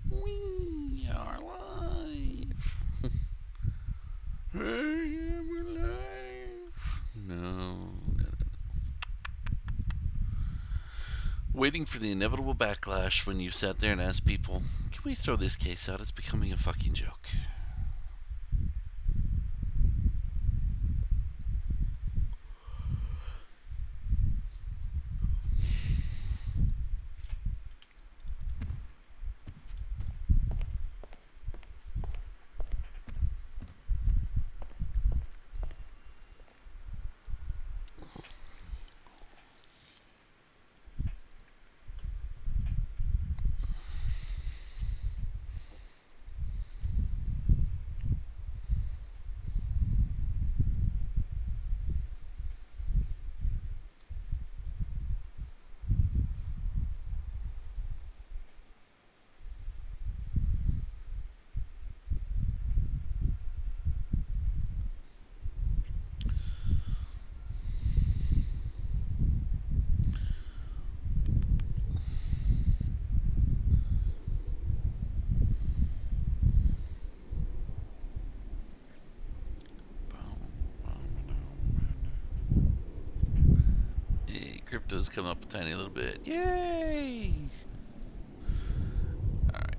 We are live. I am alive. No. Waiting for the inevitable backlash when you sat there and asked people, can we throw this case out? It's becoming a fucking joke. Hey, crypto's come up a tiny little bit. Yay! Alright.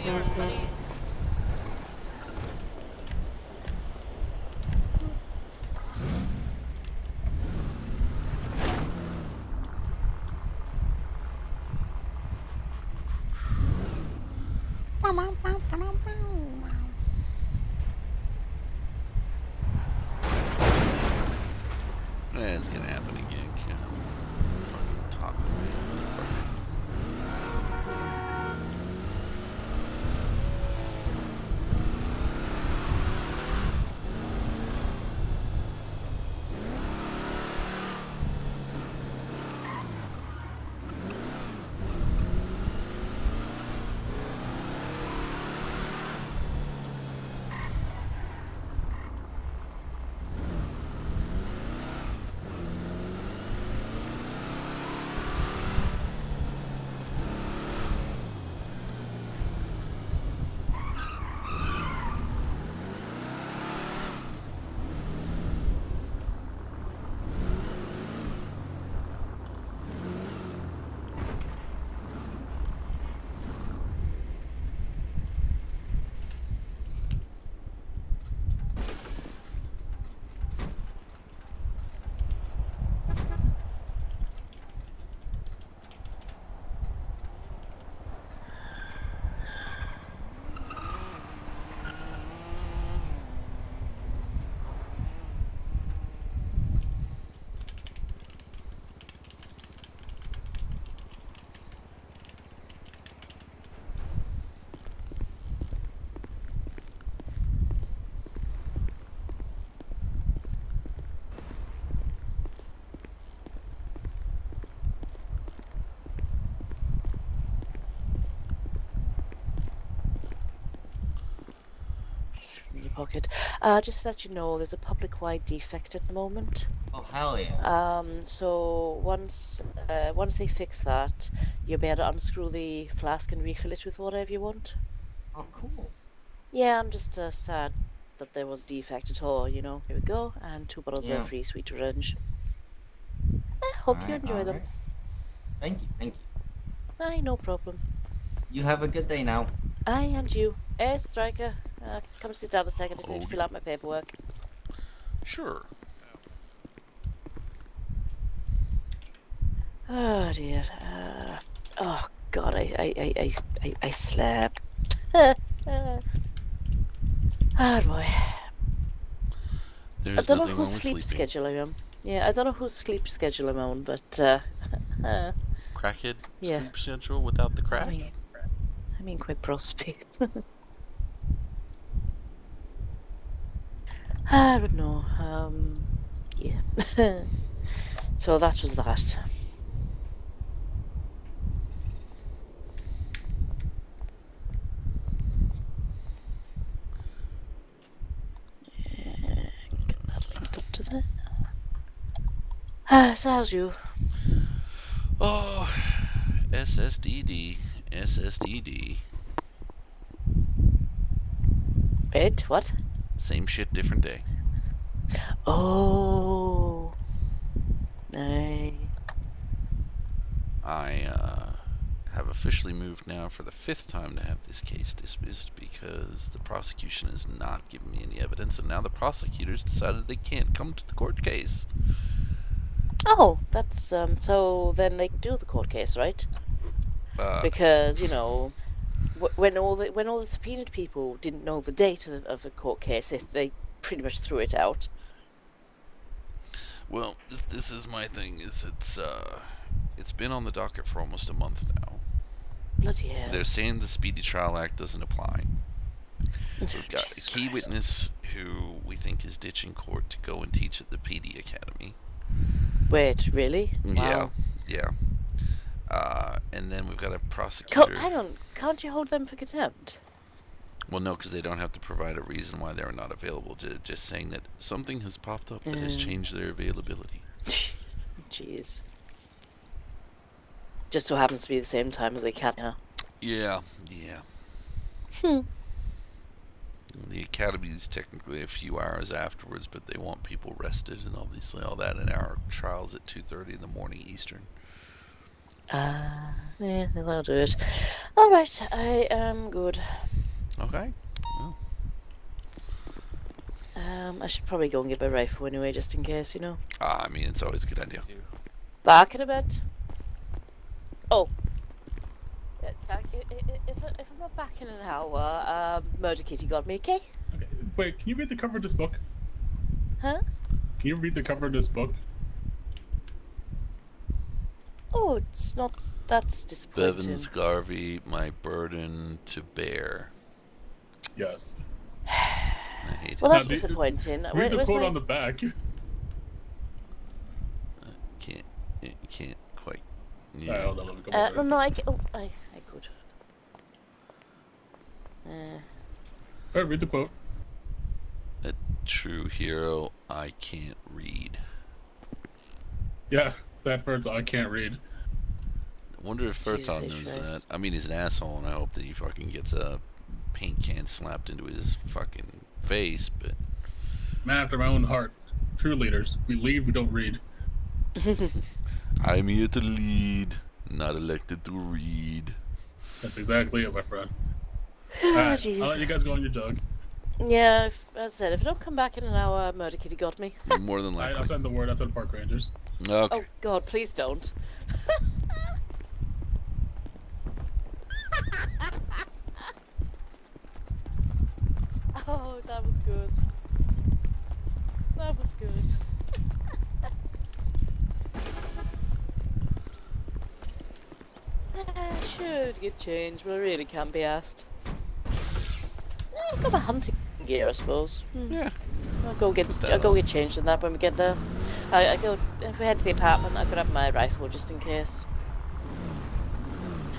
everybody. It's gonna happen again, kid. Fucking talk to me, motherfucker. In your pocket. Just to let you know, there's a public-wide defect at the moment. Oh, hell yeah. So once they fix that, you'll be able to unscrew the flask and refill it with whatever you want. Oh, cool. Yeah, I'm just sad that there was a defect at all, you know. Here we go, and 2 bottles of free sweet orange. Hope you enjoy them. Thank you. Aye, no problem. You have a good day now. Aye, and you. Stryker, come sit down a second, I just need to fill out my paperwork. Sure. Oh dear. Oh God, I slept. Oh boy. There's I don't know nothing wrong whose with sleep sleeping. schedule I'm on. Yeah, I don't know whose sleep schedule I'm on, but Crackhead yeah. sleep schedule without the crack? I mean quite prospect. I don't know. Yeah. So that was that. Get that linked up to that. So how's you? Oh, SSDD. SSDD. Wait, what? Same shit, different day. Oh. Aye. I have officially moved now for the 5th time to have this case dismissed because the prosecution has not given me any evidence, and now the prosecutors decided they can't come to the court case. Oh, that's so then they can do the court case, right? Because you know, when all the subpoenaed people didn't know the date of the court case, if they pretty much threw it out. Well, this is my thing. It's been on the docket for almost a month now. Bloody hell! They're saying the Speedy Trial Act doesn't apply. We've got Jesus a key Christ. witness who we think is ditching court to go and teach at the PD Academy. Wait, really? Wow. Yeah. And then we've got a prosecutor. Hang on, can't you hold them for contempt? Well, no, because they don't have to provide a reason why they're not available. Just saying that something has popped up that has changed their availability. Jeez. Just so happens to be the same time as they can, huh? Yeah. The academy is technically a few hours afterwards, but they want people rested and obviously all that. And our trial's at 2:30 in the morning Eastern. Yeah, that'll do it. Alright, I am good. Okay. Well, I should probably go and get my rifle anyway, just in case, you know. I mean, it's always a good idea. Back in a bit. Oh. If I'm not back in an hour, Murder Kitty got me, okay? Okay. Wait, can you read the cover of this book? Huh? Can you read the cover of this book? Oh, it's not. That's disappointing. Bevins Garvey, my burden to bear. Yes. I hate Well, it. that's disappointing. Read the quote on the back. Can't quite. Alright, Yeah. hold on, let me come over. No, I could. Alright, read the quote. A true hero, I can't read. Yeah, that first I can't read. I wonder if Furton knows that. I mean, he's an asshole, and I hope that he fucking gets a paint can slapped into his fucking face, but... Man after my own heart. True leaders. We lead, we don't read. I'm here to lead, not elected to read. That's exactly it, my friend. Oh, Alright, jeez. I'll let you guys go on your jog. Yeah, as I said, if I don't come back in an hour, Murder Kitty got me. More than Alright, likely. I'll send the word outside park rangers. Okay. Oh, God, please don't. Oh, that was good. That was good. I should get changed, but I really can't be asked. I've got my hunting gear, I suppose. Yeah. I'll go get changed in that when we get there. I go if we head to the apartment. I could have my rifle just in case.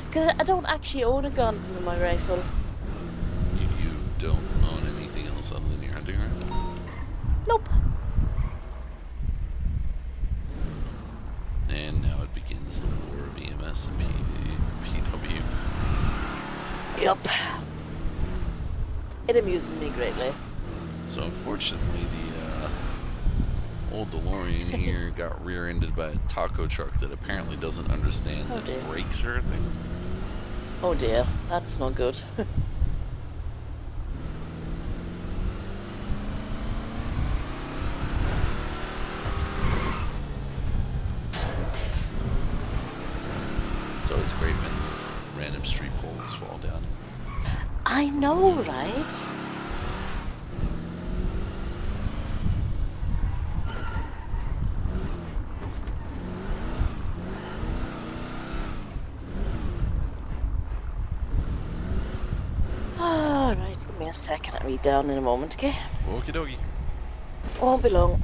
Because I don't actually own a gun for my rifle. You don't own anything else other than your hunting rifle? Nope. And now it begins the war of EMS and PW. Yup. It amuses me greatly. So unfortunately, the old DeLorean here got rear-ended by a taco truck that apparently doesn't understand Oh, that dear. brakes are a thing. Oh dear, that's not good. It's always great when random street poles fall down. I know, right? Alright, give me a second. I'll be down in a moment, okay? Okie dokie. Won't be long.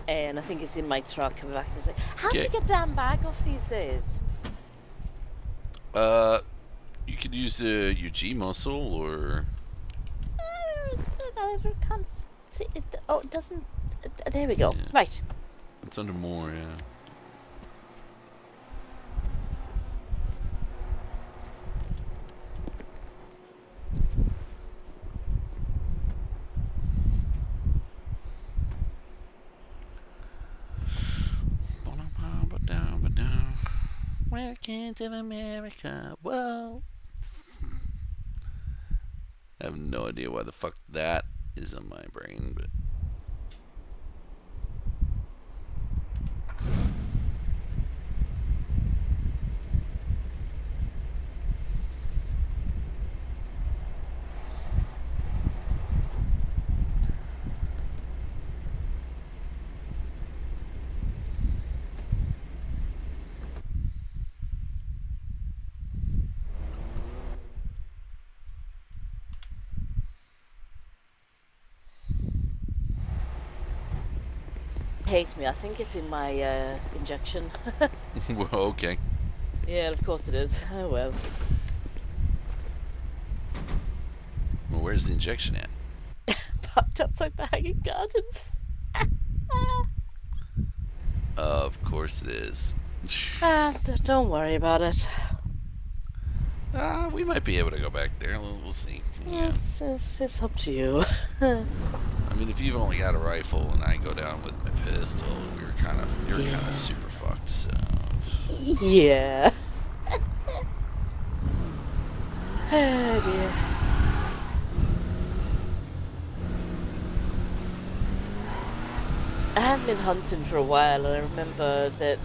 And I think it's in my truck coming back and say, how do you get damn bag off these days? You could use your G muscle or... I can't see it. Oh, it doesn't. There we go. Yeah. Right. It's under more, yeah. Welcome to America. Whoa. I have no idea why the fuck that is in my brain, but. Hates me. I think it's in my injection. Well, okay. Yeah, of course it is. Oh well. Well, where's the injection at? Parked outside the Hanging Gardens. Of course it is. Don't worry about it. We might be able to go back there. We'll see. Yeah. It's up to you. I mean, if you've only got a rifle and I go down with my pistol, you're kind of super fucked. So. Yeah. Oh dear. I haven't been hunting for a while, and I remember the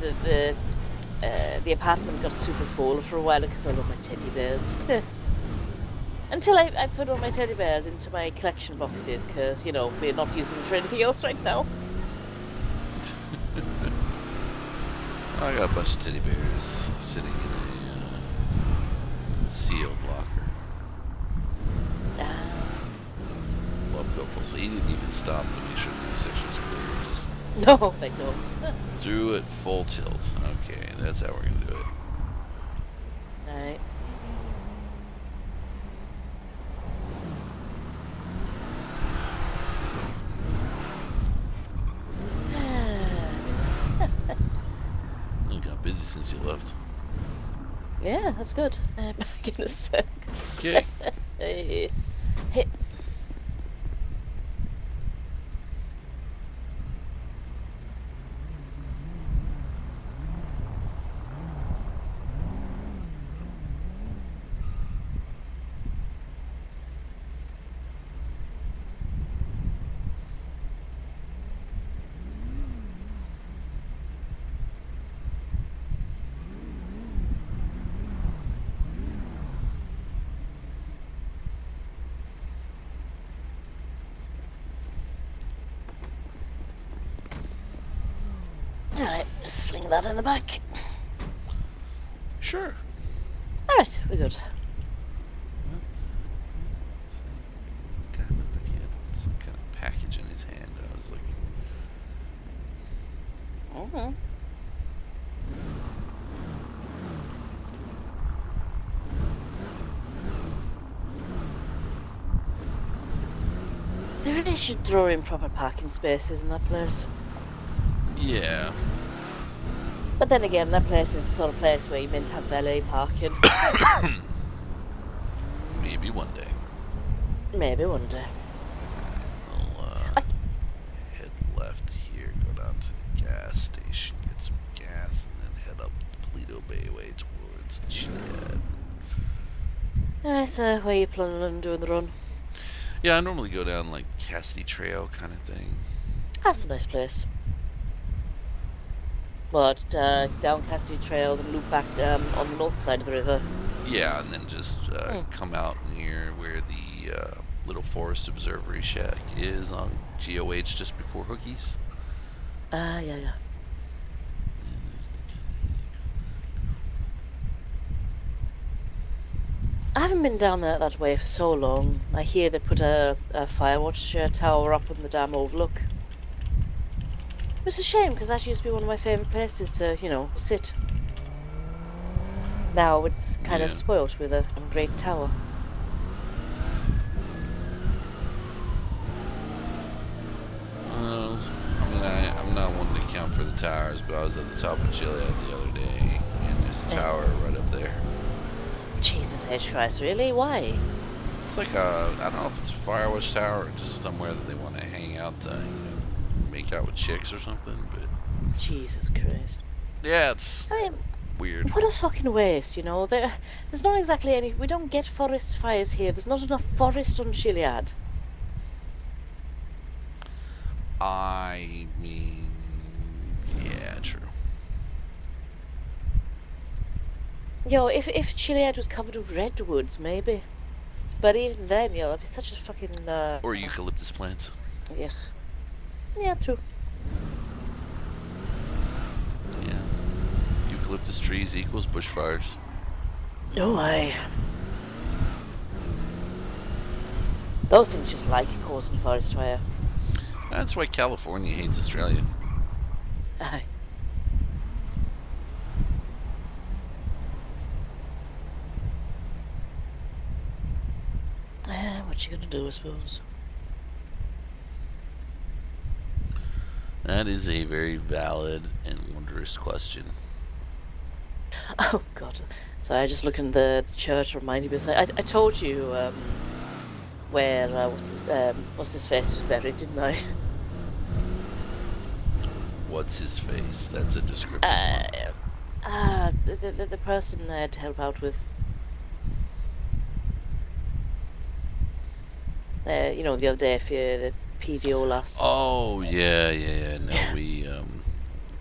apartment got super full for a while because I love my teddy bears. Until I put all my teddy bears into my collection boxes, because, you know, we're not using them for anything else right now. I got a bunch of teddy bears sitting in a sealed locker. Love Gopal, so he didn't even stop to make sure the intersection was clear. Just No, they don't. threw it full tilt. Okay, that's how we're gonna do it. Right. You got busy since you left. Yeah, that's good. Back in a sec. Okay. Hey. Alright, sling that in the back. Sure. Alright, we're good. Guy looked like he had some kind of package in his hand. I was like, Mm-hmm. They really should throw in proper parking spaces in that place. yeah. But then again, that place is the sort of place where you're meant to have valet parking. Maybe one day. Maybe one day. I'll head left here, go down to the gas station, get some gas, and then head up Toledo Bay way towards Chad. So where are you planning on doing the run? Yeah, I normally go down like Cassidy Trail kind of thing. That's a nice place. What, down Cassidy Trail, then loop back on the north side of the river? Yeah, and then just come out near where the Little Forest Observatory Shack is on GOH just before Hookies. Yeah. I haven't been down that way for so long. I hear they put a Firewatch tower up on the dam overlook. It's a shame, because that used to be one of my favourite places to, you know, sit. Now it's kind of spoilt with a great tower. I mean, I'm not one to count for the towers, but I was at the top of Gilead the other day, and there's a tower right up there. Jesus H. Christ, really? Why? It's like I don't know if it's a Firewatch tower or just somewhere that they want to hang out to, you know, make out with chicks or something, but... Jesus Christ. Yeah, it's... I mean, Weird. What a fucking waste, you know. There's not exactly any... We don't get forest fires here. There's not enough forest on Chiliad. I mean... Yeah, true. Yo, if Chiliad was covered with redwoods, maybe. But even then, yo, it'd be such a fucking... Or eucalyptus plants. Yeah. Yeah, true. Yeah. Eucalyptus trees equals bushfires. No way. Those things just like causing forest fire. That's why California hates Australia. Aye. What you gonna do, I suppose? That is a very valid and wondrous question. Oh god. So I just looked in the church, reminded me. I told you where what's his face was buried, didn't I? What's his face? That's a description. The person I had to help out with. You know, the other day, the PDO lass. Oh yeah. No,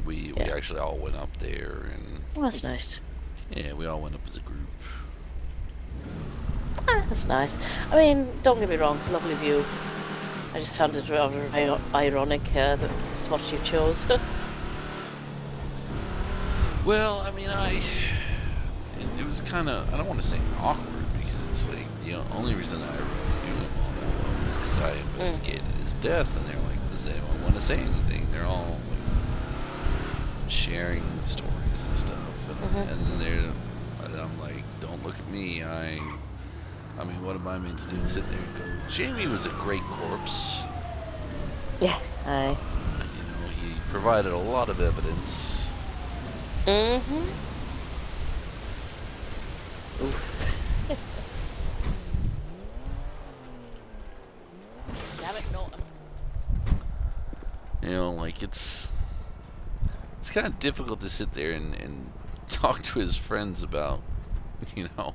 we actually all went up there, and Oh, that's nice. yeah, we all went up as a group. That's nice. I mean, don't get me wrong, lovely view. I just found it rather ironic that the spot you chose. Well, I mean, it was kind of, I don't want to say awkward, because it's like, the only reason I really knew him all that well was because I investigated his death, and they're like, does anyone want to say anything? They're all like, sharing stories and stuff, and I'm like, don't look at me, I mean, what am I meant to do? Sit there and go, Jamie was a great corpse. Yeah, aye. You know, he provided a lot of evidence. Oof. Damn it, no. You know, like, it's kind of difficult to sit there and talk to his friends about, you know.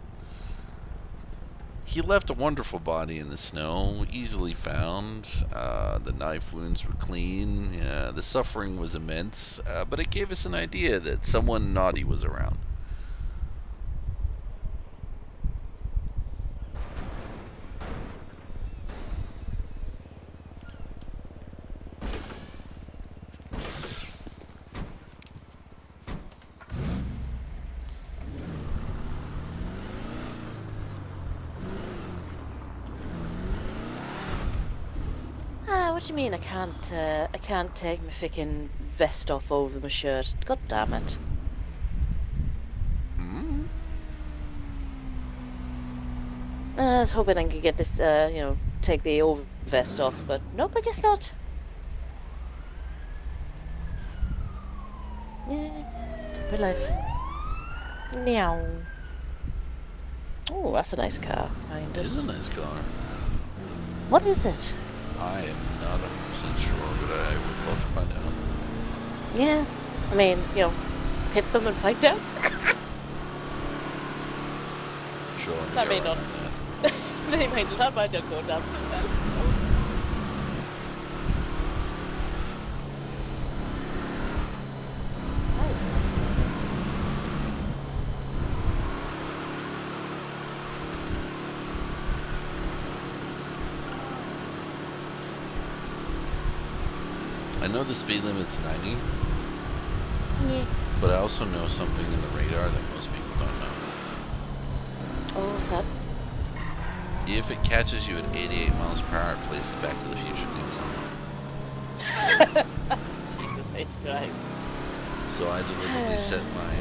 He left a wonderful body in the snow, easily found. The knife wounds were clean. The suffering was immense, but it gave us an idea that someone naughty was around. What do you mean I can't take my fucking vest off over my shirt? God damn it. I was hoping I could get this, you know, take the over vest off, but nope, I guess not. Yeah, happy life. Meow. Oh, that's a nice car behind us. It is a nice car. What is it? I am not 100% sure, but I would love to find out. Yeah, I mean, you know, pit them and find out. Sure. That may not. That might not go down too well. That is nice. I know the speed limit's 90, Yeah. but I also know something in the radar that most people don't know. Oh, what's that? If it catches you at 88 miles per hour, it plays the Back to the Future theme song. Jesus H. Christ. So I deliberately set my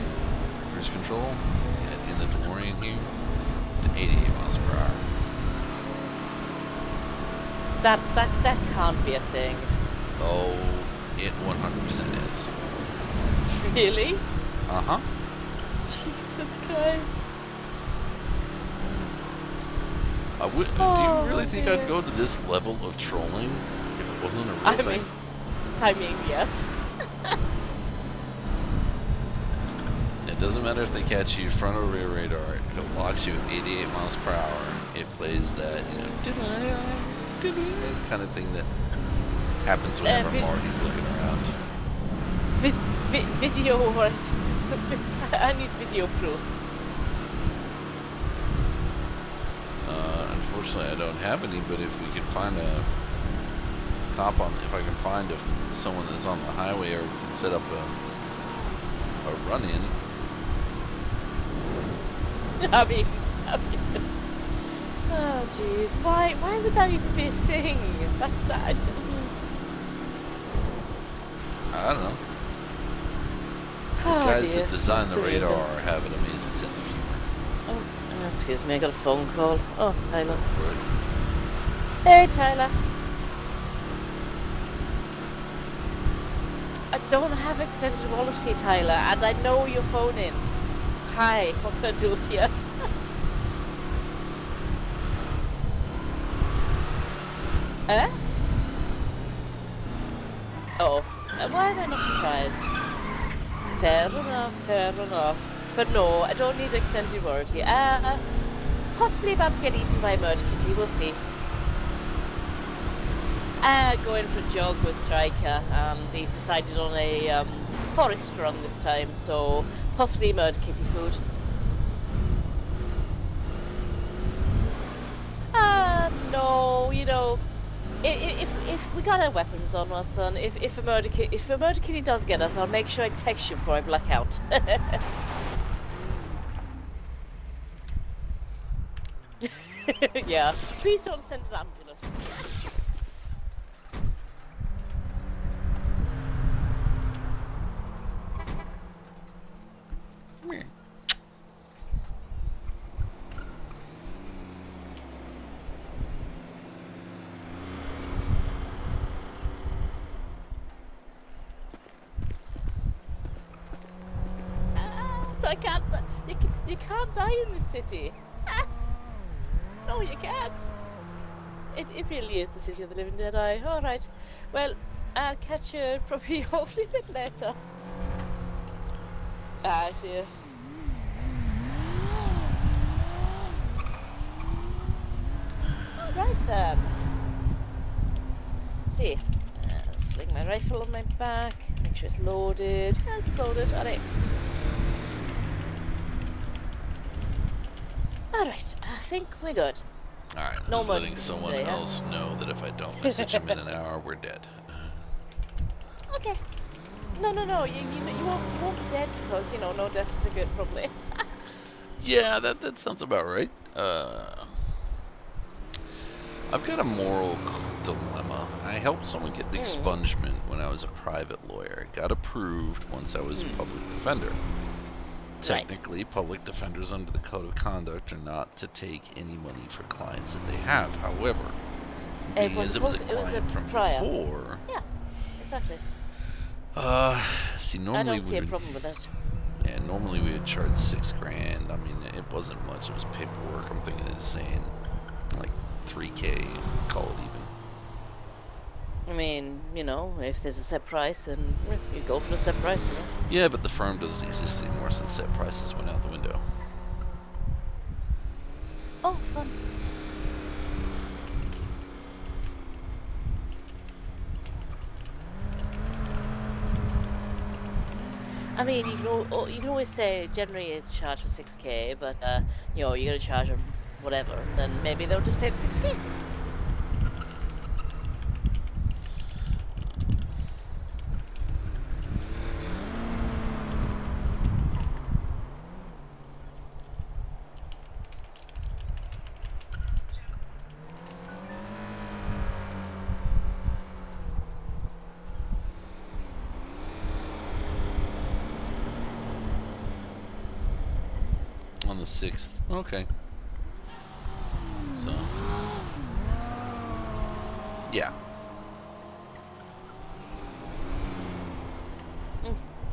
cruise control in the DeLorean here to 88 miles per hour. That can't be a thing. Oh, it 100% is. Really? Uh-huh. Jesus Christ. Do you really think I'd go to this level of trolling if it wasn't a real thing? I mean, yes. Yeah, It doesn't matter if they catch you front or rear radar. If it locks you at 88 miles per hour, it plays that, you know, kind of thing that happens whenever Marty's looking around. Video what? I need video proof. Unfortunately, I don't have any, but if we could find a cop on, if I can find someone that's on the highway, or we can set up a run-in. I mean, oh jeez, why would that even be a thing? That I don't know. The oh guys dear. that design That's the amazing. radar have an amazing sense of humor. Oh, excuse me, I got a phone call. Oh, it's Tyler. Right. Hey, Tyler. I don't have extended warranty, Tyler, and I know you're phoning. Hi, what can I do for you? Huh? Oh, why am I not surprised? Fair enough. But no, I don't need extended warranty. Possibly about to get eaten by a murder kitty, we'll see. Going for a jog with Stryker. He's decided on a forest run this time, so possibly murder kitty food. No, you know, if we got our weapons on us, son, if a murder kitty does get us, I'll make sure I text you before I black out. Yeah, please don't send an ambulance. So I can't. You can't die in this city. No, you can't. It really is the city of the living dead. All right. Well, I'll catch you probably hopefully a bit later. I see you. All right then. Let's see. Sling my rifle on my back. Make sure it's loaded. Yeah, it's loaded. All right. Alright, I think we're good. Alright, I'm No just more letting someone today, huh? else know that if I don't message him in an hour, we're dead. Okay. No, you won't be dead because, you know, no death certificate probably. Yeah, that sounds about right. I've got a moral dilemma. I helped someone get the expungement when I was a private lawyer. It got approved once I was a public defender. Technically, public defenders under the Code of Conduct are not to take any money for clients that they have. However, being as it was a client from before... Yeah, exactly. See, normally I don't see a problem with that. Yeah, normally we would charge $6,000. I mean, it wasn't much. It was paperwork. I'm thinking it's saying like $3K. Call it even. I mean, you know, if there's a set price, then you go for the set price, you know? Yeah, but the firm doesn't exist anymore since set prices went out the window. Oh, fun. I mean, you can always say generally it's charged for 6K, but you know, you're gonna charge them whatever, then maybe they'll just pay the 6K. On the 6th. Okay. So. Yeah.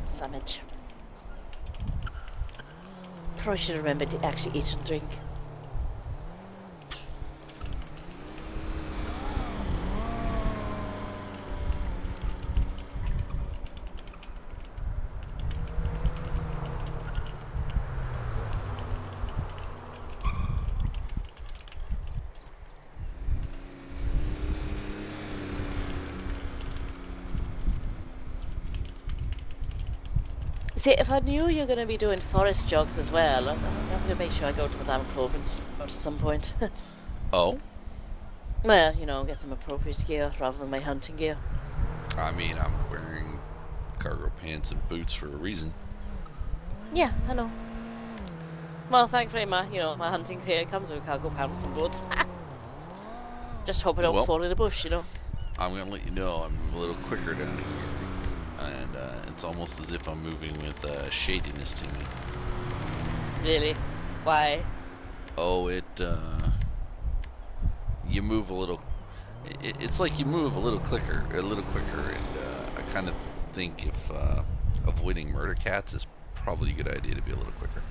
Sandwich. Probably should remember to actually eat and drink. See, if I knew you were going to be doing forest jogs as well, I'm going to make sure I go to the damn clothing store at some point. Oh? Well, you know, get some appropriate gear rather than my hunting gear. I mean, I'm wearing cargo pants and boots for a reason. Yeah, I know. Well, thankfully, my hunting gear comes with cargo pants and boots. Just hope I don't fall in a bush, you know. I'm gonna let you know I'm a little quicker down here, and it's almost as if I'm moving with shadiness to me. Really? Why? Oh, you move a little. It's like you move a little quicker, and I kind of think if avoiding murder cats is probably a good idea to be a little quicker.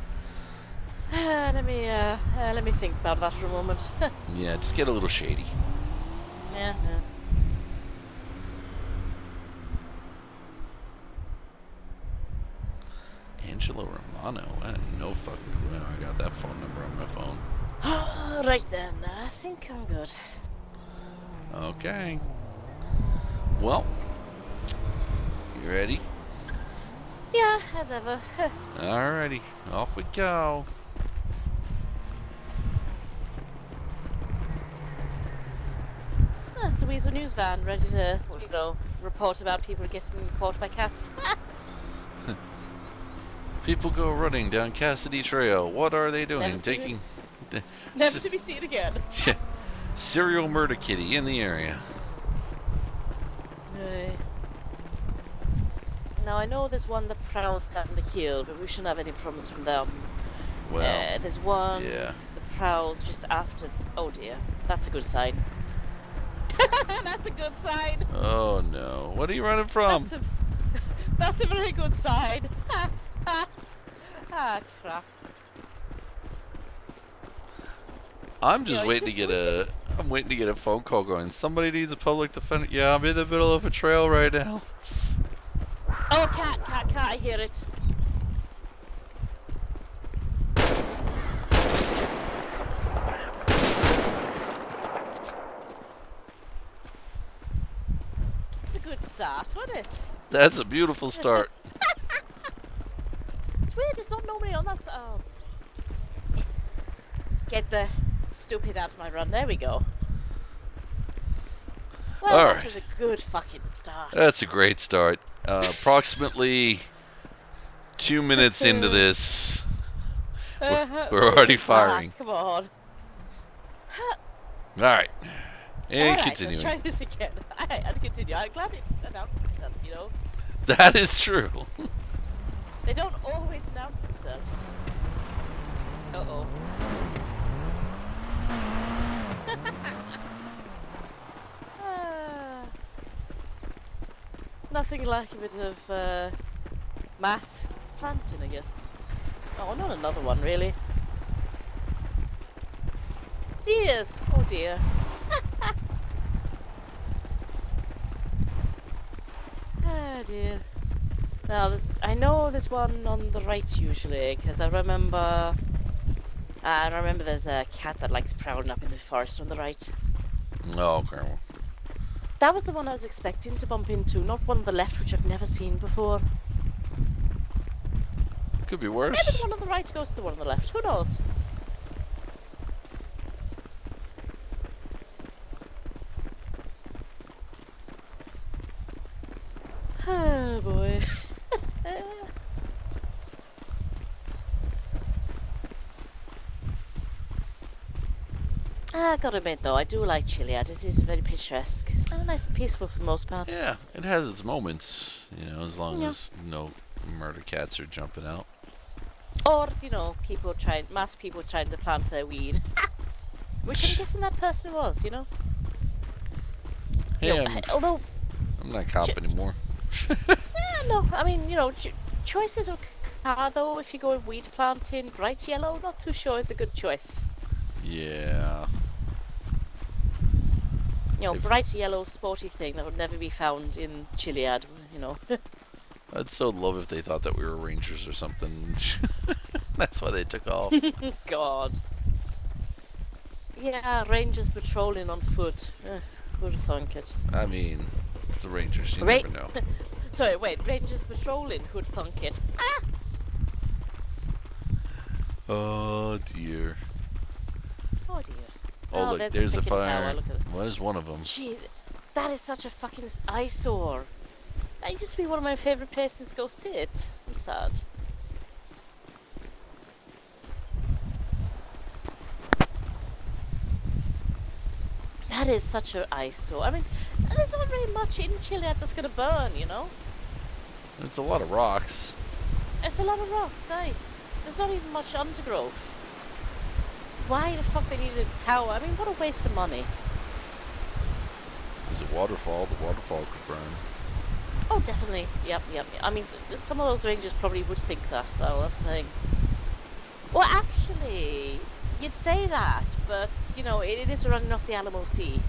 Let me think about that for a moment. Yeah, just get a little shady. Yeah. Angela Romano? I had no fucking clue how I got that phone number on my phone. Right then, I think I'm good. Okay. Well, you ready? Yeah, as ever. Alrighty, off we go. It's the Weasel News van, ready to, you know, report about people getting caught by cats. People go running down Cassidy Trail. What are they doing? Never to be seen again. Yeah. Serial murder kitty in the area. Now I know there's one that prowls down the hill, but we shouldn't have any problems from them. Well, there's one yeah. that prowls just after. Oh dear, that's a good sign. That's a good sign. Oh no! What are you running from? That's a very good sign. Ah, crap. I'm just waiting to get I'm waiting to get a phone call going. Somebody needs a public defender. Yeah, I'm in the middle of a trail right now. Oh, cat, I hear it. It's a good start, wasn't it? That's a beautiful start. It's weird, it's not normally on that. Oh. Get the stupid out of my run. There we go. Well, All that right. was a good fucking start. That's a great start. Approximately 2 minutes into this, we're already firing. Come on. All right. And All right, continue. let's try this again. Alright, and continue. I'm glad it announced itself, you know. That is true. They don't always announce themselves. Uh-oh. Nothing like a bit of mass planting, I guess. Oh, not another one, really. Deers! Oh dear. Oh dear. Now, I know there's one on the right usually, because I remember there's a cat that likes prowling up in the forest on the right. Oh, okay. That was the one I was expecting to bump into, not one on the left, which I've never seen before. Could be worse. Maybe the one on the right goes to the one on the left. Who knows? Oh boy. I gotta admit though, I do like Chiliad. It is very picturesque. Nice and peaceful for the most part. Yeah, it has its moments, you know, as long as no murder cats are jumping out. Or, you know, mass people trying to plant their weed. Which I'm guessing that person was, you know? Hey, You know, although... I'm not a cop anymore. no, I mean, you know, choices of car though, if you go weed planting, bright yellow, not too sure is a good choice. Yeah. You know, bright yellow, sporty thing that would never be found in Chiliad, you know. I'd so love if they thought that we were rangers or something. That's why they took off. God. Yeah, rangers patrolling on foot. Who'd have thunk it? I mean, it's the rangers, you never know. Sorry, wait, Rangers patrolling, who'd thunk it? Ah! Oh dear. Oh dear. Oh, look, there's there's the a frickin' fire. tower. Look at it. Well, there's one of them. Jeez, that is such a fucking eyesore. That used to be one of my favourite places to go sit. I'm sad. That is such an eyesore. I mean, there's not very much in Chile that's gonna burn, you know? It's a lot of rocks. It's a lot of rocks, aye. There's not even much undergrowth. Why the fuck they needed a tower? I mean, what a waste of money. There's a waterfall. The waterfall could burn. Oh, definitely. Yep. I mean, some of those rangers probably would think that, so that's the thing. Well, actually, you'd say that, but, you know, it is running off the Alamo Sea.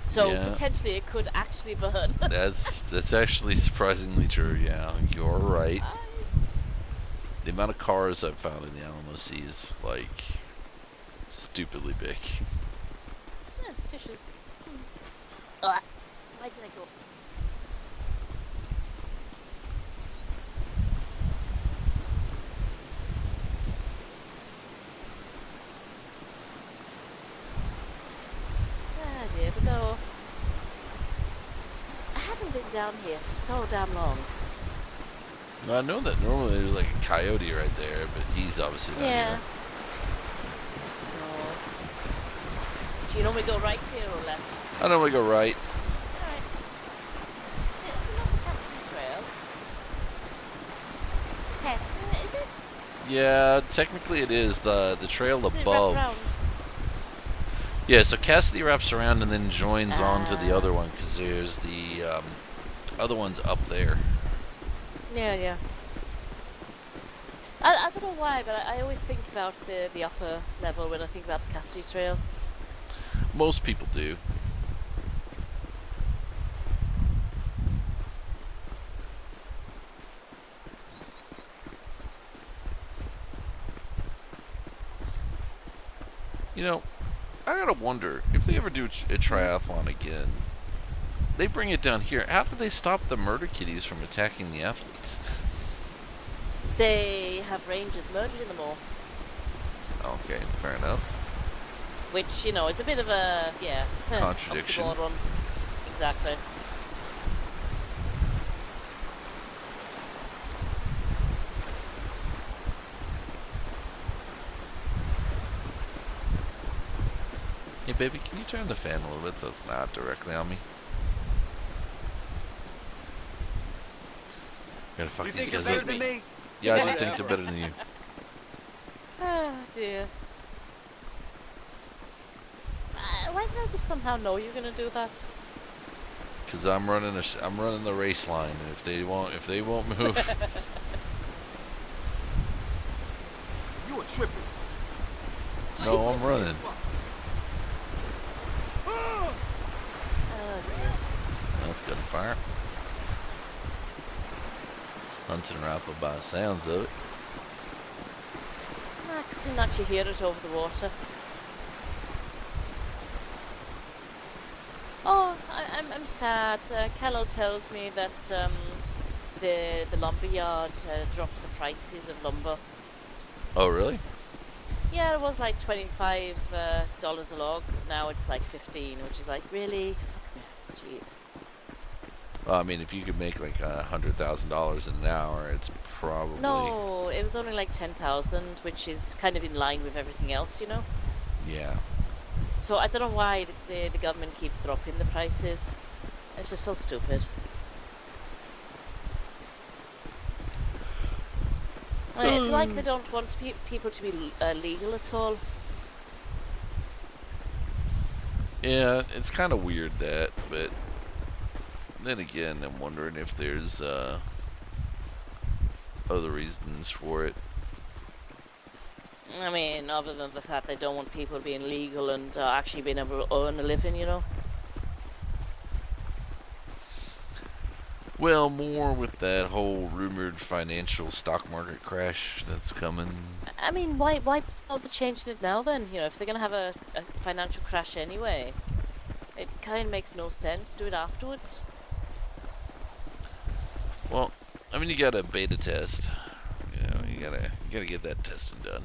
So, Yeah. potentially, it could actually burn. That's actually surprisingly true, yeah. You're right. The amount of cars I've found in the Alamo Sea is, like, stupidly big. Yeah, fishes. Why did I go? Ah, dear, but no. I haven't been down here for so damn long. Now, I know that normally there's like a coyote right there, but he's obviously not Yeah. here. No. Do you normally go right here or left? I normally go right. Alright. It's not the Cassidy Trail. Is it? Yeah, technically it is the trail Is it above. wrapped round? Yeah, so Cassidy wraps around and then joins onto the other one because there's the other one's up there. Yeah. I don't know why, but I always think about the upper level when I think about the Cassidy Trail. Most people do. You know, I gotta wonder if they ever do a triathlon again. They bring it down here. How do they stop the murder kitties from attacking the athletes? They have rangers murdering them all. Okay, fair enough. Which, you know, is a bit of a, Contradiction. oxymoron. Exactly. Hey baby, can you turn the fan a little bit so it's not directly on me? Gotta fuck You these think you're guys better up. than me? Yeah, I do think they're better than you. Ah, dear. Why did I just somehow know you were gonna do that? Cause I'm running the race line, and if they won't move, You were tripping. no, I'm running. Oh dear. That's good fire. Hunting rifle by the sounds of it. I didn't actually hear it over the water. Oh, I'm sad. Callow tells me that the lumber yard dropped the prices of lumber. Oh really? Yeah, it was like $25 a log. Now it's like 15, which is like, really? Fuck me. Jeez. Well, I mean, if you could make like $100,000 in an hour, it's probably No, it was only like 10,000, which is kind of in line with everything else, you know. yeah. So I don't know why the government keep dropping the prices. It's just so stupid. It's like they don't want people to be legal at all. Yeah, it's kind of weird that, but then again, I'm wondering if there's other reasons for it. I mean, other than the fact they don't want people being legal and actually being able to earn a living, you know. Well, more with that whole rumored financial stock market crash that's coming. I mean, why bother changing it now then? You know, if they're gonna have a financial crash anyway, it kind of makes no sense. Do it afterwards. Well, I mean, you got a beta test. You know, you gotta get that testing done.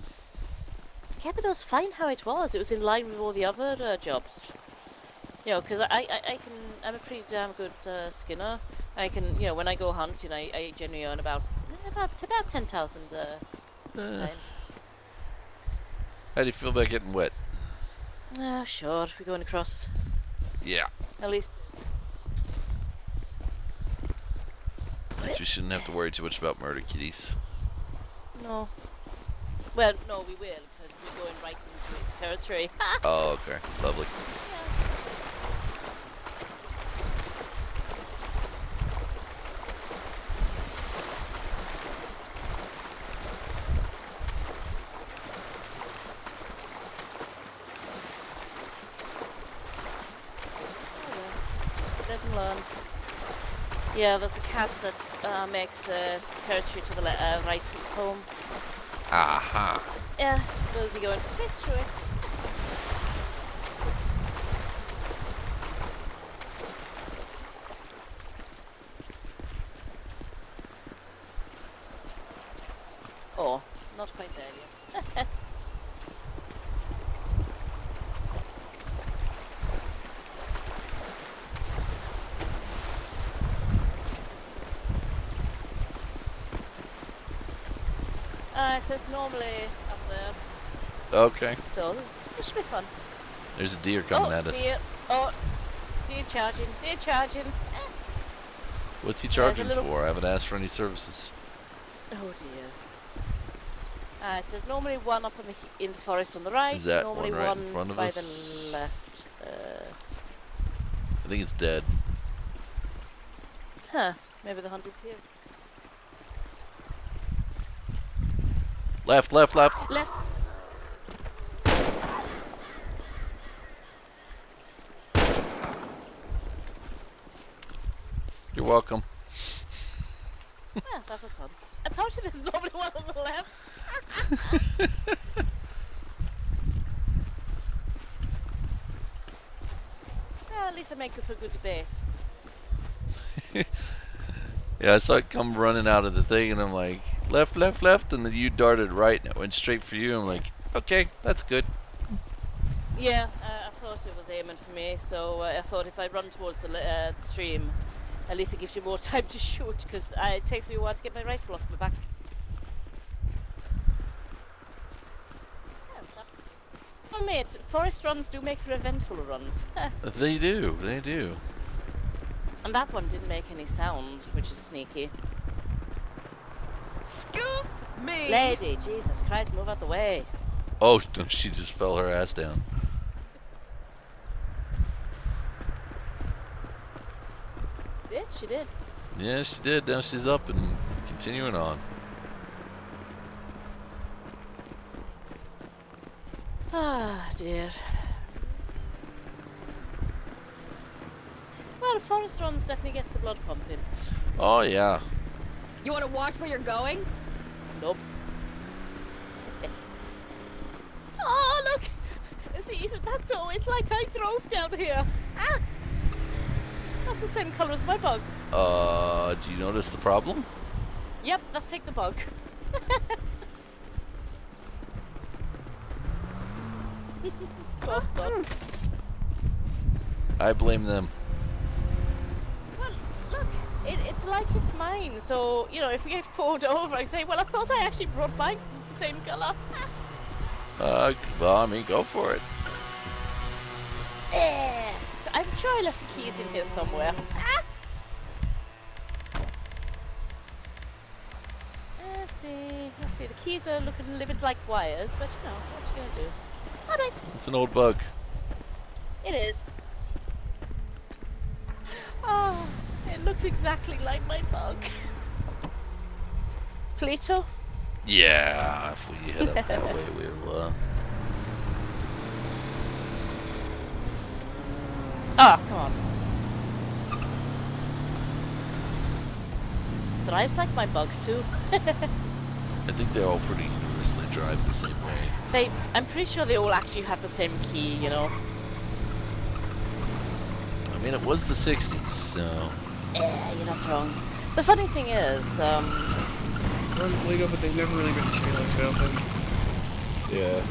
Yeah, but it was fine how it was. It was in line with all the other jobs. You know, because I'm a pretty damn good skinner. I can, you know, when I go hunting, I generally earn about 10,000 time. How do you feel about getting wet? Sure, we're going across. Yeah. At least. At least we shouldn't have to worry too much about murder kitties. No. Well, no, we will, because we're going right into its territory. Oh, okay. Lovely. Live and learn. Yeah, there's a cat that makes territory to the right its home. Aha. Yeah, we'll be going straight through it. Oh, not quite there yet. So it's normally up there. Okay. So it should be fun. There's a deer coming at us. Deer. Oh, deer charging. Deer charging. What's he charging for? I haven't asked for any services. Oh dear. So there's normally one up in the forest on the right. Is that normally one right in front of by us? the left. I think it's dead. Huh. Maybe the hunt is here. Left. Left. You're welcome. Yeah, that was fun. I told you there's normally one on the left. Yeah, at least I make it for a good debate. Yeah, I saw it come running out of the thing, and I'm like, left, and then you darted right, and it went straight for you. I'm like, okay, that's good. Yeah, I thought it was aiming for me, so I thought if I run towards the stream, at least it gives you more time to shoot, because it takes me a while to get my rifle off my back. Oh mate, forest runs do make for eventful runs. They do. And that one didn't make any sound, which is sneaky. Excuse me! Lady, Jesus Christ, move out the way. Oh, she just fell her ass down. Yeah, she did. Yeah, she did. Now she's up and continuing on. Ah, dear. Well, the forest runs definitely gets the blood pumping. Oh, yeah. You want to watch where you're going? Nope. Oh, look! See, that's always like I drove down here. Ah! That's the same colour as my bug. Do you notice the problem? Yep, let's take the bug. Oh, stop. I blame them. Well, look, it's like it's mine. So, you know, if we get pulled over, I can say, well, I thought I actually brought mine 'cause it's the same colour. Well, I mean, go for it. Yes, I'm sure I left the keys in here somewhere. Ah! Let's see, the keys are looking a little bit like wires, but you know, what you gonna do? Alright. It's an old bug. It is. Oh, it looks exactly like my bug. Plato? Yeah, if we head up that way, we'll, Oh, come on. Drives like my bug too. I think they all pretty universally drive the same way. I'm pretty sure they all actually have the same key, you know. I mean, it was the 60s, so... Yeah, you're not wrong. The funny thing is, We're in Toledo, but they've never really been challenged, I don't think. Yeah.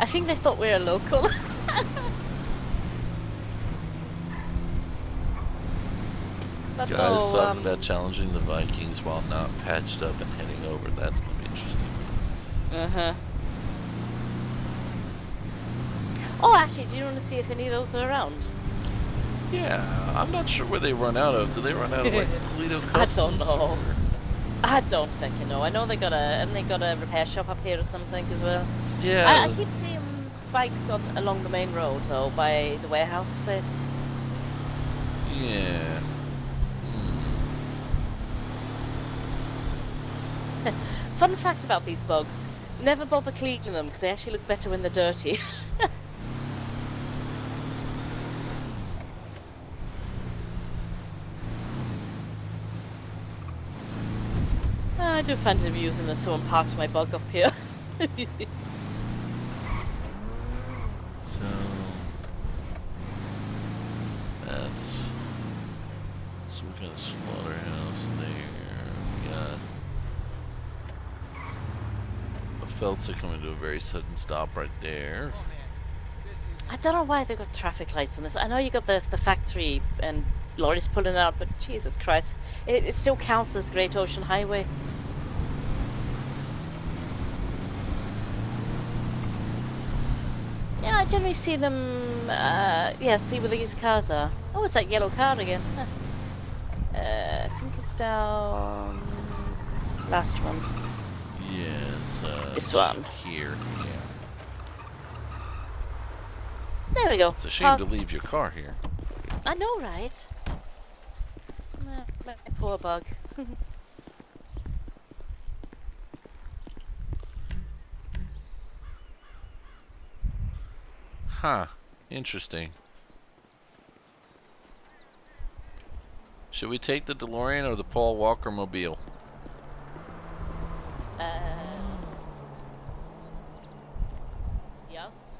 I think they thought we were local. But Guys talking about challenging the Vikings while not patched up and heading over. That's gonna be interesting. Oh, actually, do you want to see if any of those are around? Yeah, I'm not sure where they run out of. Do they run out of like Toledo Customs? I don't know. or- I don't think you know. I know they got a repair shop up here or something as well. Yeah. I keep seeing bikes along the main road though, by the warehouse space. Yeah. Fun fact about these bugs: never bother cleaning them because they actually look better when they're dirty. I do fancy using this. Someone parked my bug up here. So that's some kind of slaughterhouse there. We got a Feltzer coming to a very sudden stop right there. I don't know why they got traffic lights on this. I know you got the factory and lorries pulling out, but Jesus Christ, it still counts as Great Ocean Highway. Yeah, I generally see them, see where these cars are. Oh, it's that yellow car again. Huh. I think it's down... last one. Yes. This one. Here. Yeah. There we go. It's a shame to Parked. leave your car here. I know, right? My poor bug. Huh. Interesting. Should we take the DeLorean or the Paul Walker Mobile? Yes.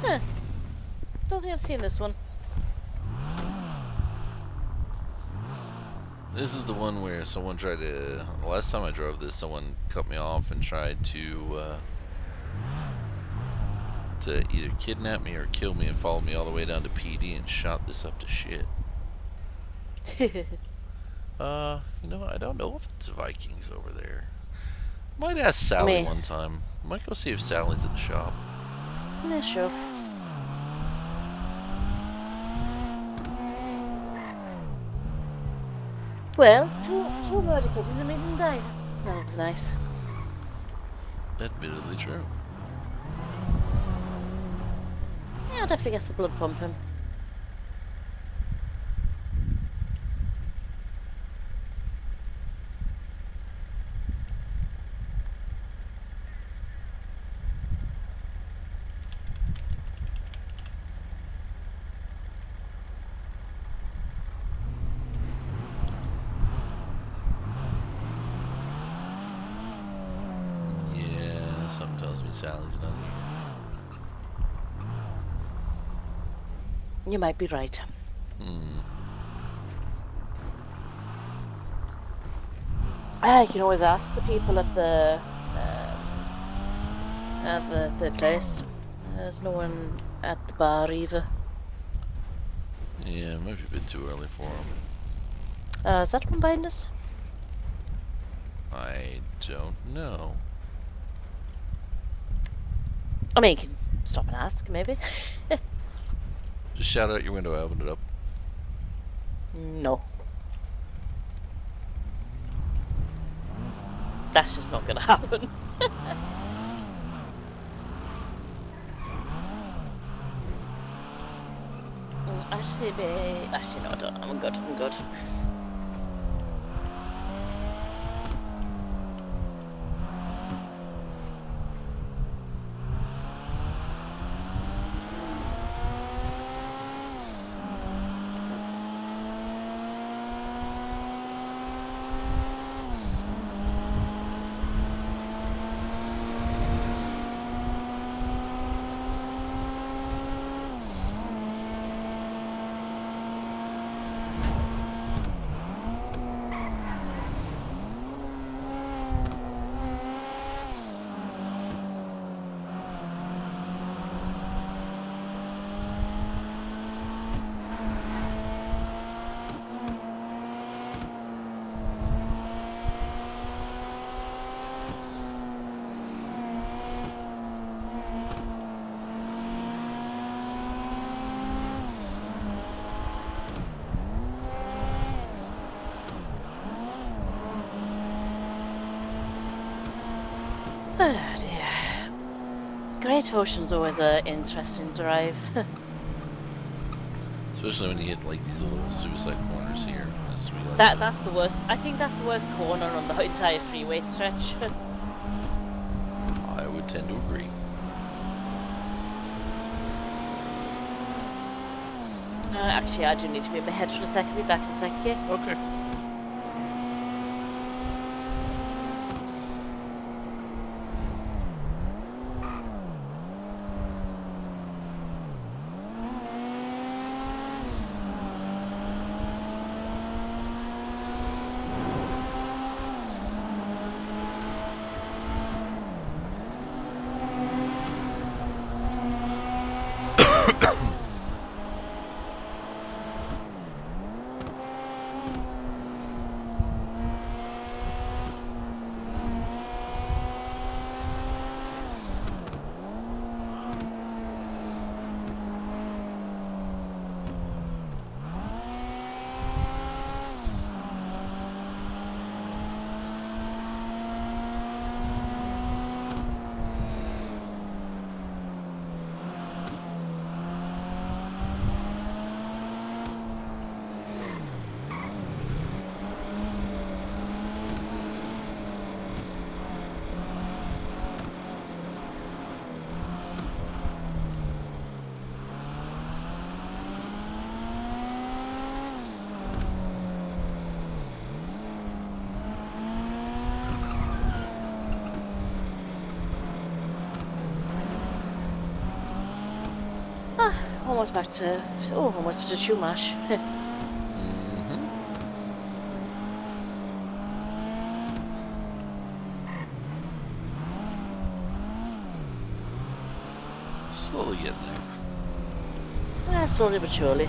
Huh. Don't think I've seen this one. This is the one where someone tried to... The last time I drove this, someone cut me off and tried to either kidnap me or kill me and follow me all the way down to PD and shot this up to shit. You know, I don't know if it's Vikings over there. Might ask Sally one time. Might go see if Sally's at the shop. Yeah, sure. Well, two murder cases and we didn't die. So that was nice. Admittedly true. Yeah, I'll definitely get the blood pumping. Yeah, something tells me Sally's not here. You might be right. You can always ask the people at the place. There's no one at the bar either. Yeah, it might be a bit too early for him. Is that one behind us? I don't know. I mean, you can stop and ask, maybe. Just shout out your window, I opened it up. No. That's just not gonna happen. Actually, no, I don't. I'm good. I'm good. Great Ocean's always an interesting drive. Especially when you hit like these little suicide corners here. That's the worst. I think that's the worst corner on the entire freeway stretch. I would tend to agree. Actually, I do need to be up ahead for a second. Be back in a second, okay? Okay. Almost back to Chumash. Slowly getting there. Slowly but surely.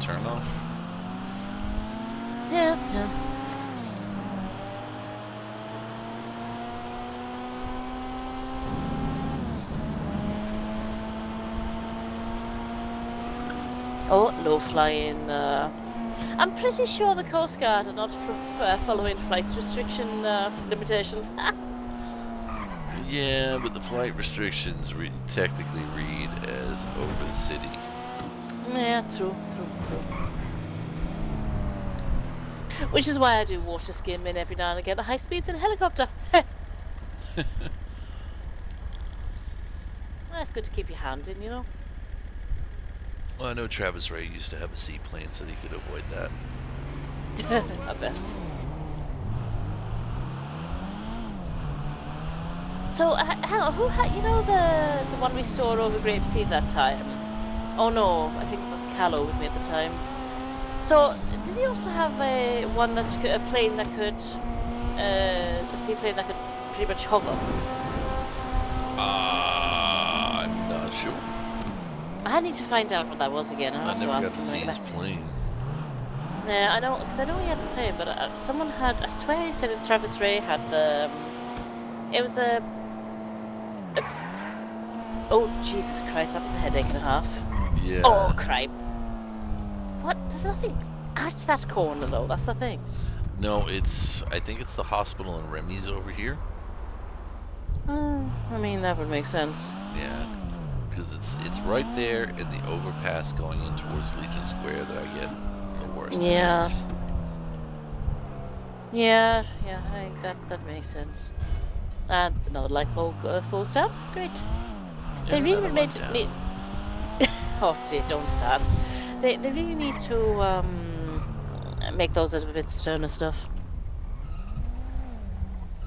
Turn off. Yeah. Oh, low flying. I'm pretty sure the Coast Guard are not following flight restriction limitations. Yeah, but the flight restrictions technically read as over the city. Yeah, true. Which is why I do water skimming every now and again at high speeds in a helicopter. It's good to keep your hand in, you know. Well, I know Travis Ray used to have a seaplane so he could avoid that. I bet. So, you know the one we saw over Grapeseed that time? Oh no, I think it was Callow with me at the time. So, did he also have a plane that could, a seaplane that could pretty much hover? I'm not sure. I need to find out what that was again. I'll have to ask him. I never got to see his plane. Yeah, I know, because I know he had the plane, but someone had, I swear he said that Travis Ray had the, it was oh, Jesus Christ, that was a headache and a half. Yeah. Oh, crap. What? There's nothing at that corner, though. That's the thing. No, I think it's the hospital in Remy's over here. I mean, that would make sense. Yeah, because it's right there in the overpass going in towards Legion Square that I get the worst. Yeah. Yeah, I think that makes sense. And another light bulb falls down. Great. Yeah, They really that'll made run down. Oh dear, don't start. They really need to make those a bit sterner stuff.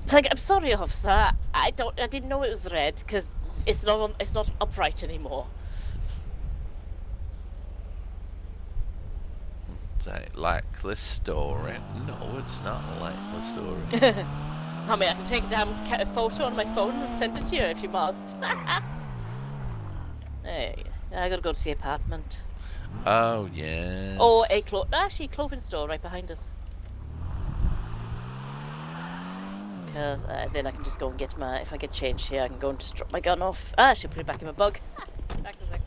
It's like, I'm sorry, officer. I didn't know it was red because it's not upright anymore. Like this story? No, it's not like the story. I mean, I can take a damn photo on my phone and send it to you if you must. Hey, I gotta go to the apartment. Oh, yes. Or a clothing store right behind us. Because then I can just go and get if I get changed here, I can go and just drop my gun off. I should put it back in my bug. Back in a sec.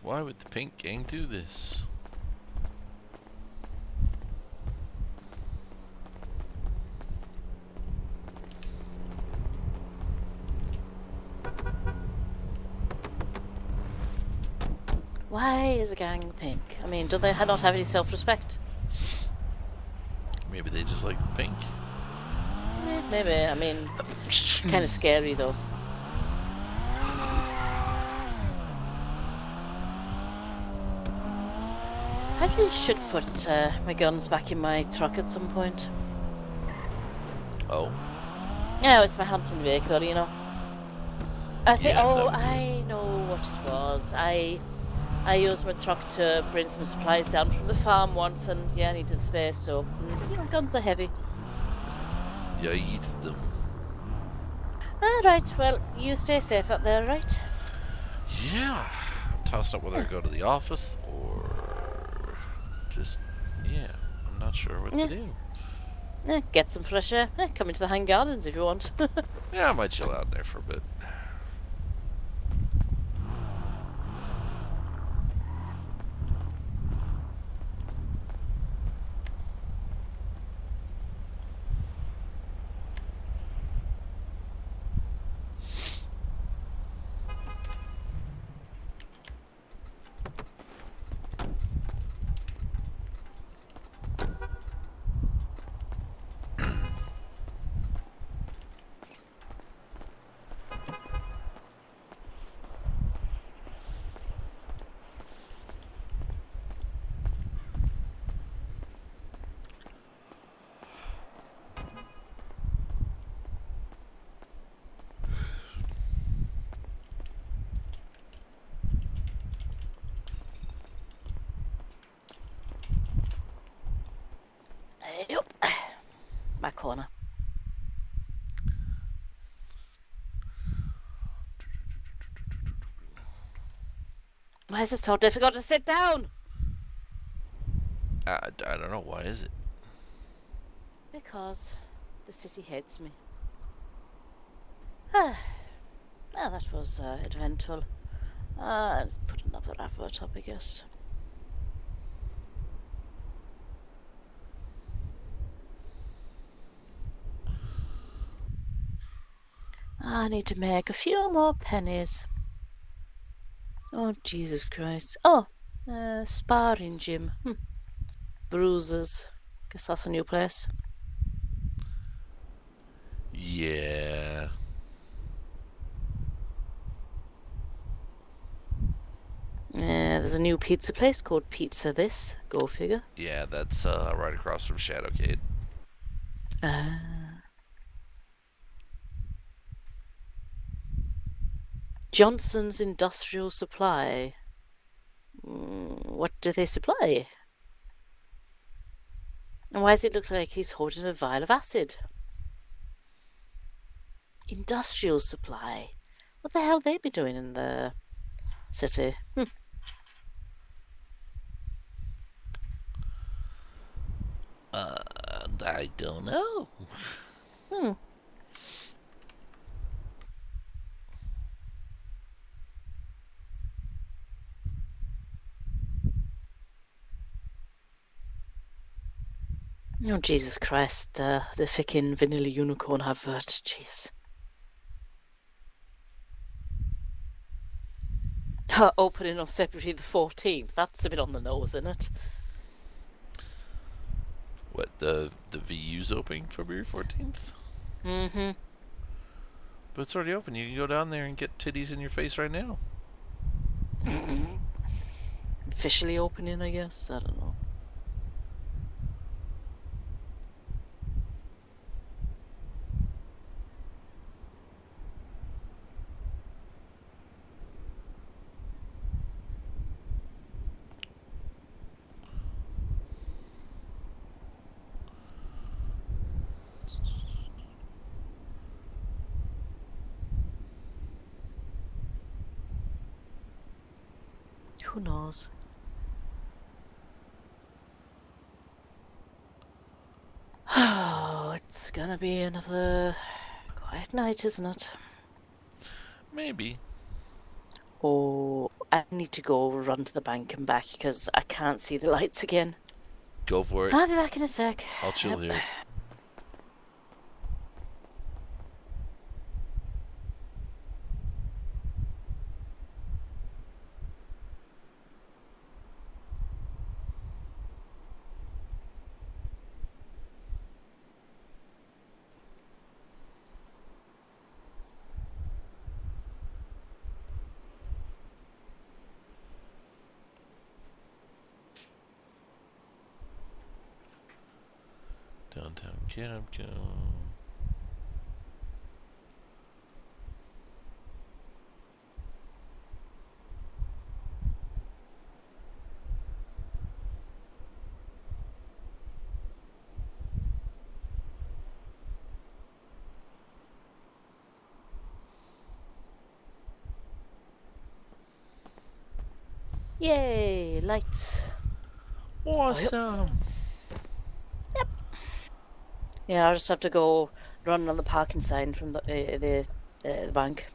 Why would the pink gang do this? Why is a gang pink? I mean, do they not have any self-respect? Maybe they just like the pink. Maybe. I mean, it's kind of scary though. I really should put my guns back in my truck at some point. Oh. Yeah, it's my hunting vehicle, you know. I think. Yeah, Oh, that would be- I know what it was. I used my truck to bring some supplies down from the farm once, and yeah, I needed space, so you know, guns are heavy. You eat them. Alright, well, you stay safe out there, right? Yeah. Tossing up whether I go to the office or just, yeah, I'm not sure what to do. Get some fresh air. Come into the Hang Gardens if you want. Yeah, I might chill out there for a bit. Yep. My corner. Why is it so difficult to sit down? I don't know, why is it? Because the city hates me. Well, that was eventful. Let's put another advert up, I guess. I need to make a few more pennies. Oh, Jesus Christ. Oh, sparring gym. Bruisers. Guess that's a new place. Yeah. There's a new pizza place called Pizza This. Go figure. Yeah, that's right across from Shadowcade. Johnson's Industrial Supply. What do they supply? And why does it look like he's holding a vial of acid? Industrial Supply. What the hell they be doing in the city? I don't know. Oh, Jesus Christ, the frickin' Vanilla Unicorn advert, jeez. Opening on February the 14th, that's a bit on the nose, isn't it? What, the VU's opening February 14th? Mm-hmm. But it's already open. You can go down there and get titties in your face right now. Officially opening, I guess? I don't know. Who knows? Oh, it's gonna be another quiet night, isn't it? Maybe. Oh, I need to go run to the bank and back because I can't see the lights again. Go for it. I'll be back in a sec. I'll chill here. Downtown Camco. Yay, lights. Awesome. Yep. Yeah, I'll just have to go run on the parking sign from the bank.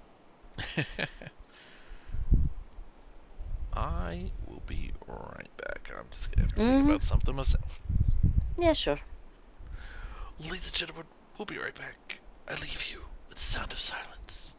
I will be right back. I'm just gonna have to think about something myself. Yeah, sure. Ladies and gentlemen, we'll be right back. I leave you with the sound of silence.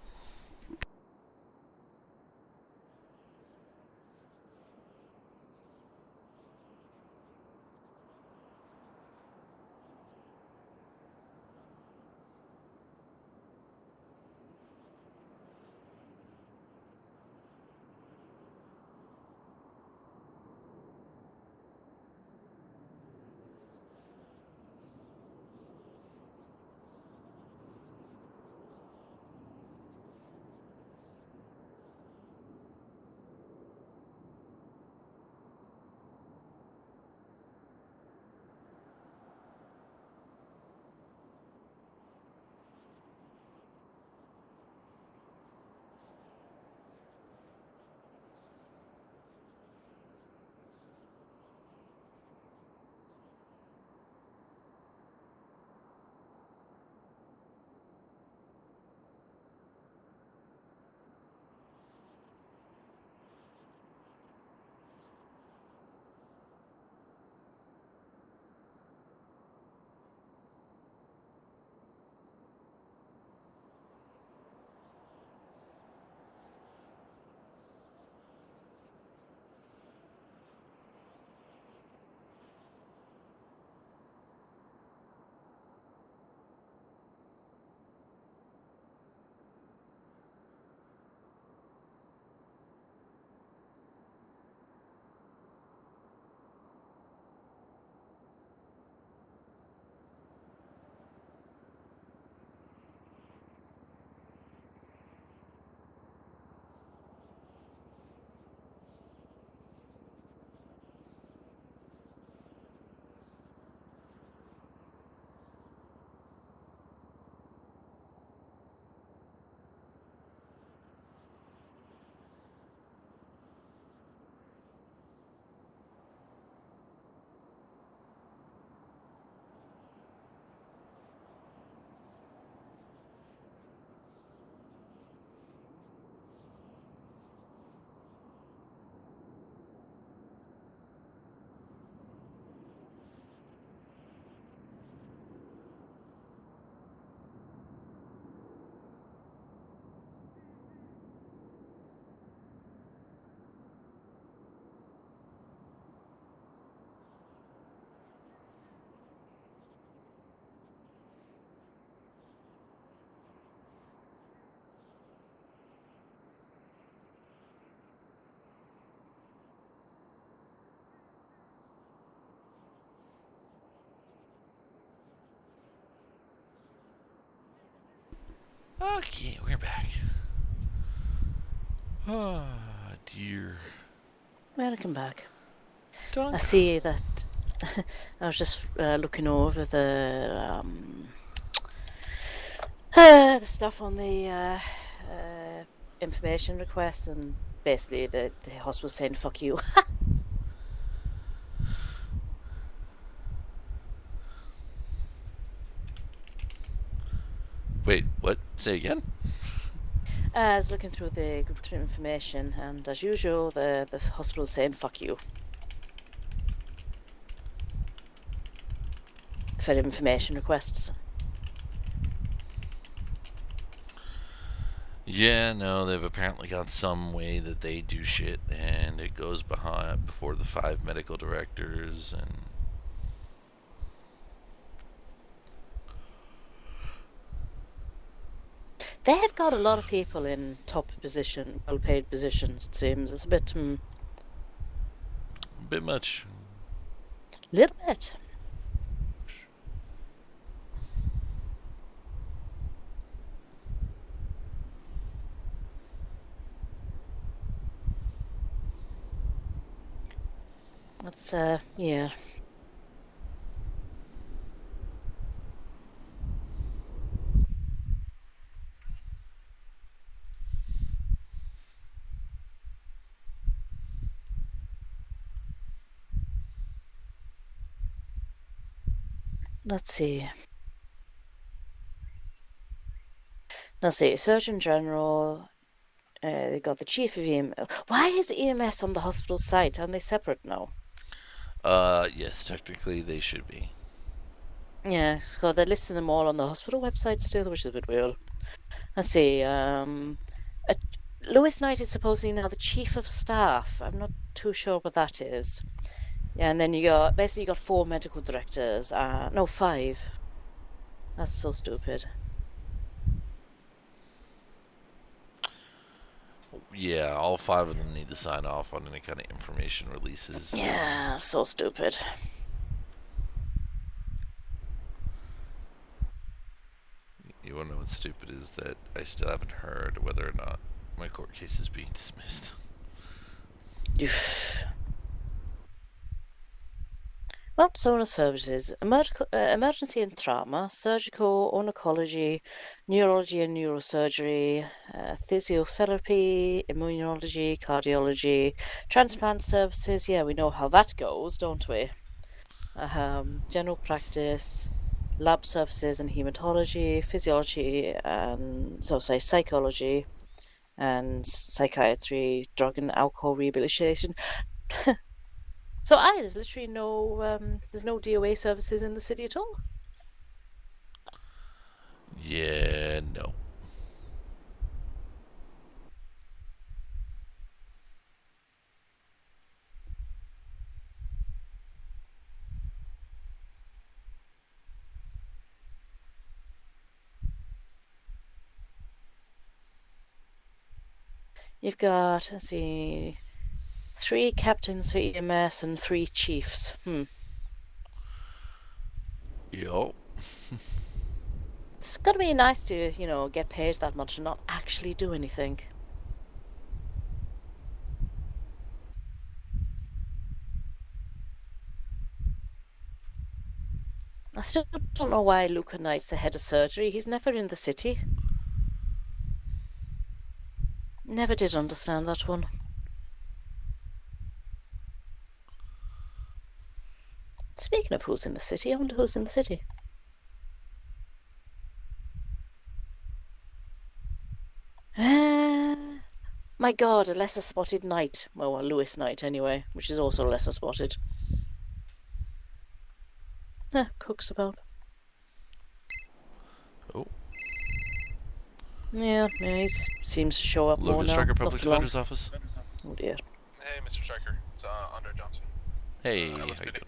Okay, we're back. Oh, dear. Welcome back. Dunk. I see that. I was just looking over the stuff on the information request, and basically the hospital saying "fuck you." Wait, what? Say again? I was looking through the information, and as usual, the hospital is saying "fuck you" for information requests. Yeah, no, they've apparently got some way that they do shit, and it goes before the 5 medical directors, and They have got a lot of people in top position, well-paid positions. It seems it's a bit, a bit much. little bit. That's yeah. Let's see. Surgeon General. They got the chief of EMS. Why is EMS on the hospital site? Aren't they separate now? Yes, technically they should be. Yeah, so they're listing them all on the hospital website still, which is a bit weird. Let's see. Lewis Knight is supposedly now the chief of staff. I'm not too sure what that is. Yeah, and then you got 4 medical directors. No, 5. That's so stupid. Yeah, all 5 of them need to sign off on any kind of information releases. Yeah, so stupid. You wanna know what's stupid is that I still haven't heard whether or not my court case is being dismissed. Well, zone of services: emergency and trauma, surgical, oncology, neurology and neurosurgery, physiotherapy, immunology, cardiology, transplant services. Yeah, we know how that goes, don't we? General practice, lab services and hematology, physiology and psychology, and psychiatry, drug and alcohol rehabilitation. So there's literally no there's no DOA services in the city at all. Yeah, no. You've got, let's see, 3 captains for EMS and 3 chiefs. Yup. It's gotta be nice to, get paid that much and not actually do anything. I still don't know why Luca Knight's the head of surgery. He's never in the city. Never did understand that one. Speaking of who's in the city, I wonder who's in the city. My god, a lesser spotted knight. Well, Lewis Knight anyway, which is also lesser spotted. Cook's about. Oh. Yeah, he seems to show up more Logan now. Stryker Public Defender's office. Oh dear. Hey, Mr. Stryker. It's Andre Johnson. Hey, how you LSPD. doing?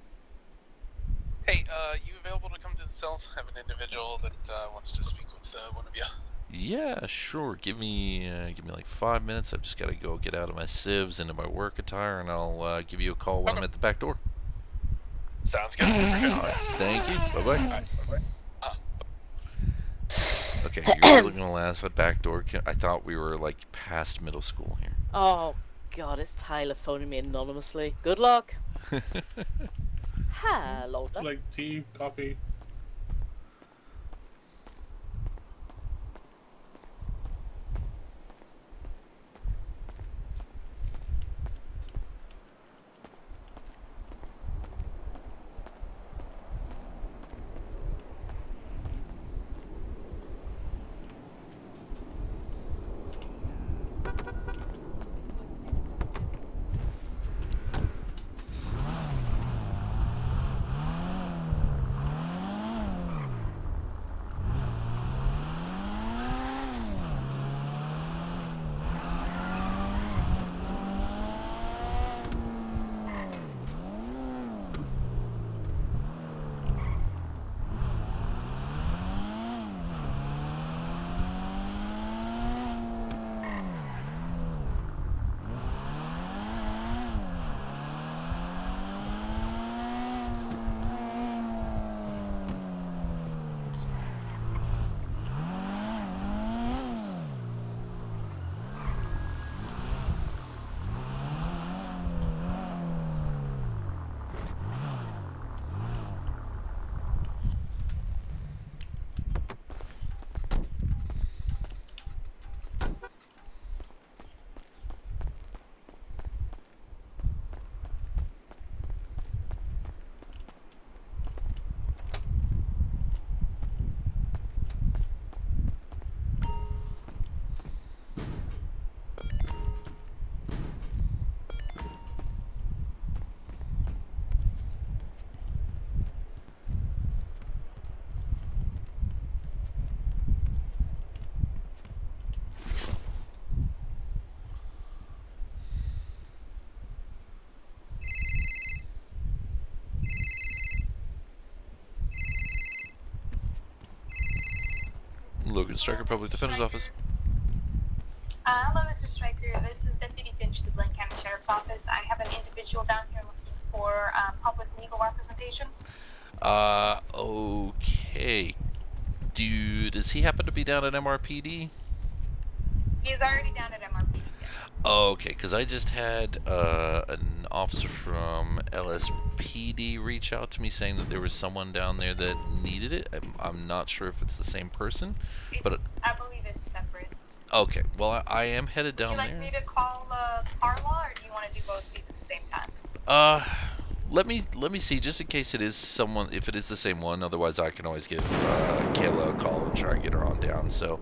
Hey, you available to come to the cells? I have an individual that wants to speak with one of you. Yeah, sure. Give me like 5 minutes. I've just got to go get out of my civs into my work attire, and I'll give you a call when I'm at the back door. Sounds good. Appreciate it. All right, thank you. Bye bye. All right, bye-bye. Okay, you're really gonna last at back door? I thought we were like past middle school here. Oh God, it's Tyler phoning me anonymously. Good luck. Hello. Like tea, coffee. Logan Stryker Public Defender's office. Hello, Mr. Stryker. This is Deputy Finch, the Blaine County Sheriff's Office. I have an individual down here looking for public legal representation. Okay. Does he happen to be down at MRPD? He is already down at MRPD. Yes. Okay, because I just had an officer from LSPD reach out to me saying that there was someone down there that needed it. I'm not sure if it's the same person, but I believe it's separate. okay. Well, I am headed down there. Would you like me to call Carla, or do you want to do both of these at the same time? Let me see, just in case it is someone, if it is the same one. Otherwise, I can always give Kayla a call and try and get her on down. So,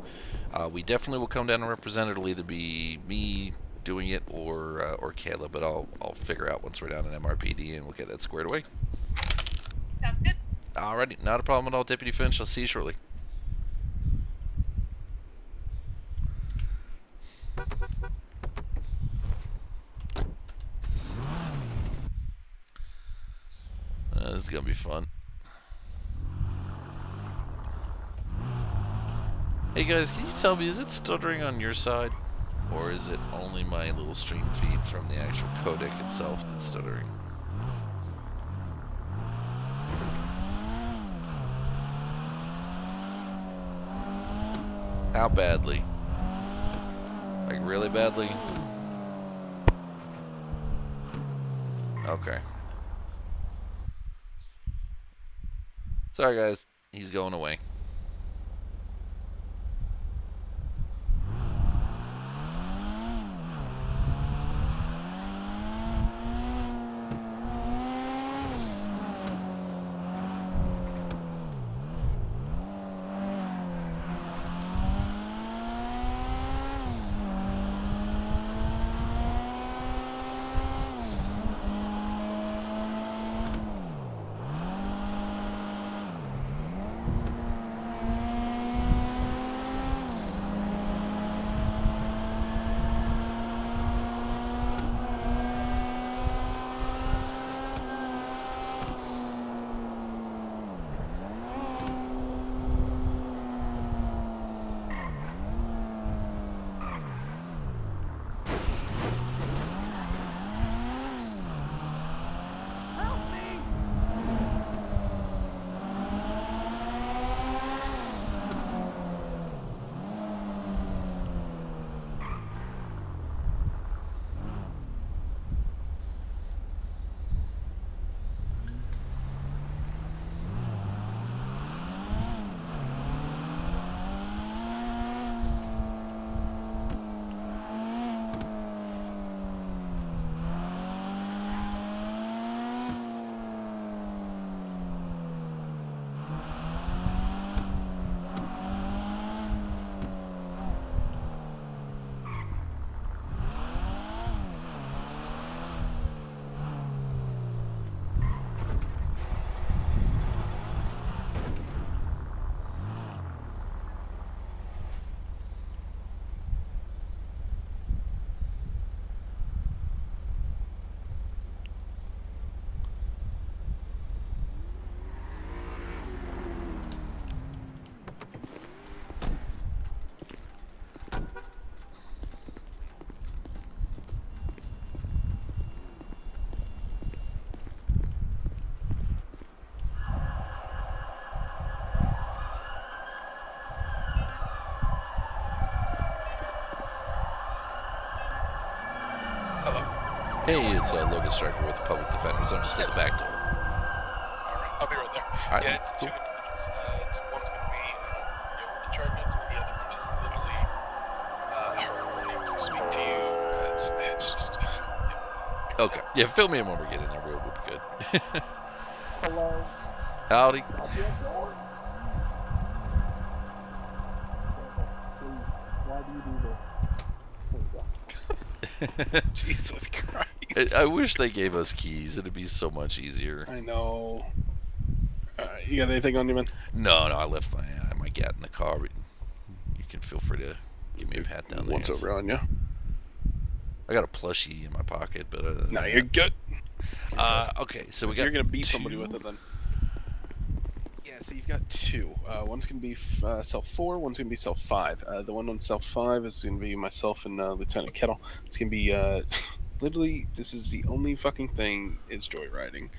we definitely will come down and represent it. It'll either be me doing it or Kayla, but I'll figure out once we're down in MRPD and we'll get that squared away. Sounds good. Alrighty, not a problem at all, Deputy Finch. I'll see you shortly. This is gonna be fun. Hey guys, can you tell me, is it stuttering on your side? Or is it only my little stream feed from the actual codec itself that's stuttering? How badly? Like really badly? Okay. Sorry guys, he's going away. Hey, it's Logan Stryker with the Public Defenders. I'm just at the back door. Alright, I'll be right there. Alright, Yeah, it's cool. 2 individuals. One's going to be yoga charges, and the other one is literally her wanting to speak to you. It's just... Okay. Yeah, fill me in when we get in there. We'll be good. Hello. Howdy. Why do you do this? Jesus Christ. I wish they gave us keys. It'd be so much easier. I know. You got anything on you, man? No, I left my gat in the car. But you can feel free to give me a pat down there. What's over on you? I got a plushie in my pocket, but No, you're good. Okay, so we got. You're gonna beat 2. somebody with it then. Yeah, so you've got 2. One's gonna be cell 4. One's gonna be cell 5. The one on cell 5 is gonna be myself and Lieutenant Kettle. It's gonna be literally. This is the only fucking thing is joyriding.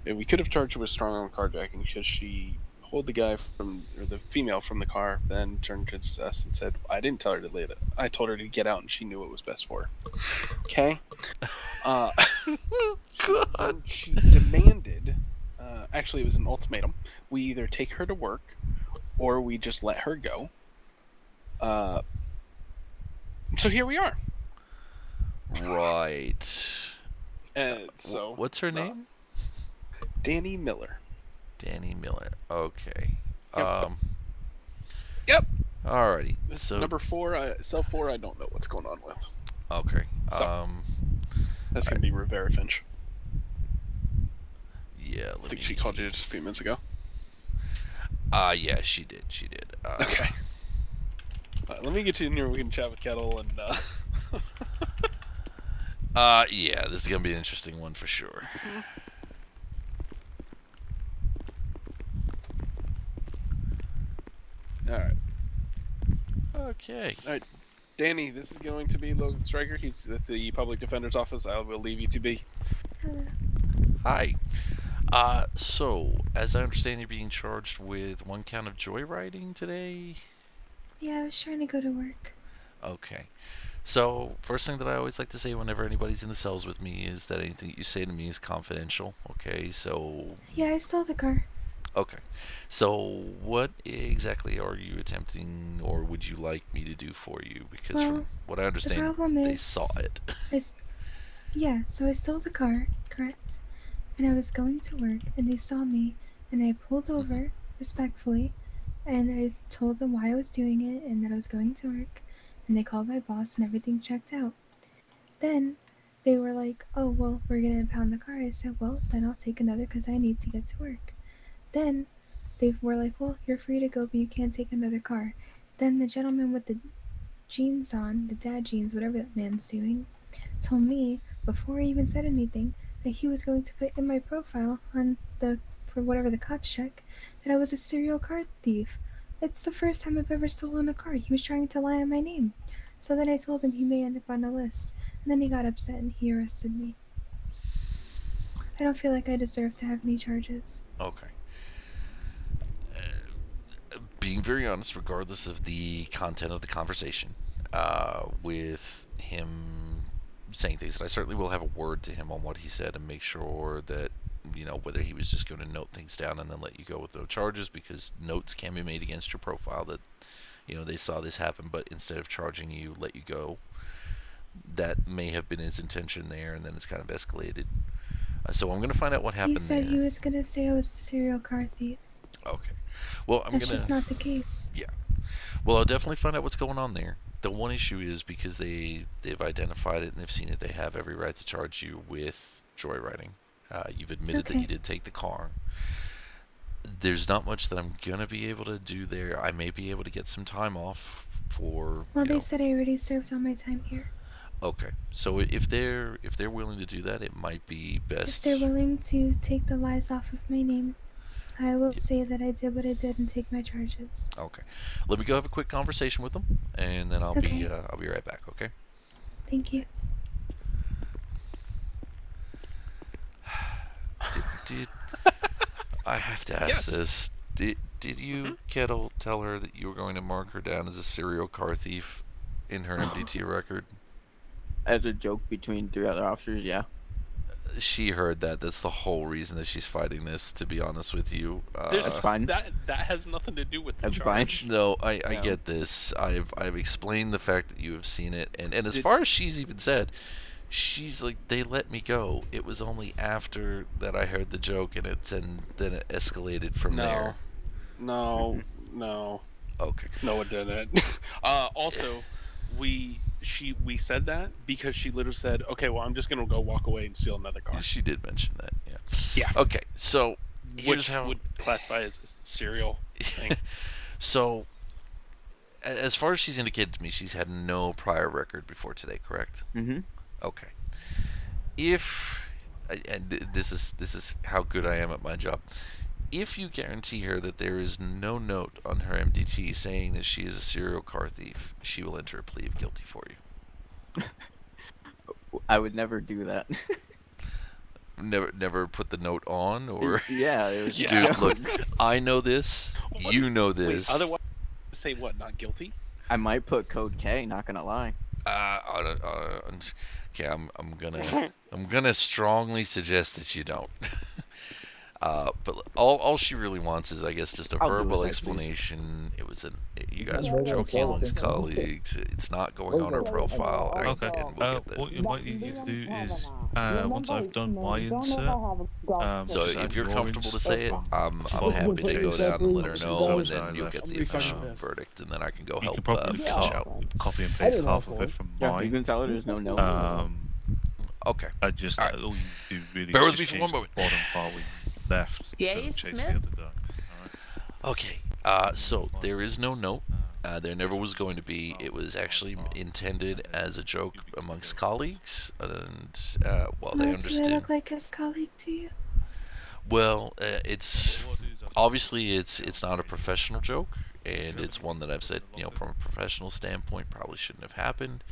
And we could have charged her with strong arm carjacking because she pulled the guy or the female from the car, then turned to us and said, "I didn't tell her to leave it. I told her to get out, and she knew what was best for her." Okay. God. She demanded. Actually, it was an ultimatum. We either take her to work, or we just let her go. So here we are. Right. So what's her name? Danny Miller. Danny Miller. Okay. Yep. Yep. Alrighty. So number 4, cell 4. I don't know what's going on with. Okay. So, that's gonna be Rivera Finch. Yeah. I think she called you just a few minutes ago. Yeah, she did. Okay. Let me get you in here. We can chat with Kettle and. Yeah, this is gonna be an interesting one for sure. Alright. Okay. Alright. Danny, this is going to be Logan Stryker. He's at the Public Defender's office. I will leave you to be. Hello. Hi. So, as I understand, you're being charged with 1 count of joyriding today? Yeah, I was trying to go to work. Okay. So, first thing that I always like to say whenever anybody's in the cells with me is that anything you say to me is confidential, okay? So... Yeah, I stole the car. Okay. So, what exactly are you attempting, or would you like me to do for you? Because from what I understand, they saw it. Yeah, so I stole the car, correct? And I was going to work, and they saw me, and I pulled over, respectfully, and I told them why I was doing it, and that I was going to work, and they called my boss, and everything checked out. Then, they were like, "Oh, well, we're gonna impound the car." I said, "Well, then I'll take another, because I need to get to work." Then, they were like, "Well, you're free to go, but you can't take another car." Then the gentleman with the jeans on, the dad jeans, whatever that man's doing, told me, before I even said anything, that he was going to put in my profile for whatever the cops check, that I was a serial car thief. It's the first time I've ever stolen a car. He was trying to lie on my name. So then I told him he may end up on a list, and then he got upset and he arrested me. I don't feel like I deserve to have any charges. Okay. Being very honest, regardless of the content of the conversation, with him saying things, and I certainly will have a word to him on what he said and make sure that, whether he was just going to note things down and then let you go with no charges, because notes can be made against your profile that, they saw this happen, but instead of charging you, let you go. That may have been his intention there, and then it's kind of escalated. So I'm going to find out what happened He said there. he was going to say I was a serial car thief. Okay. Well, That's just not the case. Yeah. Well, I'll definitely find out what's going on there. The one issue is because they've identified it and they've seen it, they have every right to charge you with joyriding. You've admitted that you did take the car. There's not much that I'm gonna be able to do there. I may be able to get some time off for. Well, they said I already served all my time here. Okay, so if they're willing to do that, it might be best. If they're willing to take the lies off of my name, I will say that I did what I did and take my charges. Okay, let me go have a quick conversation with them, and then I'll be right back. Okay. Thank you. Did I have to ask this? Did you, Kettle, tell her that you were going to mark her down as a serial car thief in her MDT record? As a joke between 3 other officers, yeah. She heard that. That's the whole reason that she's fighting this, to be honest with you. That's fine. That has nothing to do with the That's charge. fine. No, I get this. I've explained the fact that you have seen it, and as far as she's even said, she's like, they let me go. It was only after that I heard the joke, and then it escalated from there. No. Okay. No, it didn't. Also, we said that because she literally said, "Okay, well, I'm just gonna go walk away and steal another car." She did mention that. Yeah. Yeah. Okay. So here's Which how would classify as a serial thing. So, as far as she's indicated to me, she's had no prior record before today, correct? Mm-hmm. Okay. And this is how good I am at my job. If you guarantee her that there is no note on her MDT saying that she is a serial car thief, she will enter a plea of guilty for you. I would never do that. Never put the note on, or yeah, it was dude, look, I know this. You know this. Wait, otherwise, say what? Not guilty? I might put code K. Not gonna lie. Okay, I'm gonna strongly suggest that you don't. But all she really wants is, I guess, just a verbal explanation. It was you guys were joking amongst colleagues. It's not going on her profile. Okay. What you might need to do is once I've done my insert. So if you're comfortable to say it, I'm happy to go down and let her know, and then you'll get the official verdict, and then I can go help pitch out. Copy and paste half of it from mine. You can tell her there's no note. Okay. I just all you do really. Bear with me for one moment. Bottom part we left. Yeah, chase Smith. the other duck. Okay. So there is no note. There never was going to be. It was actually intended as a joke amongst colleagues, and well, they understood. Do I look like his colleague to you? Well, it's obviously it's not a professional joke, and it's one that I've said, from a professional standpoint, probably shouldn't have happened.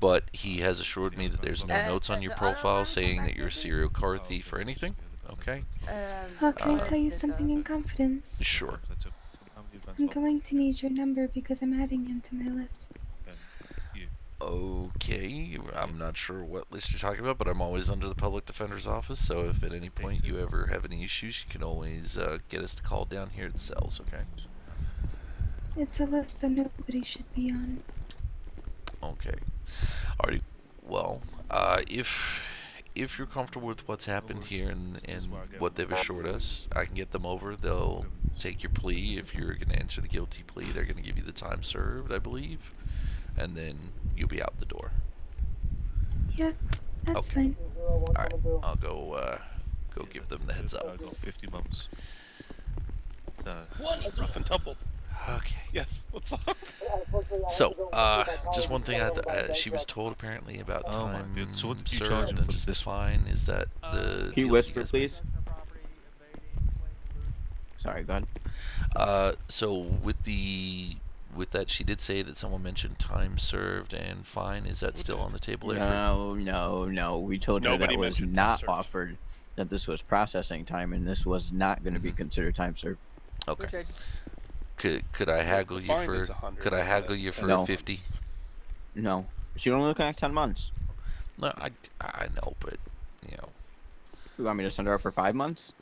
But he has assured me that there's no notes on your profile saying that you're a serial car thief or anything. Okay. Oh, can I tell you something in confidence? Sure. I'm going to need your number because I'm adding him to my list. Okay, I'm not sure what list you're talking about, but I'm always under the public defender's office, so if at any point you ever have any issues, you can always get us to call down here at the cells, okay? It's a list that nobody should be on. Okay. Alrighty. Well, if you're comfortable with what's happened here and what they've assured us, I can get them over. They'll take your plea. If you're going to answer the guilty plea, they're going to give you the time served, I believe, and then you'll be out the door. Yeah, that's okay. fine. Alright, I'll go give them the heads up. I got 50 months. Rough and tumble. Okay. Yes. What's up? So, just one thing. She was told apparently about time so what did you served charge and for just this fine. Is that the? Can you whisper, please? Sorry, go ahead. So with that, she did say that someone mentioned time served and fine. Is that still on the table there? No. We told her that it was not offered. That this was processing time, and this was not going to be considered time served. Okay. Could I haggle you for? Could I haggle you for 50? No. She only looking at 10 months. No, I know, but You want me to send her up for 5 months?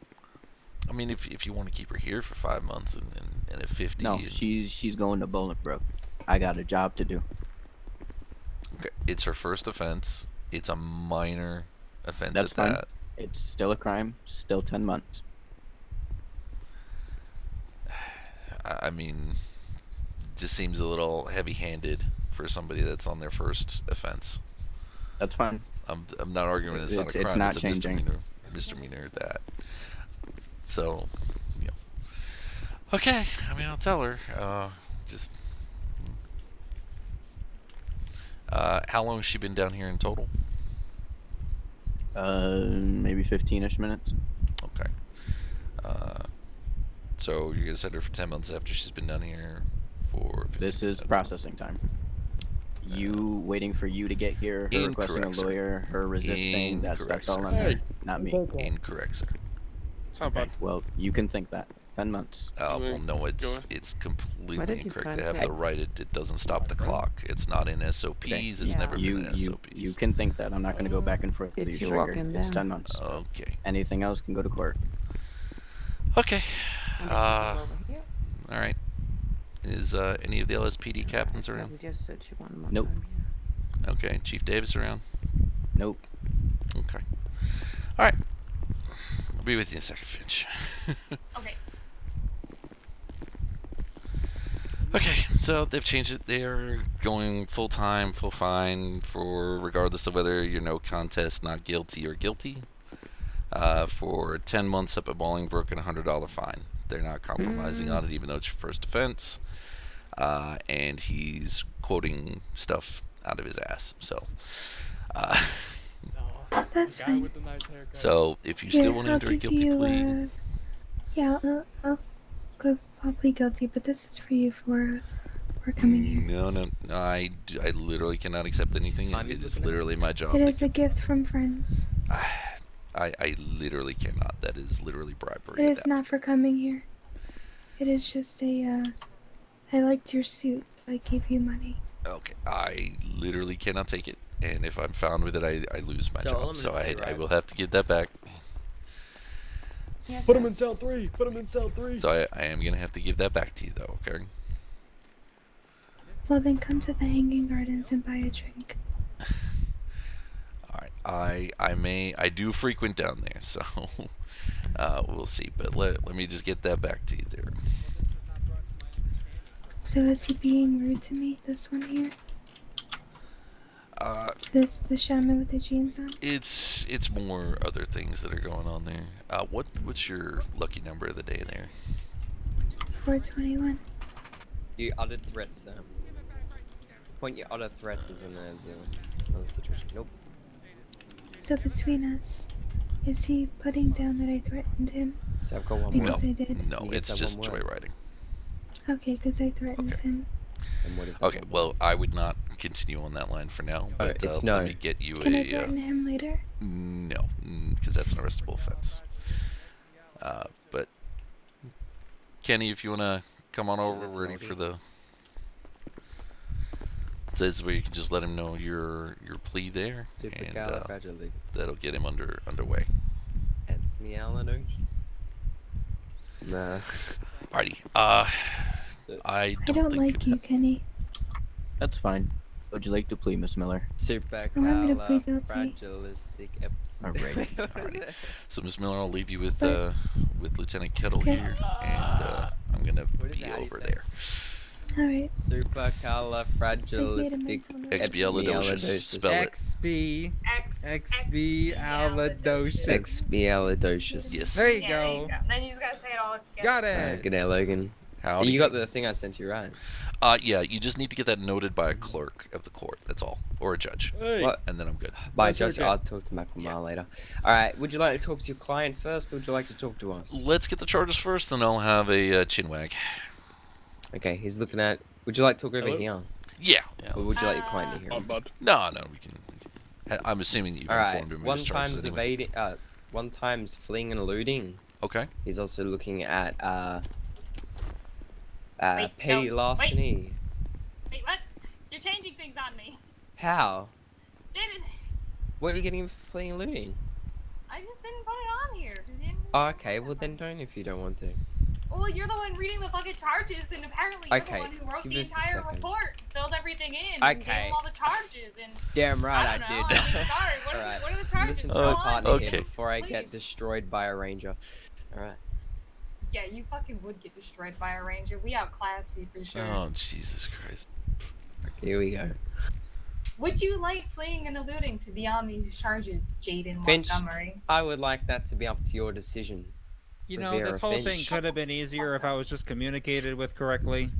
I mean, if you want to keep her here for 5 months and at 50. No, she's going to Bolingbroke. I got a job to do. Okay, it's her first offense. It's a minor offense. That's at fine. that. It's still a crime. Still 10 months. I mean, just seems a little heavy-handed for somebody that's on their first offense. That's fine. I'm not arguing it's not a crime. It's not a changing. Misdemeanor that. So, okay. I mean, I'll tell her. How long has she been down here in total? Maybe 15-ish minutes. Okay. So you're gonna send her for 10 months after she's been down here for. This is processing time. You waiting for you to get here, her requesting a lawyer, her resisting. That's all on her, not me. Incorrect, sir. Sound bad. Well, you can think that. 10 months. Well, no, it's completely incorrect. They have the right. It doesn't stop the clock. It's not in SOPs. Okay. It's never been in SOPs. You can think that. I'm not going to go back and forth with you, Stryker. It's 10 months. Okay. Anything else can go to court. Okay. All right. Is any of the LSPD captains around? Nope. Okay. Chief Davis around? Nope. Okay. All right. I'll be with you in a second, Finch. Okay. Okay, so they've changed it. They're going full-time, full fine for regardless of whether you're no contest, not guilty, or guilty. For 10 months up at Bolingbrook and a $100 fine. They're not compromising on it, even though it's your first offense. And he's quoting stuff out of his ass. So, That's fine. so if you still want to I'll enter a give guilty you, plea, yeah, I'll plead guilty, but this is for you for coming here. no, I literally cannot accept anything. It is literally my job. It is a gift from friends. I literally cannot. That is literally bribery. It is not for coming here. It is just a, I liked your suit, so I gave you money. Okay, I literally cannot take it, and if I'm found with it, I lose my job. So I will have to give that back. Put him in cell 3. Put him in cell 3. So I am gonna have to give that back to you, though. Okay. Well, then come to the Hanging Gardens and buy a drink. All right. I do frequent down there, so we'll see. But let me just get that back to you there. So is he being rude to me? This one here? This gentleman with the jeans on? It's more other things that are going on there. What's your lucky number of the day there? 421. You uttered threats, Sam. Point your other threats is when there's another situation. Nope. So between us, is he putting down that I threatened him? So I've got one because no, I did. No, it's just joyriding. Okay, because I threatened him. And what is that? Okay, well, I would not continue on that line for now. But it's no. let me get you Can I threaten him later? No, because that's an arrestable offense. But Kenny, if you wanna come on over, we're ready for the. This is where you can just let him know your plea there, and that'll get him underway. Nah. Alrighty. I don't like you, Kenny. That's fine. Would you like to plead, Miss Miller? I'm gonna plead guilty. Alright. Alrighty. So, Miss Miller, I'll leave you with Lieutenant Kettle here, and I'm gonna be over there. Alright. Supercalifragilistic expialidocious. Spell it. Expialidocious. Expialidocious. Yes. There you Yeah, go. there you go. Then you just gotta say it all together. Got it. Good day, Logan. Howdy. You got the thing I sent you, right? Yeah, you just need to get that noted by a clerk of the court. That's all, or a judge. Hey. What? And then I'm good. By That's judge, okay. I'll talk to McLemore later. Alright, would you like to talk to your client first, or would you like to talk to us? Let's get the charges first, then I'll have a chin wag. Okay, he's looking at... Would you like to talk over here? Yeah. Or would you like your client to hear? No, we can. I'm assuming you've informed him of his charges anyway. One time's fleeing and eluding. Okay. He's also looking at Wait, petty no, larceny. Wait, what? You're changing things on me. How? Jaden, What are you getting for fleeing and eluding? I just didn't put it on here. 'Cause you didn't Oh, okay, well then don't if you don't want to. Well, you're the one reading the fucking charges, and apparently you're Okay, the one who wrote give the us a entire second. report, filled everything in, and Okay. gave them all the charges, and Damn right I, I don't know. did. I mean, sorry, what are the charges? Listen to Go my on, partner okay. here before I get Please. destroyed by a ranger. Alright. Yeah, you fucking would get destroyed by a ranger. We outclass you for sure. Oh, Jesus Christ. Here we go. Would you like fleeing and eluding to be on these charges, Jaden Finch, Montgomery? I would like that to be up to your decision. You know, Rivera this whole Finch. thing could have been easier if I was just communicated with correctly.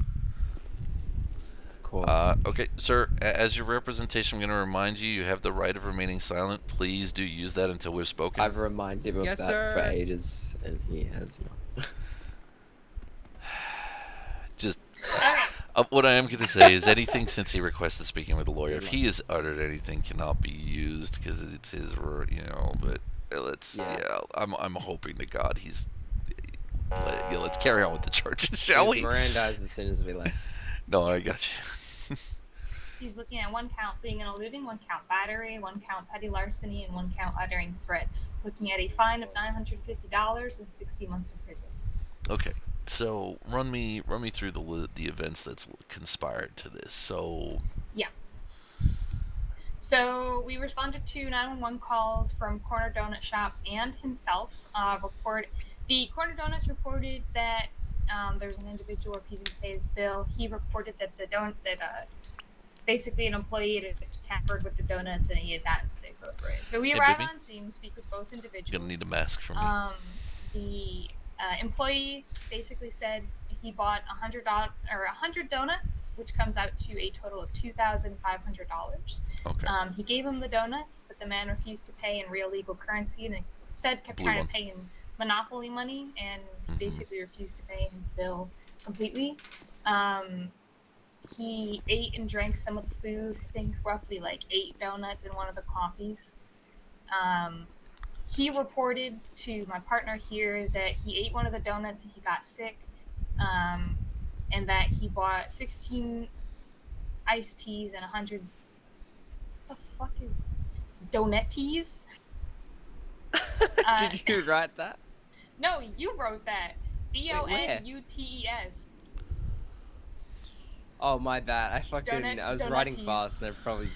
Of course. Okay, sir, as your representation, I'm going to remind you, you have the right of remaining silent. Please do use that until we've spoken. I've reminded him of Yes, that sir. for ages, and he has not. Just, what I am going to say is anything since he requested speaking with a lawyer, if he has uttered anything, cannot be used because it's his, but let's, I'm hoping to God he's, Let's carry on with the charges, shall we? Mirandized as soon as we left. No, I got you. He's looking at 1 count fleeing and eluding, 1 count battery, 1 count petty larceny, and 1 count uttering threats. Looking at a fine of $950 and 60 months in prison. Okay, so run me through the events that's conspired to this. So yeah. So we responded to 911 calls from Corner Donut Shop and himself. The Corner Donuts reported that there's an individual refusing to pay his bill. He reported that basically an employee had tampered with the donuts and he had gotten sick over it. So we arrived on scene, speak with both individuals. You're gonna need a mask from me. The employee basically said he bought 100 donuts, which comes out to a total of $2,500. Okay. He gave him the donuts, but the man refused to pay in real legal currency and instead kept trying to pay in Monopoly money and basically refused to pay his bill completely. He ate and drank some of the food, I think roughly like 8 donuts and 1 of the coffees. He reported to my partner here that he ate 1 of the donuts and he got sick, and that he bought 16 iced teas and 100... What the fuck is... Donetties? Did you write that? No, you wrote that. DONUTES. Oh, my bad. I was writing fast and I probably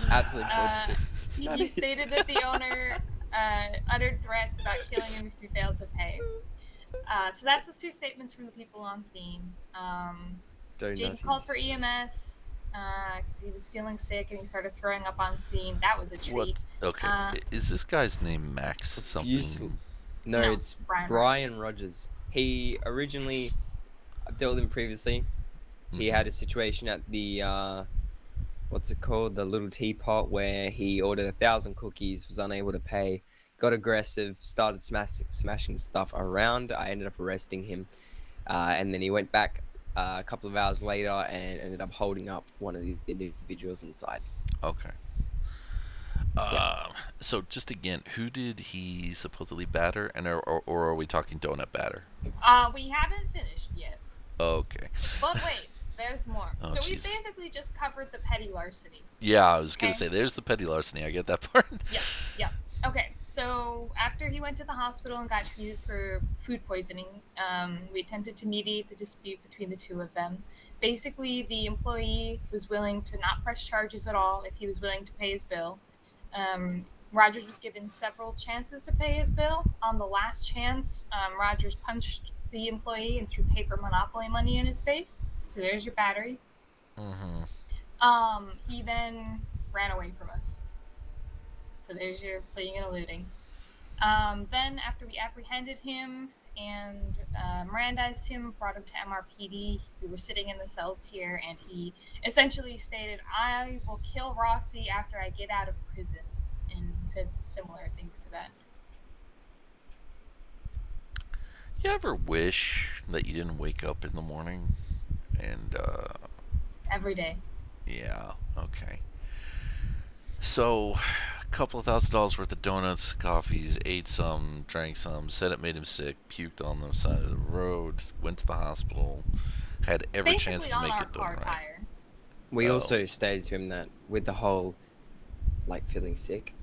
absolutely butchered it. He stated that the owner uttered threats about killing him if he failed to pay. So that's the 2 statements from the people on scene. Jake called for EMS because he was feeling sick and he started throwing up on scene. That was a treat. What? Okay. Is this guy's name Max something? No, it's Brian Rogers. He originally, I've dealt with him previously. He had a situation at the, what's it called? The Little Teapot, where he ordered 1,000 cookies, was unable to pay, got aggressive, started smashing stuff around. I ended up arresting him. And then he went back a couple of hours later and ended up holding up one of the individuals inside. Okay. So just again, who did he supposedly batter, and or are we talking donut batter? We haven't finished yet. Okay. But wait, there's more. Oh, so we basically just covered the petty larceny. Yeah, I was gonna say there's the petty larceny. I get that part. Yeah. Okay. So after he went to the hospital and got treated for food poisoning, we attempted to mediate the dispute between the 2 of them. Basically, the employee was willing to not press charges at all if he was willing to pay his bill. Rogers was given several chances to pay his bill. On the last chance, Rogers punched the employee and threw paper Monopoly money in his face. So there's your battery. He then ran away from us. So there's your fleeing and eluding. Then after we apprehended him and Mirandized him, brought him to MRPD, we were sitting in the cells here, and he essentially stated, "I will kill Rossi after I get out of prison." And he said similar things to that. You ever wish that you didn't wake up in the morning and Every day. Yeah, okay. So a couple of $1,000s worth of donuts, coffees, ate some, drank some, said it made him sick, puked on the side of the road, went to the hospital, had every chance to make it done right. We also stated to him that with the whole feeling sick,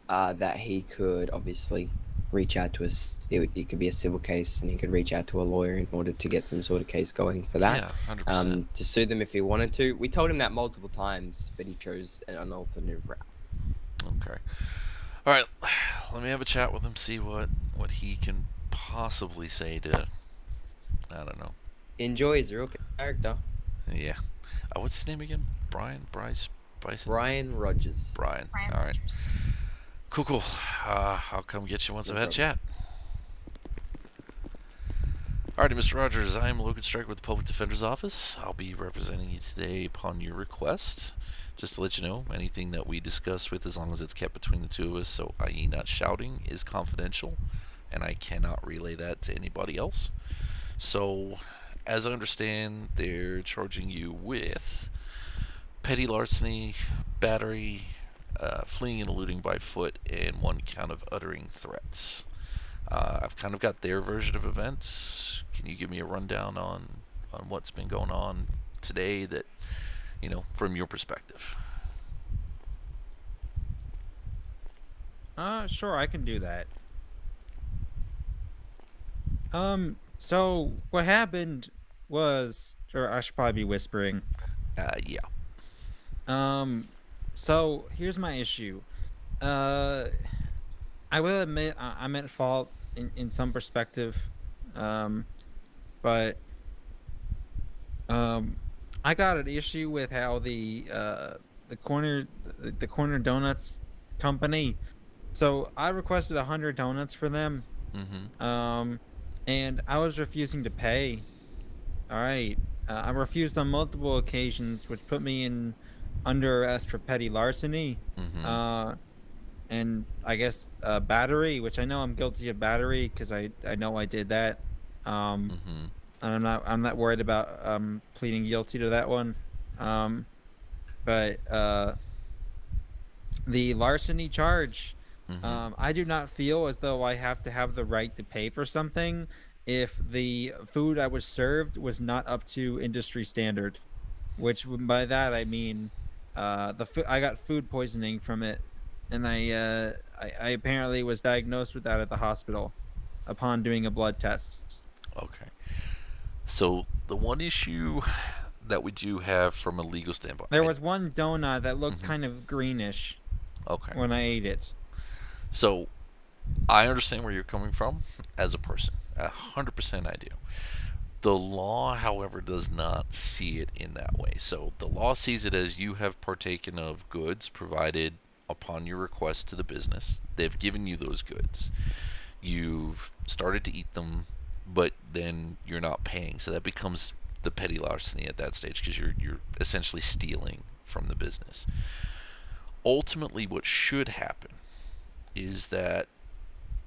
that he could obviously reach out to us. It could be a civil case, and he could reach out to a lawyer in order to get some sort of case going for that. Yeah, 100%. To sue them if he wanted to. We told him that multiple times, but he chose an alternative route. Okay. All right. Let me have a chat with him, see what he can possibly say to, I don't know. Enjoy his real character. Yeah. What's his name again? Brian? Bryson? Brian Rogers. Brian. All right. Cool. I'll come get you once I've had a chat. Alrighty, Mr. Rogers, I'm Logan Stryker with the Public Defender's Office. I'll be representing you today upon your request. Just to let you know, anything that we discuss with, as long as it's kept between the 2 of us, so i.e. not shouting, is confidential, and I cannot relay that to anybody else. So, as I understand, they're charging you with petty larceny, battery, fleeing and eluding by foot, and 1 count of uttering threats. I've kind of got their version of events. Can you give me a rundown on what's been going on today that, from your perspective? Sure, I can do that. So what happened was, or I should probably be whispering. Yeah. So here's my issue. I will admit I'm at fault in some perspective. But I got an issue with how the corner donuts company. So I requested 100 donuts for them. And I was refusing to pay. All right. I refused on multiple occasions, which put me in under arrest for petty larceny. And I guess battery, which I know I'm guilty of battery because I know I did that. And I'm not worried about pleading guilty to that one. But the larceny charge, I do not feel as though I have to have the right to pay for something if the food I was served was not up to industry standard. Which by that I mean I got food poisoning from it, and I apparently was diagnosed with that at the hospital upon doing a blood test. Okay. So the one issue that we do have from a legal standpoint, there was one donut that looked kind of greenish. Okay. When I ate it. So I understand where you're coming from as a person. 100% I do. The law, however, does not see it in that way. So the law sees it as you have partaken of goods provided upon your request to the business. They've given you those goods. You've started to eat them, but then you're not paying. So that becomes the petty larceny at that stage because you're essentially stealing from the business. Ultimately, what should happen is that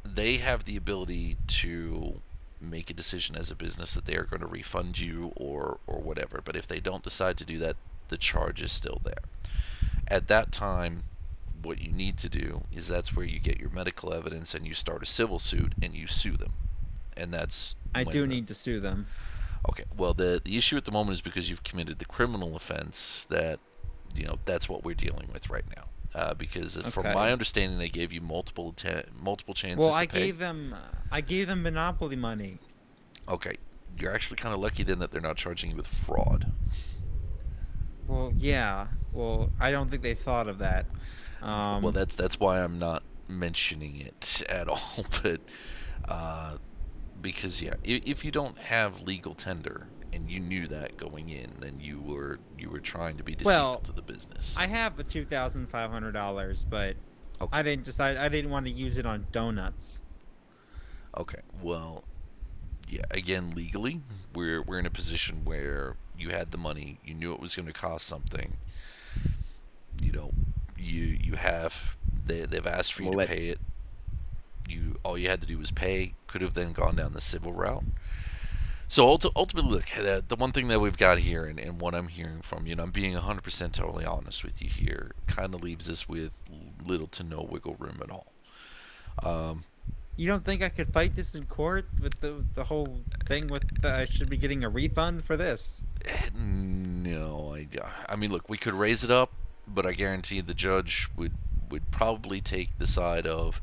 they have the ability to make a decision as a business that they are going to refund you or whatever. But if they don't decide to do that, the charge is still there. At that time, what you need to do is that's where you get your medical evidence and you start a civil suit and you sue them. And that's I do need to sue them. Okay. Well, the issue at the moment is because you've committed the criminal offense that that's what we're dealing with right now. Because from my understanding, they gave you multiple chances. Well, to pay. I gave them monopoly money. Okay, you're actually kind of lucky then that they're not charging you with fraud. Well, yeah. Well, I don't think they thought of that. Well, that's why I'm not mentioning it at all. But because if you don't have legal tender and you knew that going in, then you were trying to be deceitful to the business. I have the $2,500, but I didn't want to use it on donuts. Okay, well, yeah. Again, legally, we're in a position where you had the money, you knew it was going to cost something. They've asked for you to pay it. All you had to do was pay. Could have then gone down the civil route. So ultimately, look, the one thing that we've got here, and what I'm hearing from you, and I'm being 100% totally honest with you here, kind of leaves us with little to no wiggle room at all. You don't think I could fight this in court with the whole thing with I should be getting a refund for this? No, I mean, look, we could raise it up, but I guarantee the judge would probably take the side of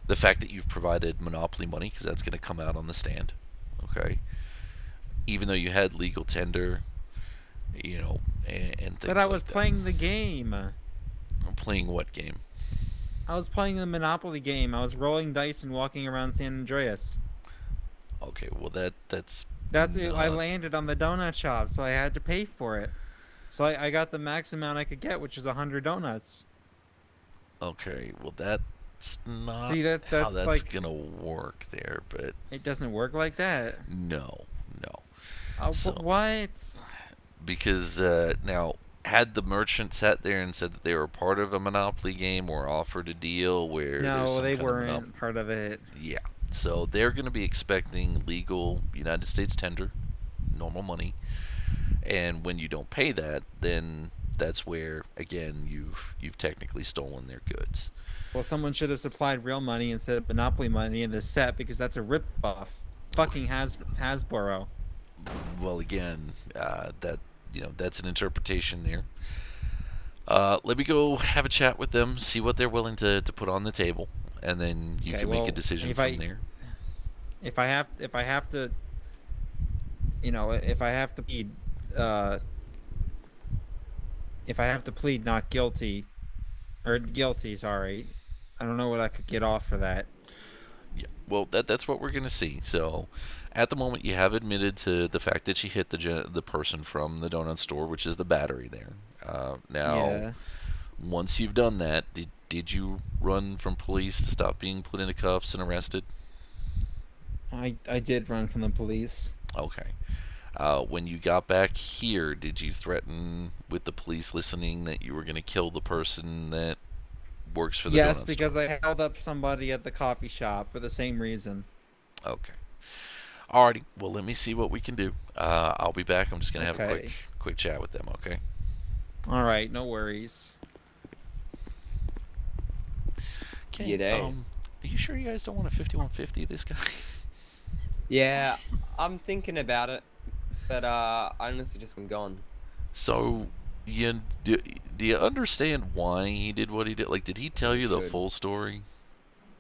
the fact that you've provided monopoly money, because that's going to come out on the stand. Okay. Even though you had legal tender, and things. But I was playing the game. Playing what game? I was playing the Monopoly game. I was rolling dice and walking around San Andreas. Okay, well that's it. I landed on the donut shop, so I had to pay for it. So I got the max amount I could get, which is 100 donuts. Okay, well that's not how that's gonna work there, but it doesn't work like that. No. So, what? Because now, had the merchant sat there and said that they were part of a Monopoly game or offered a deal where no, they weren't part of it. Yeah, so they're going to be expecting legal United States tender, normal money, and when you don't pay that, then that's where again you've technically stolen their goods. Well, someone should have supplied real money instead of Monopoly money in this set because that's a rip-off. Fucking Hasbro. Well, again, that that's an interpretation there. Let me go have a chat with them, see what they're willing to put on the table, and then you can make a decision from there. If I have to, if I have to plead not guilty, or guilty, sorry, I don't know what I could get off for that. Yeah, well, that's what we're gonna see. So, at the moment, you have admitted to the fact that she hit the person from the donut store, which is the battery there. Now, once you've done that, did you run from police to stop being put into cuffs and arrested? I did run from the police. Okay. When you got back here, did you threaten with the police listening that you were going to kill the person that works for the donut store? Yes, because I held up somebody at the coffee shop for the same reason. Okay. Alrighty. Well, let me see what we can do. I'll be back. I'm just going to have a quick chat with them, okay? All right, no worries. Okay, are you sure you guys don't want a 5150 this guy? Yeah, I'm thinking about it, but I honestly just want gone. So, do you understand why he did what he did? Like, did he tell you the full story?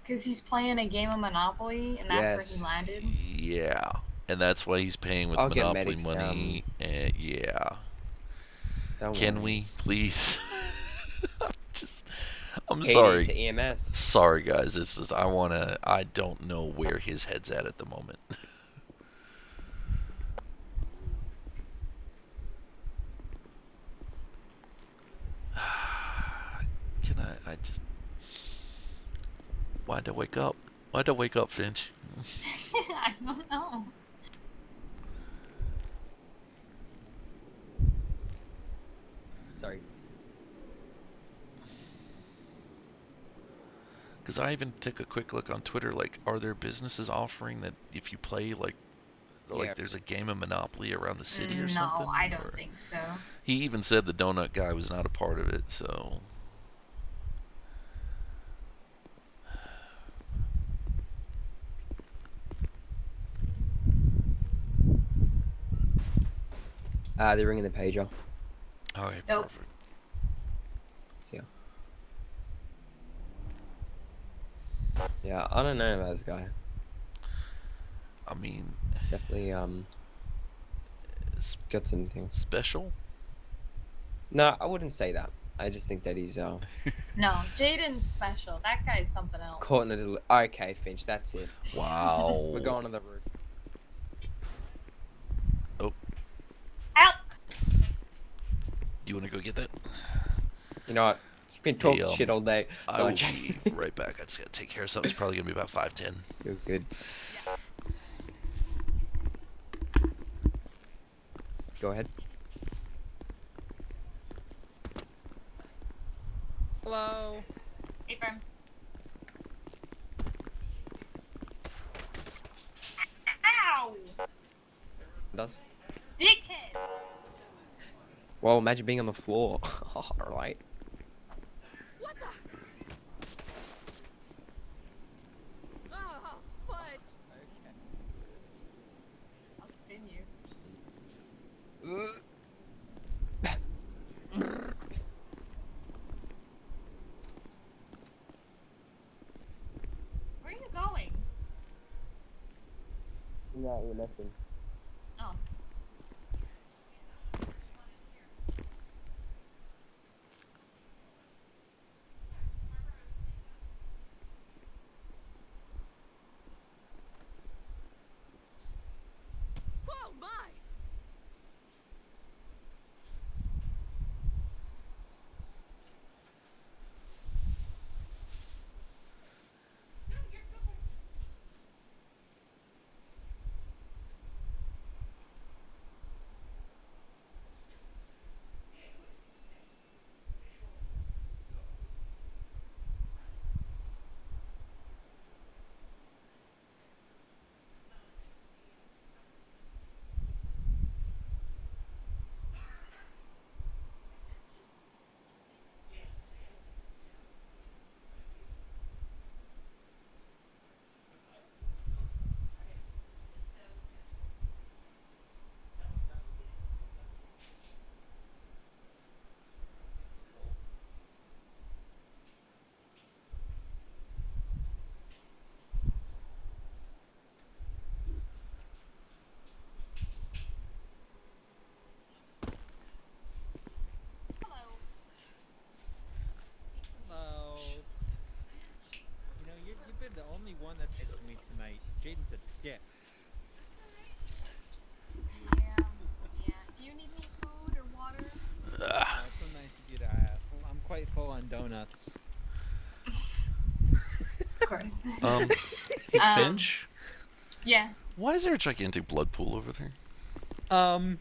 Because he's playing a game of Monopoly, and that's where he landed. Yeah, and that's why he's paying with Monopoly money. And yeah. Can we please? I'm sorry. To EMS. Sorry, guys. It's just I don't know where his head's at the moment. Can I just? Why'd I wake up? Why'd I wake up, Finch? I don't know. Sorry. Because I even took a quick look on Twitter, like, are there businesses offering that if you play, like there's a game of Monopoly around the city or something? No, I don't think so. He even said the donut guy was not a part of it, so... They're ringing the pager. Okay, nope. Perfect. See ya. Yeah, I don't know about this guy. I mean... It's definitely, got some things. Special? No, I wouldn't say that. I just think that he's, No, Jaden's special. That guy's something else. caught in a okay, Finch, that's it. Wow. We're going on the roof. Oh. Out! You want to go get that? You know what? You've been talking shit all day. I will be right back. I just got to take care of something. It's probably going to be about 5:10. You're good. Go ahead. Hello. Hey, Fern. Ow! Does? Dickhead! Well, imagine being on the floor. Alright. What the? Oh, fudge. I'll spin you. Where are you going? Yeah, you're messing. Oh. Oh my! been the only one that's nice to me tonight. Jaden's a dick. Yeah. Do you need any food or water? It's so nice of you to ask. I'm quite full on donuts. Of course. Hey, Finch? Yeah. Why is there a gigantic blood pool over there? I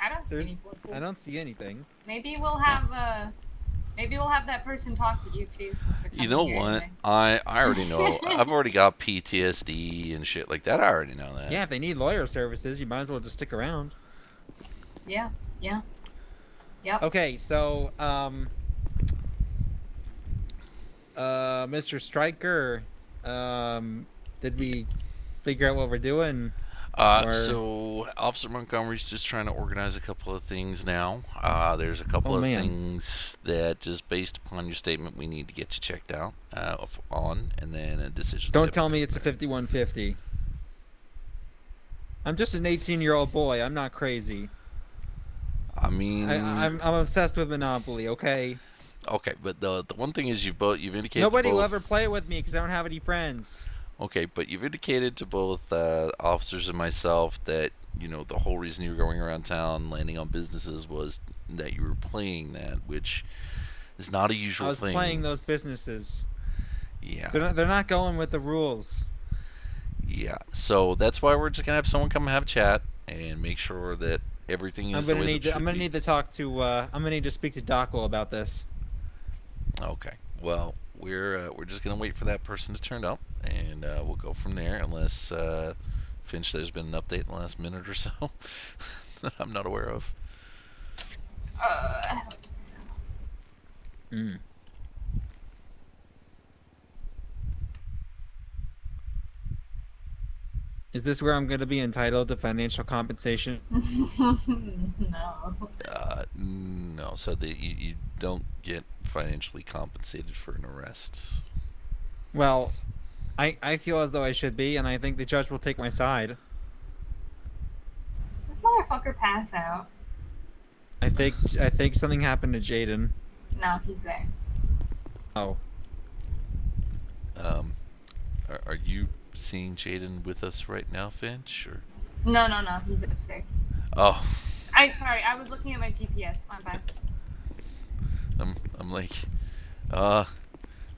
don't see any blood pool. I don't see anything. Maybe we'll have that person talk to you too. Since they're You know coming here what? anyway. I already know. I've already got PTSD and shit like that. I already know that. Yeah, if they need lawyer services, you might as well just stick around. Yeah. Yep. Okay, so Mr. Stryker, did we figure out what we're doing? So Officer Montgomery's just trying to organize a couple of things now. There's a couple of things that, just based upon your statement, we need to get you checked out on, and then a decision. Don't tell me it's a 5150. I'm just an 18-year-old boy. I'm not crazy. I mean, I'm obsessed with Monopoly. Okay. Okay, but the one thing is you've indicated nobody will ever play it with me because I don't have any friends. Okay, but you've indicated to both officers and myself that, you know, the whole reason you were going around town landing on businesses was that you were playing that, which is not a usual thing. I was playing those businesses. Yeah. They're not going with the rules. Yeah, so that's why we're just gonna have someone come and have a chat and make sure that everything is the way that it should be. I'm gonna need to talk to. I'm gonna need to speak to Dockel about this. Okay. Well, we're just gonna wait for that person to turn up, and we'll go from there. Unless Finch, there's been an update in the last minute or so that I'm not aware of. I don't think so. Is this where I'm going to be entitled to financial compensation? No. No. So you don't get financially compensated for an arrest. Well, I feel as though I should be, and I think the judge will take my side. This motherfucker pass out. I think something happened to Jaden. No, he's there. Oh. Are you seeing Jaden with us right now, Finch? Or? No, he's upstairs. Oh. Sorry, I was looking at my GPS. My bad. I'm like,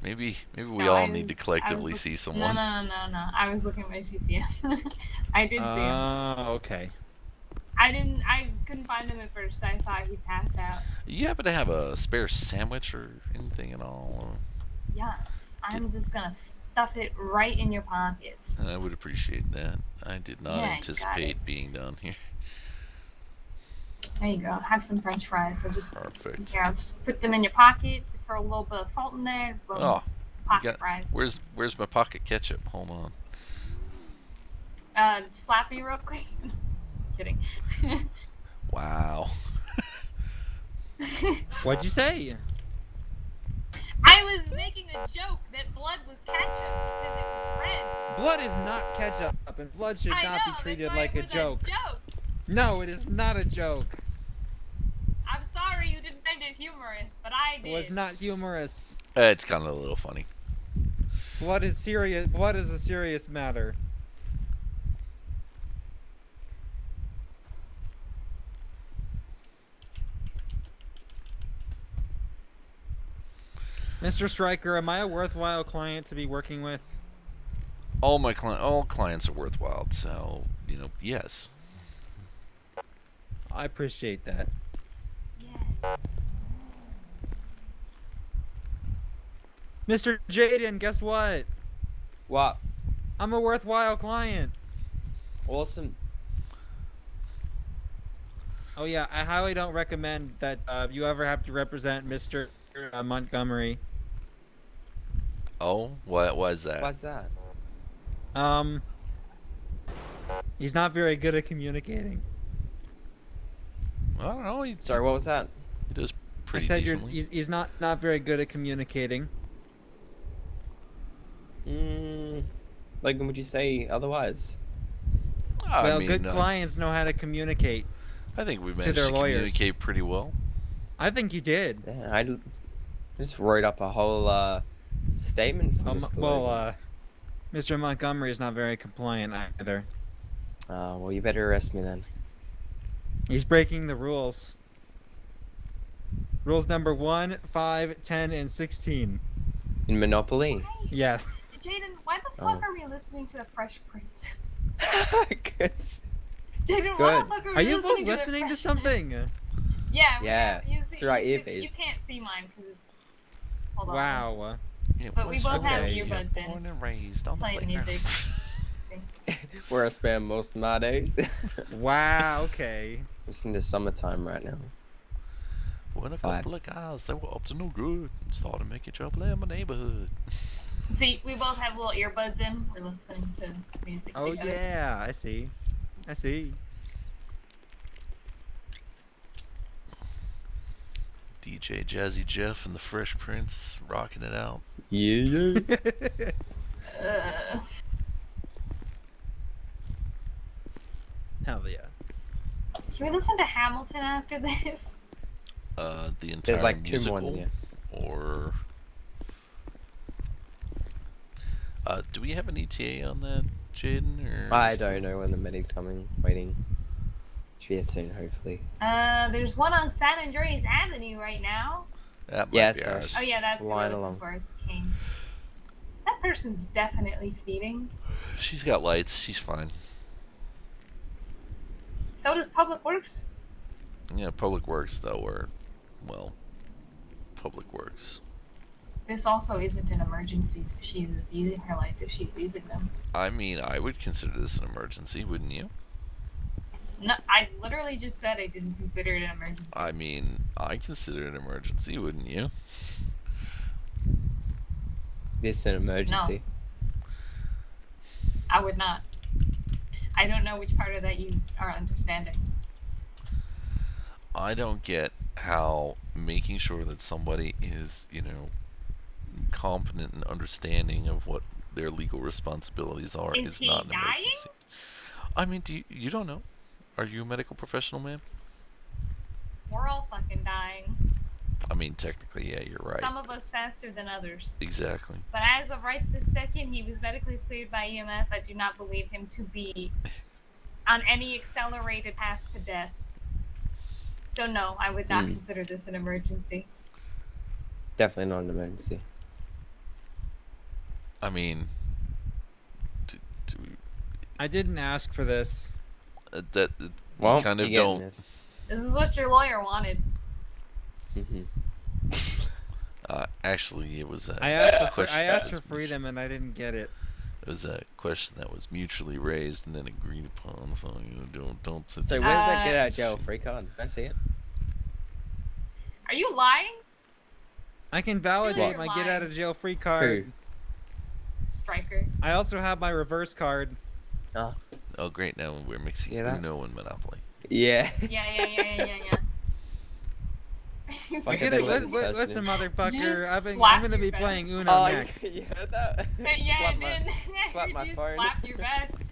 maybe we all need to collectively see someone. No. I was looking at my GPS. I did see him. Oh, okay. I couldn't find him at first. I thought he passed out. You happen to have a spare sandwich or anything at all? Or? Yes. I'm just gonna stuff it right in your pockets. I would appreciate that. I did not anticipate being down here. There you go. Have some French fries. Perfect. Here, I'll just put them in your pocket. Throw a little bit of salt in there. Boom. Pocket fries. Where's my pocket ketchup? Hold on. Slap me real quick. Kidding. Wow. What'd you say? I was making a joke that blood was ketchup because it was red. Blood is not ketchup, and blood should not be treated like a joke. No, it is not a joke. I'm sorry you didn't find it humorous, but I did. It was not humorous. It's kind of a little funny. Blood is serious. Blood is a serious matter. Mr. Stryker, am I a worthwhile client to be working with? All clients are worthwhile, so, you know, yes. I appreciate that. Yes. Mr. Jaden, guess what? What? I'm a worthwhile client. Awesome. Oh yeah, I highly don't recommend that you ever have to represent Mr. Montgomery. Oh, why is that? Why's that? He's not very good at communicating. I don't know. Sorry, what was that? He does pretty I said decently. he's not very good at communicating. Logan, would you say otherwise? Well, good clients know how to communicate. I think we managed to communicate pretty well. I think you did. Yeah, I just wrote up a whole statement from Mr. Logan. Mr. Montgomery is not very compliant either. Well, you better arrest me then. He's breaking the rules. Rules number 1, 5, 10, and 16. In Monopoly? Yes. Jaden, why the fuck are we listening to the Fresh Prince? Because Jaden, why the fuck Are you both listening to something? Yeah. Yeah. Through our You earpiece. can't see mine because it's. Hold on. Wow. Yeah, But we both have okay. earbuds in. Born and raised on the Playing music. Where I spend most of my days. Wow, okay. Listening to Summertime right now. When a couple of guys, they were up to no good and started making trouble in my neighborhood. See, we both have little earbuds in. We're listening to music Oh together. yeah, I see. I see. DJ Jazzy Jeff and the Fresh Prince rocking it out. Yeah. Hell yeah. Can we listen to Hamilton after this? The entire There's like 2 musical, more than you. or do we have an ETA on that, Jaden? Or I don't know when the medic's coming. Waiting. Should be here soon, hopefully. There's one on San Andreas Avenue right now. That Yeah, might be it's ours. Oh yeah, that's Flying who along. It's King. That person's definitely speeding. She's got lights. She's fine. So does Public Works. Yeah, Public Works though, or well, Public Works. This also isn't an emergency, so she is using her lights if she's using them. I mean, I would consider this an emergency, wouldn't you? No, I literally just said I didn't consider it an emergency. I mean, I consider it an emergency, wouldn't you? This is an emergency. I would not. I don't know which part of that you are understanding. I don't get how making sure that somebody is, competent and understanding of what their legal responsibilities are Is is he not an dying? emergency. I mean, you don't know? Are you a medical professional, ma'am? We're all fucking dying. I mean, technically, yeah, you're right. Some of us faster than others. Exactly. But as of right this second, he was medically cleared by EMS. I do not believe him to be on any accelerated path to death. So no, I would not consider this an emergency. Definitely not an emergency. I mean, I didn't ask for this. Well, kind of you're getting don't. this. This is what your lawyer wanted. Actually, it was a I asked for question. freedom and I didn't get it. It was a question that was mutually raised and then agreed upon. So don't. So where's that get out of jail free card? Can I see it? Are you lying? I can validate You're my lying. get out of jail free card. Stryker. I also have my reverse card. Oh, great! Now we're mixing Uno and Monopoly. Yeah. Yeah. Listen, motherfucker. Just I'm gonna be playing Uno next. You heard that? Yeah, Slap I did. slap my You phone. slapped your vest.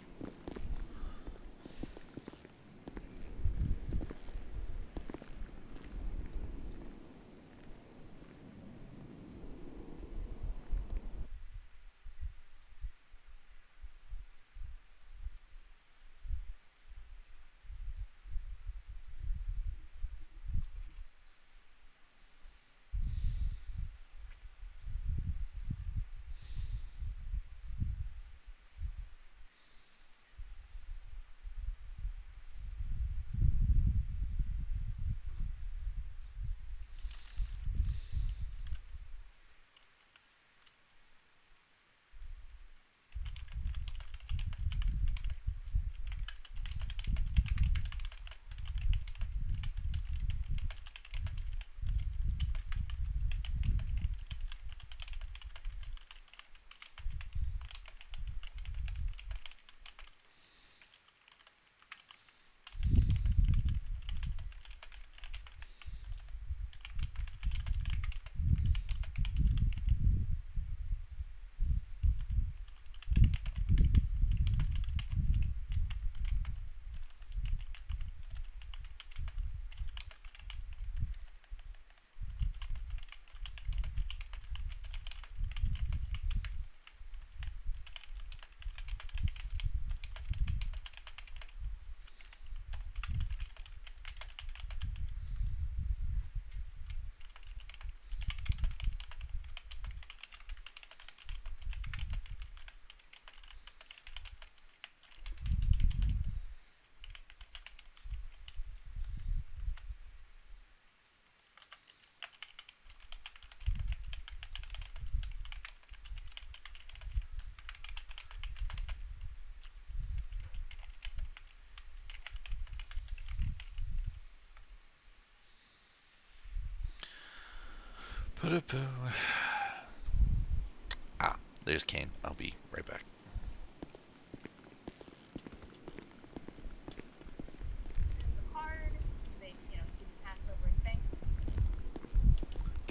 Ah, there's Kane. I'll be right back.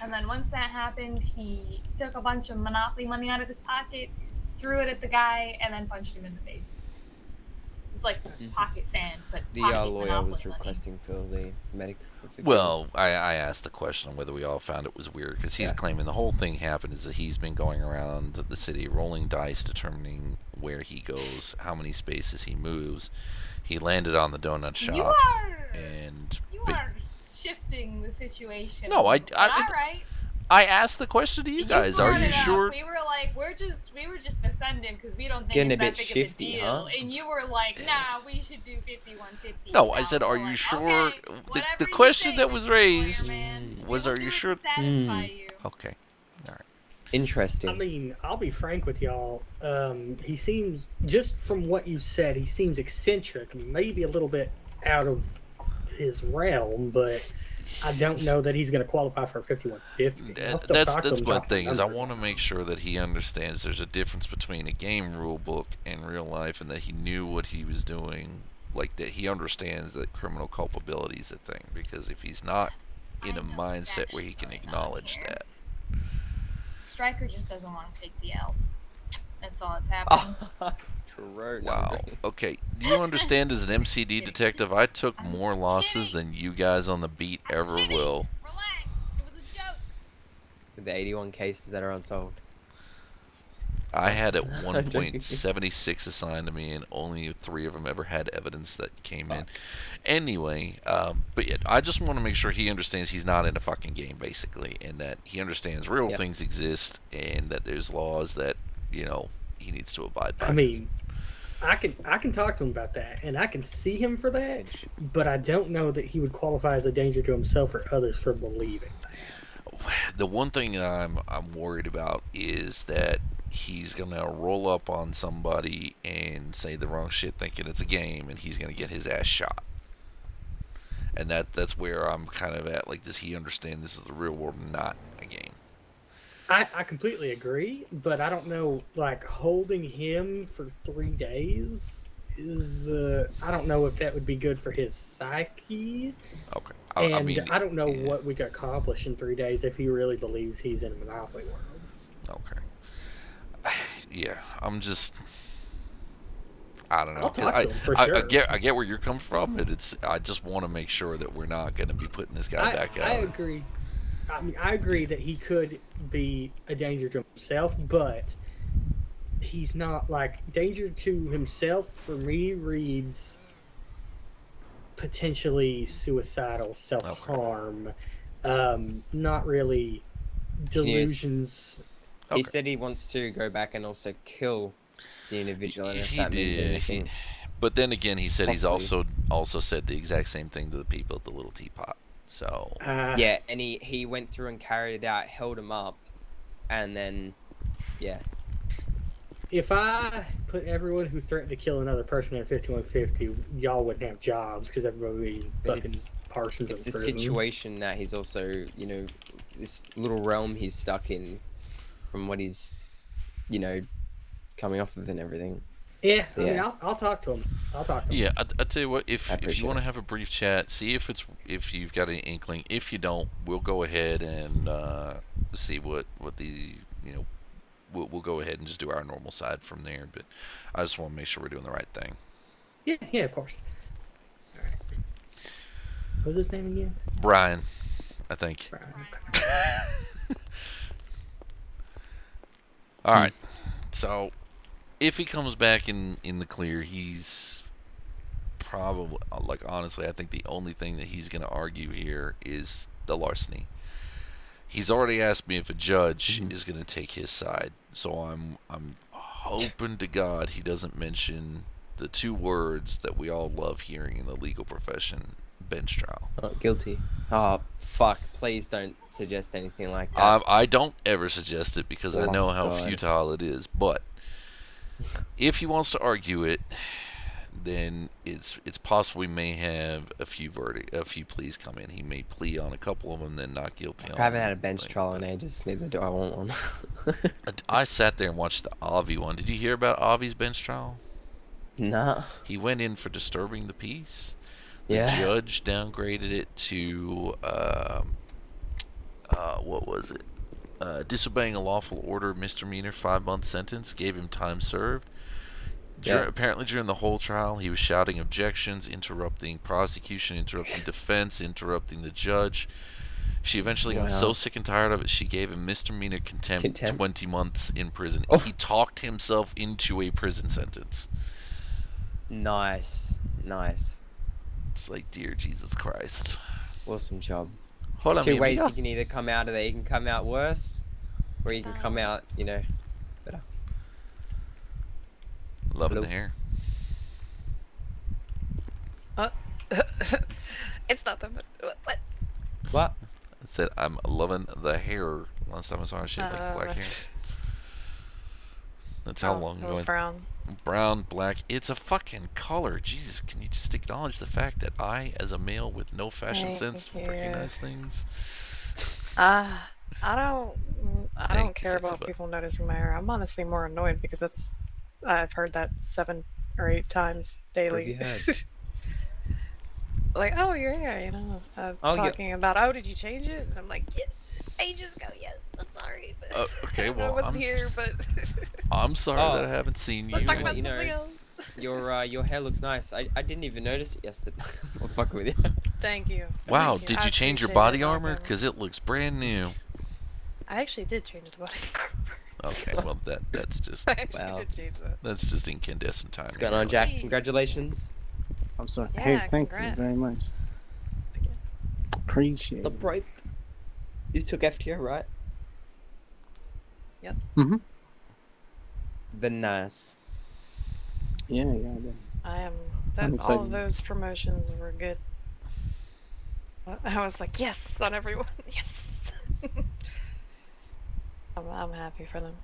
And then once that happened, he took a bunch of Monopoly money out of his pocket, threw it at the guy, and then punched him in the face. It's like pocket sand, but The pocket lawyer Monopoly was money. requesting for the medical. Well, I asked the question on whether we all found it was weird, because he's claiming the whole thing happened is that he's been going around the city rolling dice, determining where he goes, how many spaces he moves. He landed on the donut shop. You are shifting the situation. No, all right. I asked the question to you guys. Are you sure? We were like, we were just gonna send him because we don't think Getting it's a that bit big shifty, of a deal. huh? And you were like, nah, we should do 5150. No, I said, are you sure? The question that was raised was, are you sure? Satisfy you. Okay. All right. Interesting. I mean, I'll be frank with y'all. He seems, just from what you said, he seems eccentric. I mean, maybe a little bit out of his realm, but I don't know that he's going to qualify for a 5150. That's my thing, is I want to make sure that he understands there's a difference between a game rule book and real life, and that he knew what he was doing, like that he understands that criminal culpability is a thing, because if he's not in a mindset where he can acknowledge that. Stryker just doesn't want to take the L. That's all that's happening. True. Wow. Okay. Do you understand, as an MCD detective, I took more losses than you guys on the beat ever will. Relax. It was a joke. With the 81 cases that are unsolved. I had at one point 76 assigned to me, and only 3 of them ever had evidence that came in. Anyway, but yeah, I just want to make sure he understands he's not in a fucking game, basically, and that he understands real things exist, and that there's laws that, you know, he needs to abide by. I mean, I can talk to him about that, and I can see him for that, but I don't know that he would qualify as a danger to himself or others for believing that. The one thing that I'm worried about is that he's gonna roll up on somebody and say the wrong shit, thinking it's a game, and he's gonna get his ass shot. And that's where I'm kind of at. Like, does he understand this is the real world, not a game? I completely agree, but I don't know, like, holding him for 3 days is, I don't know if that would be good for his psyche. Okay. I mean, I don't know what we could accomplish in 3 days if he really believes he's in a Monopoly world. Okay. Yeah, I'm just, I don't know. I'll talk to him for sure. I get where you're coming from, but I just want to make sure that we're not going to be putting this guy back out. I agree. I mean, I agree that he could be a danger to himself, but he's not, like, danger to himself for me reads potentially suicidal, self-harm, not really delusions. He said he wants to go back and also kill the individual, and if that means anything. But then again, he said Possibly. he's also said the exact same thing to the people at the Little Teapot. So yeah, and he went through and carried it out, held him up, and then If I put everyone who threatened to kill another person in 5150, y'all wouldn't have jobs because everybody would be fucking Parsons. It's in a prison. situation that he's also, you know, this little realm he's stuck in, from what he's, you know, coming off of and everything. Yeah, So, I mean, I'll talk to him. Yeah, I tell you what, if you appreciate want to have a brief chat, see if you've got an inkling. If you don't, we'll go ahead and see what the, you know, we'll go ahead and just do our normal side from there. But I just want to make sure we're doing the right thing. Yeah, of course. All right. What's his name again? Brian, I think. Brian. All right. So if he comes back in the clear, he's probably, like, honestly, I think the only thing that he's going to argue here is the larceny. He's already asked me if a judge is going to take his side, so I'm hoping to God he doesn't mention the 2 words that we all love hearing in the legal profession: bench trial. Oh, guilty. Oh, fuck. Please don't suggest anything like that. I don't ever suggest it because I know how futile it is, but if he wants to argue it, then it's possible we may have a few pleas come in. He may plea on a couple of them, then not guilty on. I haven't had a bench trial in ages. Neither do I want one. I sat there and watched the Avi one. Did you hear about Avi's bench trial? Nah. He went in for disturbing the peace. The Yeah. judge downgraded it to what was it? Disobeying a lawful order, misdemeanor, 5-month sentence. Gave him time served. Apparently during the whole trial, he was shouting objections, interrupting prosecution, interrupting defense, interrupting the judge. She eventually got so sick and tired of it, she gave him misdemeanor contempt? 20 months in prison. Oh. He talked himself into a prison sentence. Nice. It's like, dear Jesus Christ. Awesome job. Hold There's on, two ways you can either come out of there. You can come out worse, or you can come out, better. Loving the hair. It's not that much. What? What? I said I'm loving the hair. Last time I saw her, she had like black hair. That's how long it ago. was brown. Brown, black. It's a fucking color. Jesus, can you just acknowledge the fact that I, as a male with no fashion sense, recognize things? I don't care about people noticing my hair. I'm honestly more annoyed because I've heard that 7 or 8 times daily. What have you heard? Like, oh, your hair, talking about, did you change it? And I'm like, yeah, ages ago, yes. I'm sorry. Okay, well, I wasn't here, but I'm sorry that I haven't seen you. Let's talk about something else. Your hair looks nice. I didn't even notice it yesterday. I'm fucking with you. Thank you. Wow, did you change your body armor? Because it looks brand new. I actually did change the body armor. Okay, well that's just I actually did change that. That's just incandescent time. What's going on, Jack? Congratulations. I'm sorry. Yeah, hey, thank you very much. Appreciate it. Right. You took FTO, right? Yep. Mm-hmm. Very nice. Yeah, I did. I'm excited. All of those promotions were good. I was like, yes, on everyone. Yes. I'm happy for them.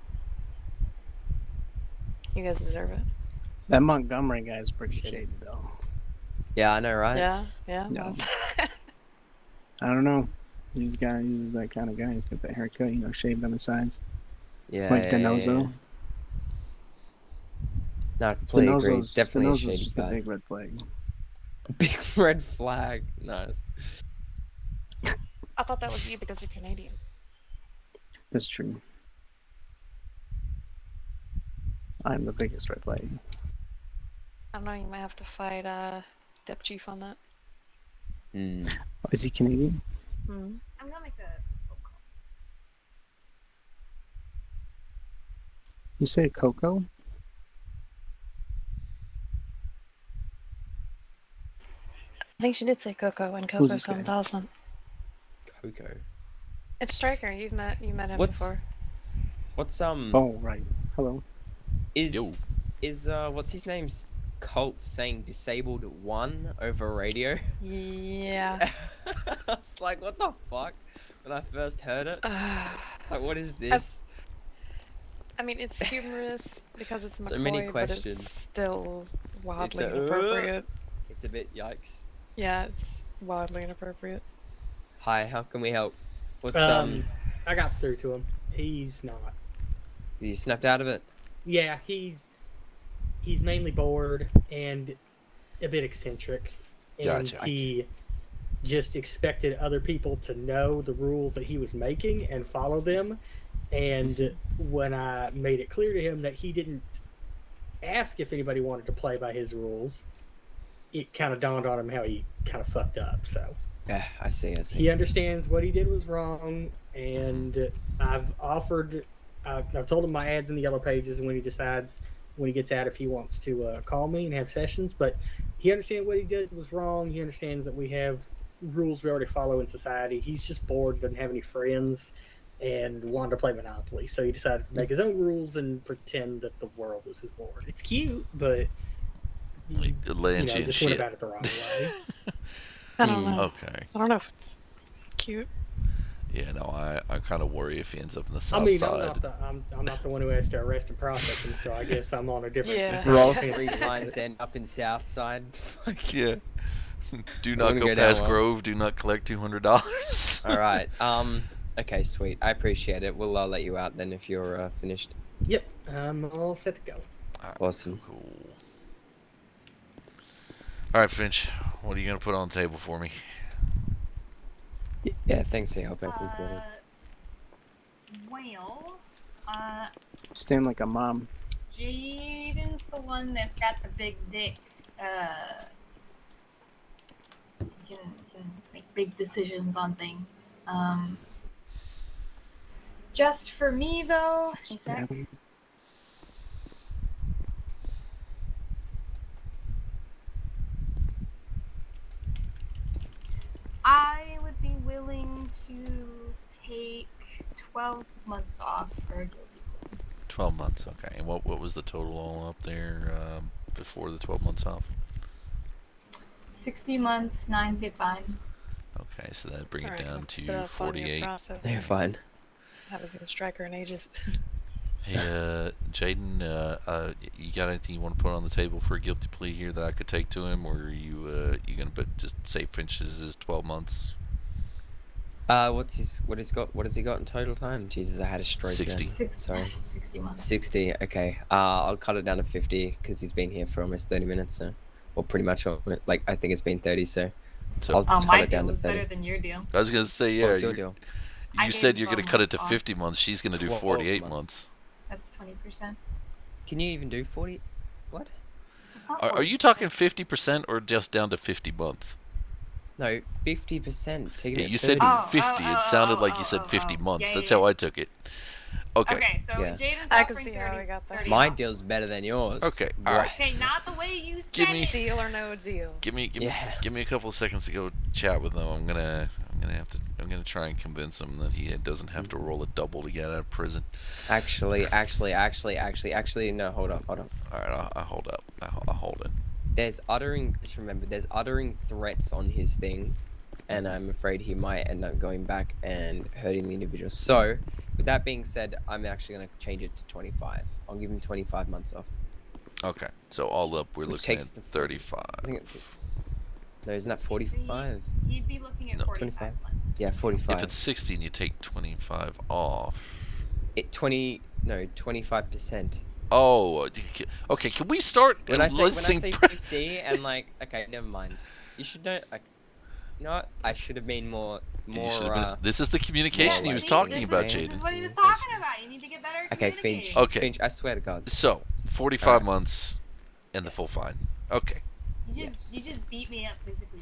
You guys deserve it. That Montgomery guy is pretty shady, though. Yeah, I know, right? Yeah. No. I don't know. He's that kind of guy. He's got that haircut, shaved on the sides. Yeah. Like Denozo. No, I completely agree. Definitely a shady just guy. a big red flag. Big red flag. Nice. I thought that was you because you're Canadian. That's true. I'm the biggest red flag. I don't know, you might have to fight Dep Chief on that. Oh, is he Canadian? I'm gonna make a phone call. You say Coco? I think she did say Coco and Coco 7000. Coco. It's Stryker. You met him before. What's Oh right. Hello. Is what's his name's cult saying disabled 1 over radio? Yeah. I was like, what the fuck? When I first heard it, like, what is this? I mean, it's humorous because it's McCoy, so many questions. But it's still wildly inappropriate. It's a bit yikes. Yeah, it's wildly inappropriate. Hi, how can we help? What's I got through to him. He's not. He snapped out of it. Yeah, he's mainly bored and a bit eccentric, and he just expected other people to know the rules that he was making and follow them. And when I made it clear to him that he didn't ask if anybody wanted to play by his rules, it kind of dawned on him how he kind of fucked up. So yeah, I see. He understands what he did was wrong, and I've told him my ad's in the yellow pages, and when he gets out, if he wants to call me and have sessions. But he understands what he did was wrong. He understands that we have rules we already follow in society. He's just bored, doesn't have any friends, and wanted to play Monopoly. So he decided to make his own rules and pretend that the world was his board. It's cute, but just went about it the wrong way. I don't know. Okay. I don't know if it's cute. Yeah, no, I kind of worry if he ends up in the south I mean, side. I'm not the one who has to arrest and process him, so I guess I'm on a different. Yeah. Roll 3 times, end up in south side. Yeah. Do I not wouldn't go go down past well. Grove. Do not collect $200. All right. Okay, sweet. I appreciate it. We'll let you out then if you're finished. Yep, I'm all set to go. Awesome. Cool. All right, Finch. What are you gonna put on the table for me? Yeah, thanks for your help. I appreciate it. Well, Stand like a mom. Jaden's the one that's got the big dick. He can make big decisions on things. Just for me though, a sec. I would be willing to take 12 months off for a guilty plea. 12 months. Okay. And what was the total all up there before the 12 months off? 60 months, 9 paid fine. Okay, so that bring Sorry, it down stood to up on your 48. process. They're fine. Haven't seen a striker in ages. Hey, Jaden, you got anything you want to put on the table for a guilty plea here that I could take to him, or are you gonna just say Finch's is 12 months? What has he got in total time? Jesus, I had a stroke. 60. Sorry. 60 months. 60. Okay. I'll cut it down to 50 because he's been here for almost 30 minutes. So, well, pretty much. Like I think it's been 30. So, I'll cut my it down deal to was 30. better than your deal. I was gonna say, yeah. What's your deal? You said you're gonna cut it to 50 months. She's gonna do 48 months. That's 20%. Can you even do 40? What? That's not Are you talking 50% or just down to 50 months? No, 50%. Taking Yeah, it you said 30. 50. It sounded like you said 50 months. Yeah, That's yeah. how I took it. Okay. Okay, so Yeah. Jaden's I can offering see 30, how we got that. 30 My off. deal's better than yours. Okay. All right. Okay, not the way you said Give me- it. Deal or no deal. Give me a couple of seconds to go chat with him. I'm gonna try and convince him that he doesn't have to roll a double to get out of prison. Actually, no, hold up. All right, I'll hold up. I'll hold it. Just remember, there's uttering threats on his thing, and I'm afraid he might end up going back and hurting the individual. So, with that being said, I'm actually going to change it to 25. I'll give him 25 months off. Okay, so all up, we're Which looking takes at to 35. No, isn't that 45? He'd be looking at No. 45 months. Yeah, 45. If it's 60 and you take 25 off. 25%. Oh, okay. Can we start? When I say think 50 and like, okay, never mind. You should know. Like, you know what? I should have been more. This is the communication he was talking about, Jaden. This is what he was talking about. You need to get better at Okay, communicating. Finch. Okay. Finch, I swear to God. So 45 months and the full fine. Okay. You just beat me up physically.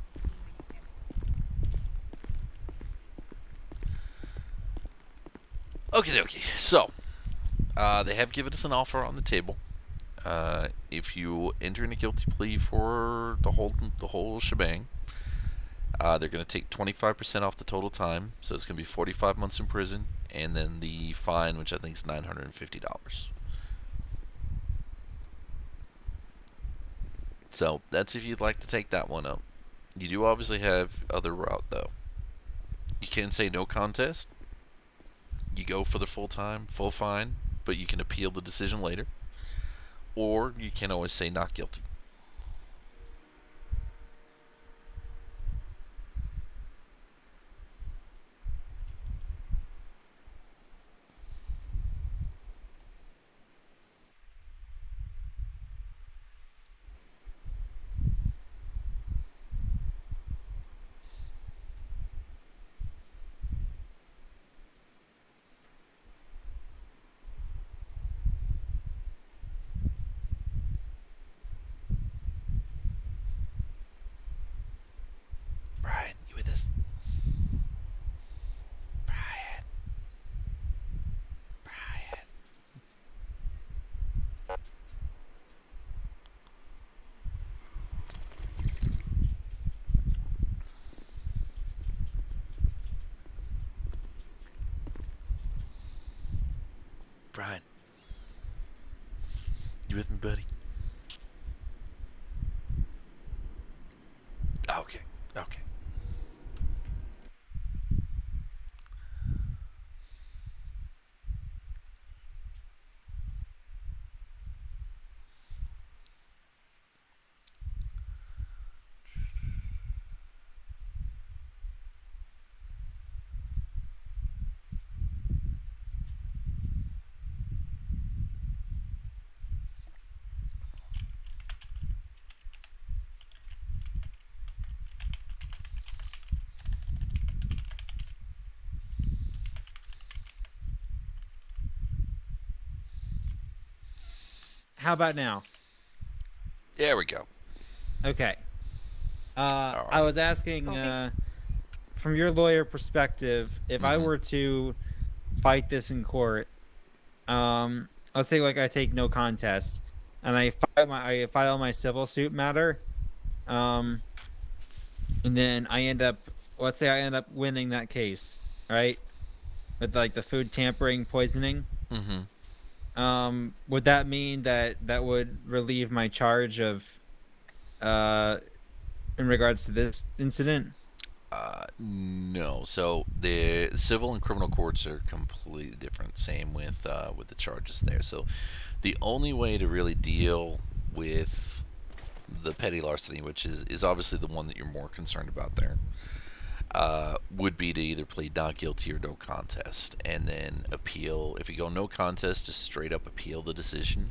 Okie dokie. So, they have given us an offer on the table. If you enter in a guilty plea for the whole shebang, they're going to take 25% off the total time, so it's going to be 45 months in prison, and then the fine, which I think is $950. So that's if you'd like to take that one up. You do obviously have other route though. You can say no contest. You go for the full fine, but you can appeal the decision later. Or you can always say not guilty. Brian, you with us? Brian. Brian. You with me, buddy? Okay. Okay. How about now? There we go. Okay. Right. I was asking, from your lawyer perspective, if I were to fight this in court, let's say like I take no contest, and I file my civil suit matter, and then let's say I end up winning that case, right? With like the food tampering, poisoning. Would that mean that would relieve my charge of, in regards to this incident? No. So the civil and criminal courts are completely different. Same with the charges there. So the only way to really deal with the petty larceny, which is obviously the one that you're more concerned about there, would be to either plead not guilty or no contest, and then appeal. If you go no contest, just straight up appeal the decision.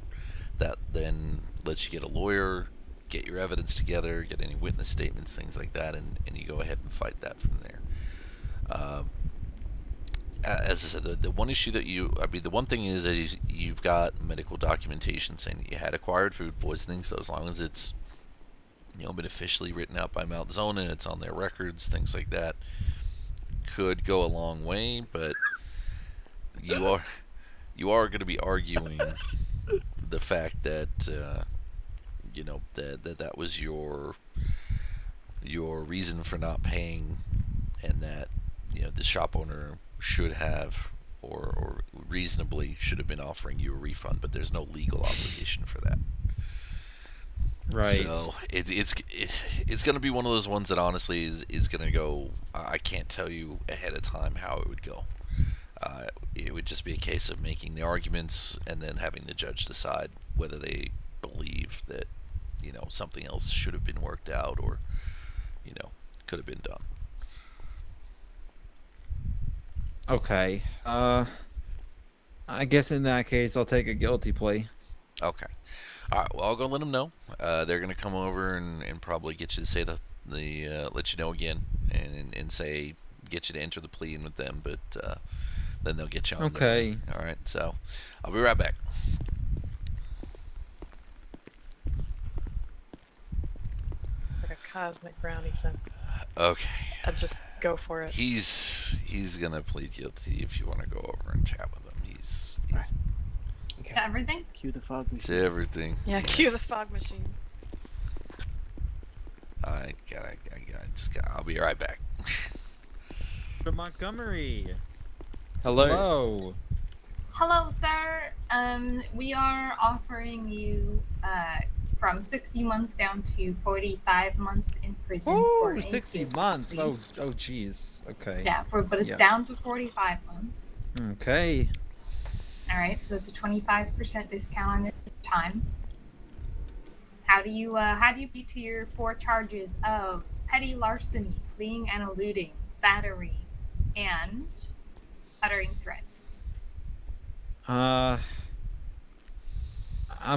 That then lets you get a lawyer, get your evidence together, get any witness statements, things like that, and you go ahead and fight that from there. As I said, the one issue that the one thing is that you've got medical documentation saying that you had acquired food poisoning, so as long as it's been officially written out by Mount Zona, it's on their records, things like that, could go a long way. But you are going to be arguing the fact that that was your reason for not paying, and that the shop owner should have or reasonably should have been offering you a refund, but there's no legal obligation for that. Right. So it's going to be one of those ones that honestly is going to go. I can't tell you ahead of time how it would go. It would just be a case of making the arguments and then having the judge decide whether they believe that something else should have been worked out or could have been done. Okay. I guess in that case I'll take a guilty plea. Okay. All right. Well, I'll go let them know. They're gonna come over and probably get you to say let you know again and say get you to enter the plea in with them, but then they'll get you on. Okay. There. All right. So I'll be right back. It's like a cosmic brownie sense. Okay. I'd just go for it. He's gonna plead guilty if you want to go over and chat with him. He's To everything? Cue the fog machine. to everything. Yeah, cue the fog machines. I'll be right back. To Montgomery. Hello. Hello, sir. We are offering you from 60 months down to 45 months in prison. Oh, 60 months. Oh, jeez. Okay. Yeah, but it's down to 45 months. Okay. All right, so it's a 25% discount on your time. How do you beat to your 4 charges of petty larceny, fleeing and eluding, battery, and uttering threats? I'm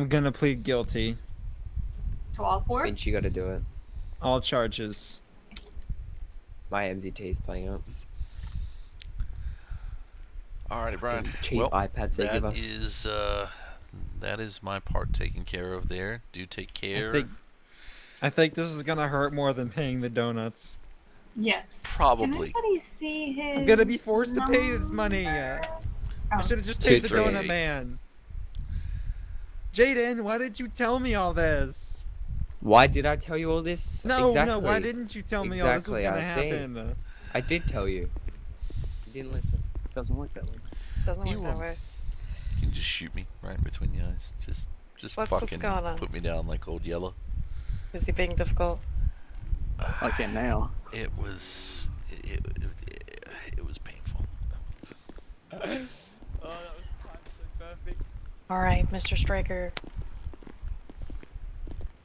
gonna plead guilty. To all 4? I think you gotta do it. All charges. My MZT is playing up. Alrighty, Brian. Cheap iPads they give us. That is my part taken care of there. Do take care. I think this is gonna hurt more than paying the donuts. Yes. Probably. Can anybody see his? I'm gonna be forced to pay this money. I should have just paid the donut man. Jaden, why did you tell me all this? Why did I tell you all this? No, exactly. no. Why didn't you tell me all this was gonna happen? I did tell you. You didn't listen. Doesn't work that way. Doesn't work that way. Can you just shoot me right between the eyes? Just What's fucking going on? put me down like old Yellow. Is he being difficult? Like it now. It was painful. Oh, that was timed so perfect. All right, Mr. Stryker.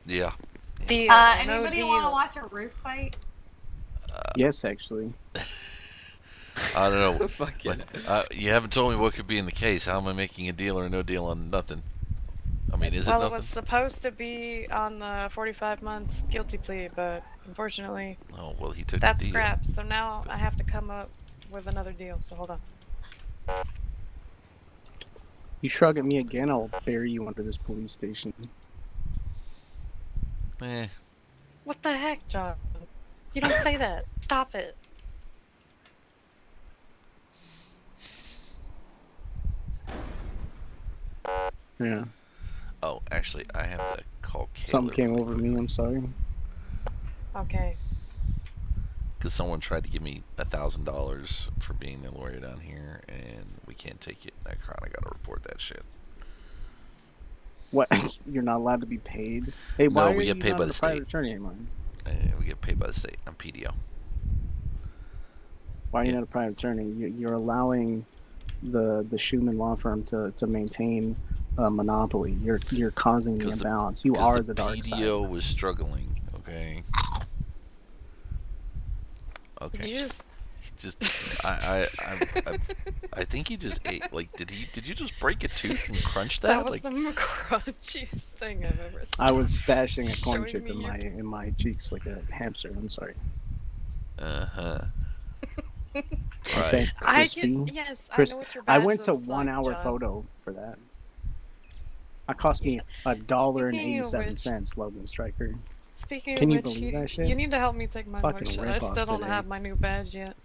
Yeah. Deal. Anybody no want to deal. watch a roof fight? Yes, actually. I don't know. Fucking. You haven't told me what could be in the case. How am I making a deal or no deal on nothing? I mean, is it Well, nothing? it was supposed to be on the 45 months guilty plea, but unfortunately, Oh, well, he took that's the deal. scrapped. So now I have to come up with another deal. So hold on. You shrug at me again, I'll bury you under this police station. Eh. What the heck, John? You don't say that. Stop it. Yeah. Oh, actually, I have to call Kayla. Something came over me, I'm sorry. Okay. Because someone tried to give me $1,000 for being their lawyer down here, and we can't take it. I kind of got to report that shit. What? You're not allowed to be paid? Hey, No, why we are get you paid not by a the private state. attorney anymore? We get paid by the state. I'm PDO. Why are you not a private attorney? You're allowing the Schumann law firm to maintain a monopoly. You're causing the imbalance. You are the dark side. PDO was struggling. Okay. Okay. You just. I think he just ate. Like, did you just break a tooth and crunch that? That was like, the crunchiest thing I've ever seen. I was stashing a corn Showing chip me in my cheeks like a hamster. I'm sorry. Right. Crispy. Yes, I Chris, know what your I badge went to looks 1 like, hour John. photo for that. It cost me $1.87, Logan Stryker. Speaking Can of you which, believe that shit? you need to help me take my Fucking mugshot. I rip-off still don't today. have my new badge yet.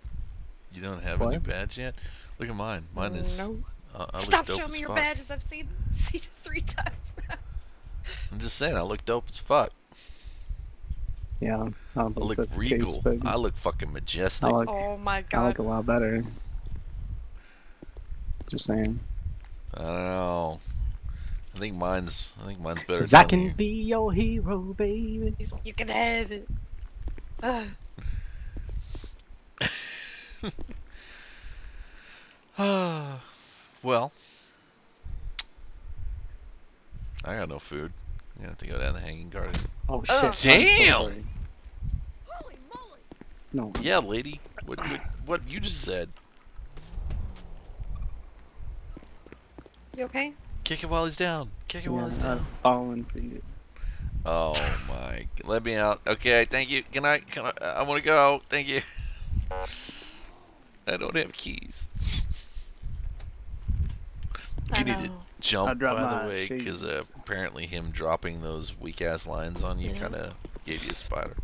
You don't have a new badge yet? Look at mine. Mine is. No. I look Stop dope showing as me your fuck. badges. I've seen it 3 times now. I'm just saying, I look dope as fuck. Yeah, I don't I think look that's the regal. case, but I look fucking majestic. Oh my I god. look a lot better. Just saying. I don't know. I think mine's better. 'Cause I can be your hero, baby. You can have it. Well, I got no food. I'm gonna have to go down the hanging garden. Oh shit! Damn! Holy moly! No. Yeah, lady. What you just said? You okay? Kick it while he's down. Kick it while he's down. I've fallen for you. Oh my! Let me out. Okay, thank you. Can I? I want to go. Thank you. I don't have keys. You need to jump, by the way, because apparently him dropping those weak ass lines on you kind of gave you a spider.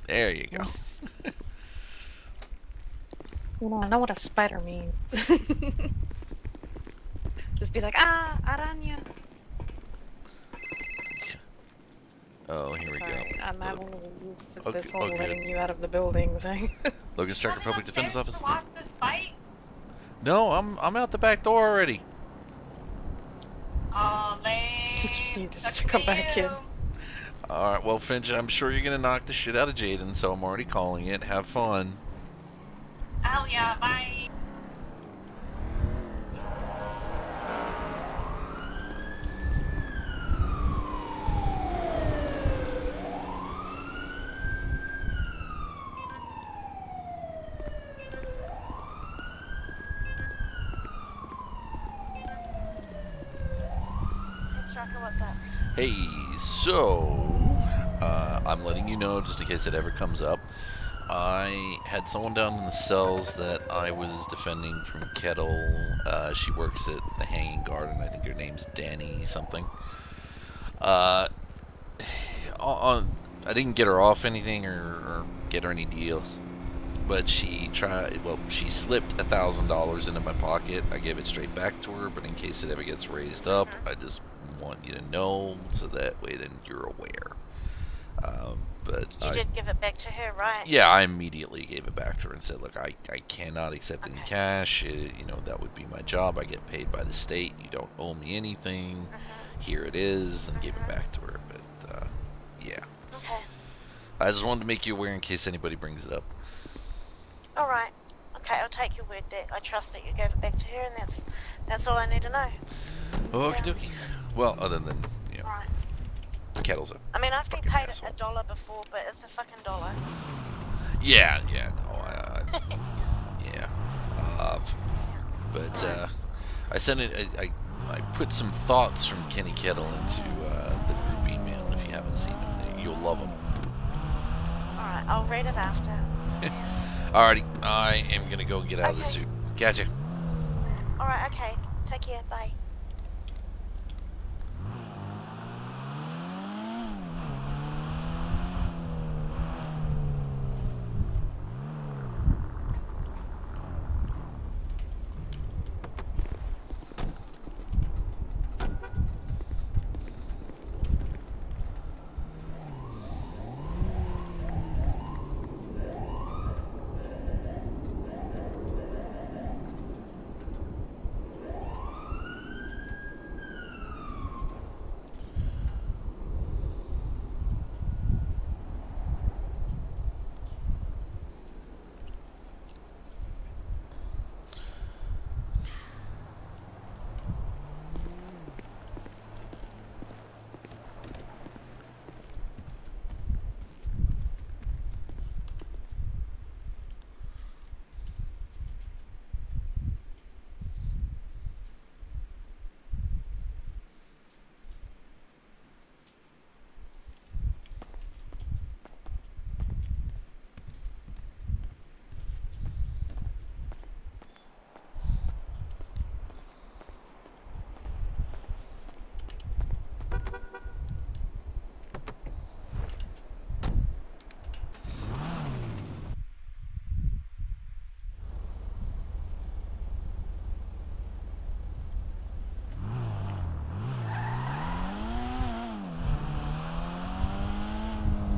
There you go. You know, I know what a spider means. Just be like, araña. Oh, here we go. I'm having to use this Okay, whole letting you out of the building thing. Logan Stryker Public Defender's office. Watch this fight. No, I'm out the back door already. Oh, man. You just come back in. Alright, well, Finch, I'm sure you're gonna knock the shit out of Jaden, so I'm already calling it. Have fun. Oh, yeah, bye. What's up? Hey, so I'm letting you know just in case it ever comes up. I had someone down in the cells that I was defending from Kettle. She works at the Hanging Garden. I think her name's Danny something. I didn't get her off anything or get her any deals, but she slipped $1,000 into my pocket. I gave it straight back to her, but in case it ever gets raised up, I just want you to know so that way then you're aware. But you did give it back to her, right? Yeah, I immediately gave it back to her and said, look, I cannot accept any cash. That would be my job. I get paid by the state. You don't owe me anything. Here it is, and gave it back to her. But yeah. Okay. I just wanted to make you aware in case anybody brings it up. All right. Okay, I'll take your word that I trust that you gave it back to her, and that's all I need to know. Okay. Well, other than Right. Kettle's a I mean, I've been paid $1 before, but it's a fucking dollar. Yeah, no, yeah. But I sent it. I put some thoughts from Kenny Kettle into the group email. If you haven't seen them, you'll love them. All right, I'll read it after. Alrighty, I am gonna go get out of the suit. Gotcha. Alright, okay. Take care. Bye.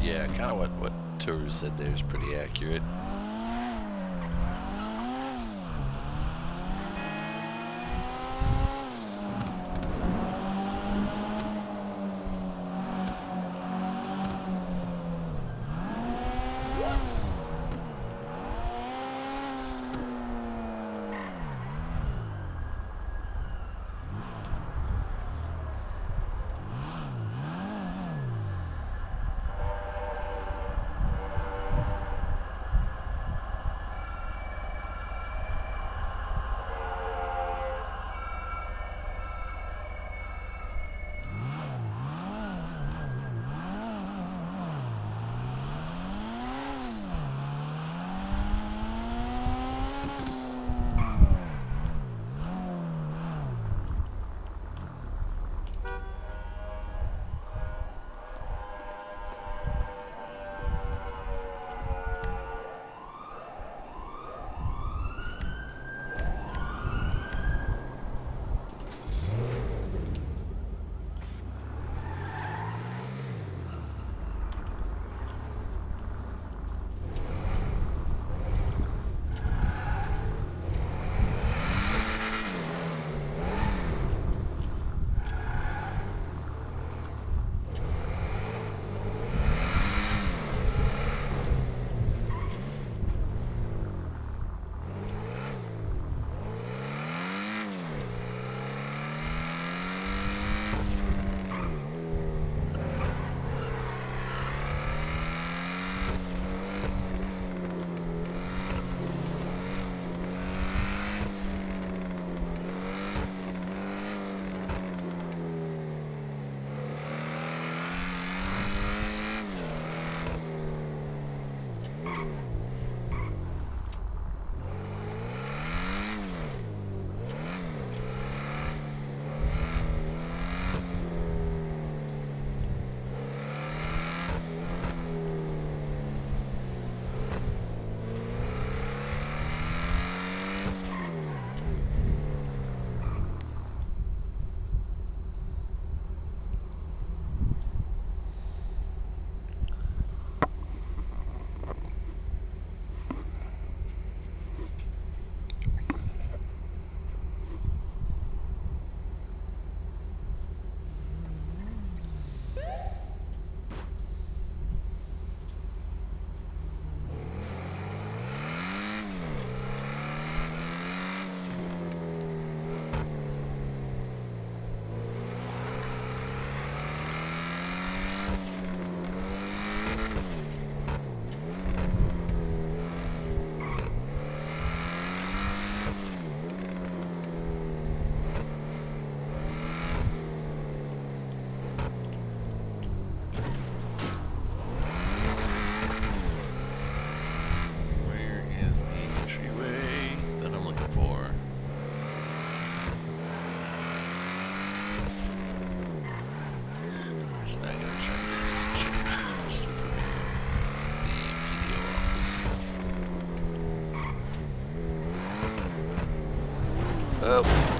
Yeah, kind of what Toru said there is pretty accurate.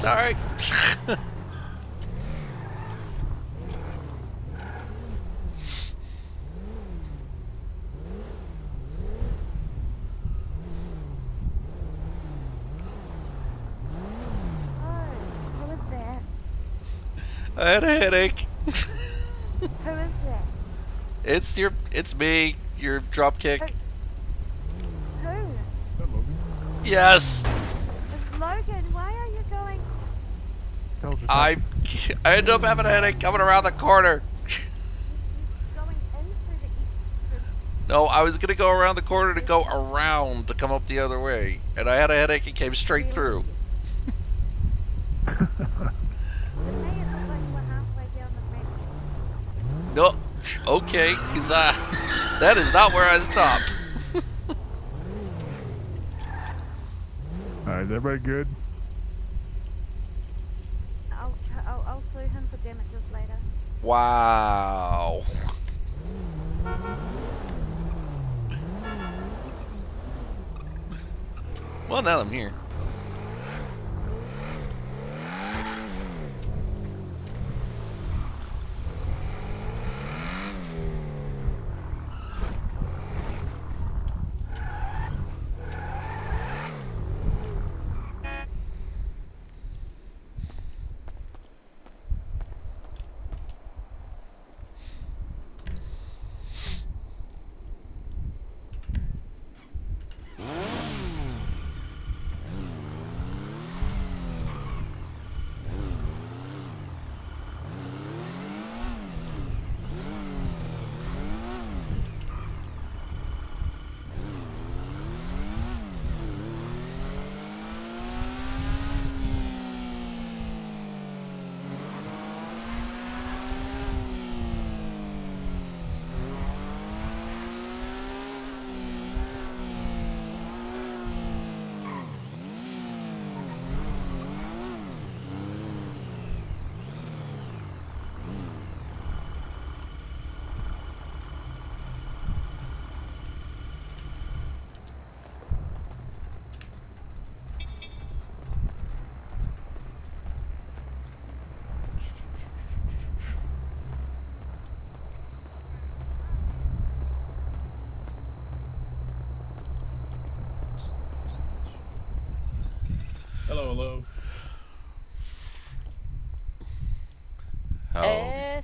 Alright. Who is that? I had a headache. Who is that? It's me, your dropkick. Who? Yes. Logan, why are you going? I ended up having a headache coming around the corner. Going into the No, I was gonna go around the corner to go around to come up the other way, and I had a headache and came straight through. No, okay, cause that is not where I stopped. Alright, is everybody good? I'll sue him for damages later. Wow. Well, now I'm here. Hello.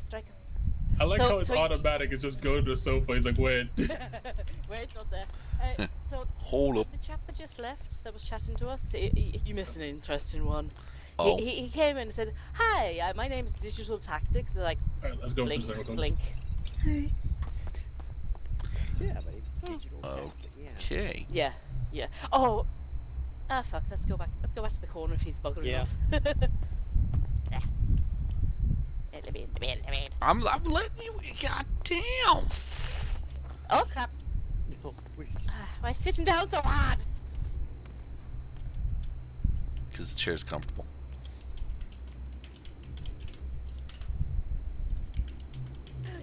Stryker. I like So- how it's so- automatic. It's just go to the sofa. He's like, wait. Wait, not there. So Hold up. the chap that just left, that was chatting to us, you missed an interesting one. Oh. He came in and said, "Hi, my name's Digital Tactics." They're like, Alright, let's go blink, to the circle. blink. Hi. Yeah, my name's Digital Tactic. Okay. Yeah. Oh, fuck. Let's go back. Let's go back to the corner if he's buggering Yeah. off. I'm letting you. Goddamn. Oh crap! No, please. Why sitting down so hard? Because the chair's comfortable.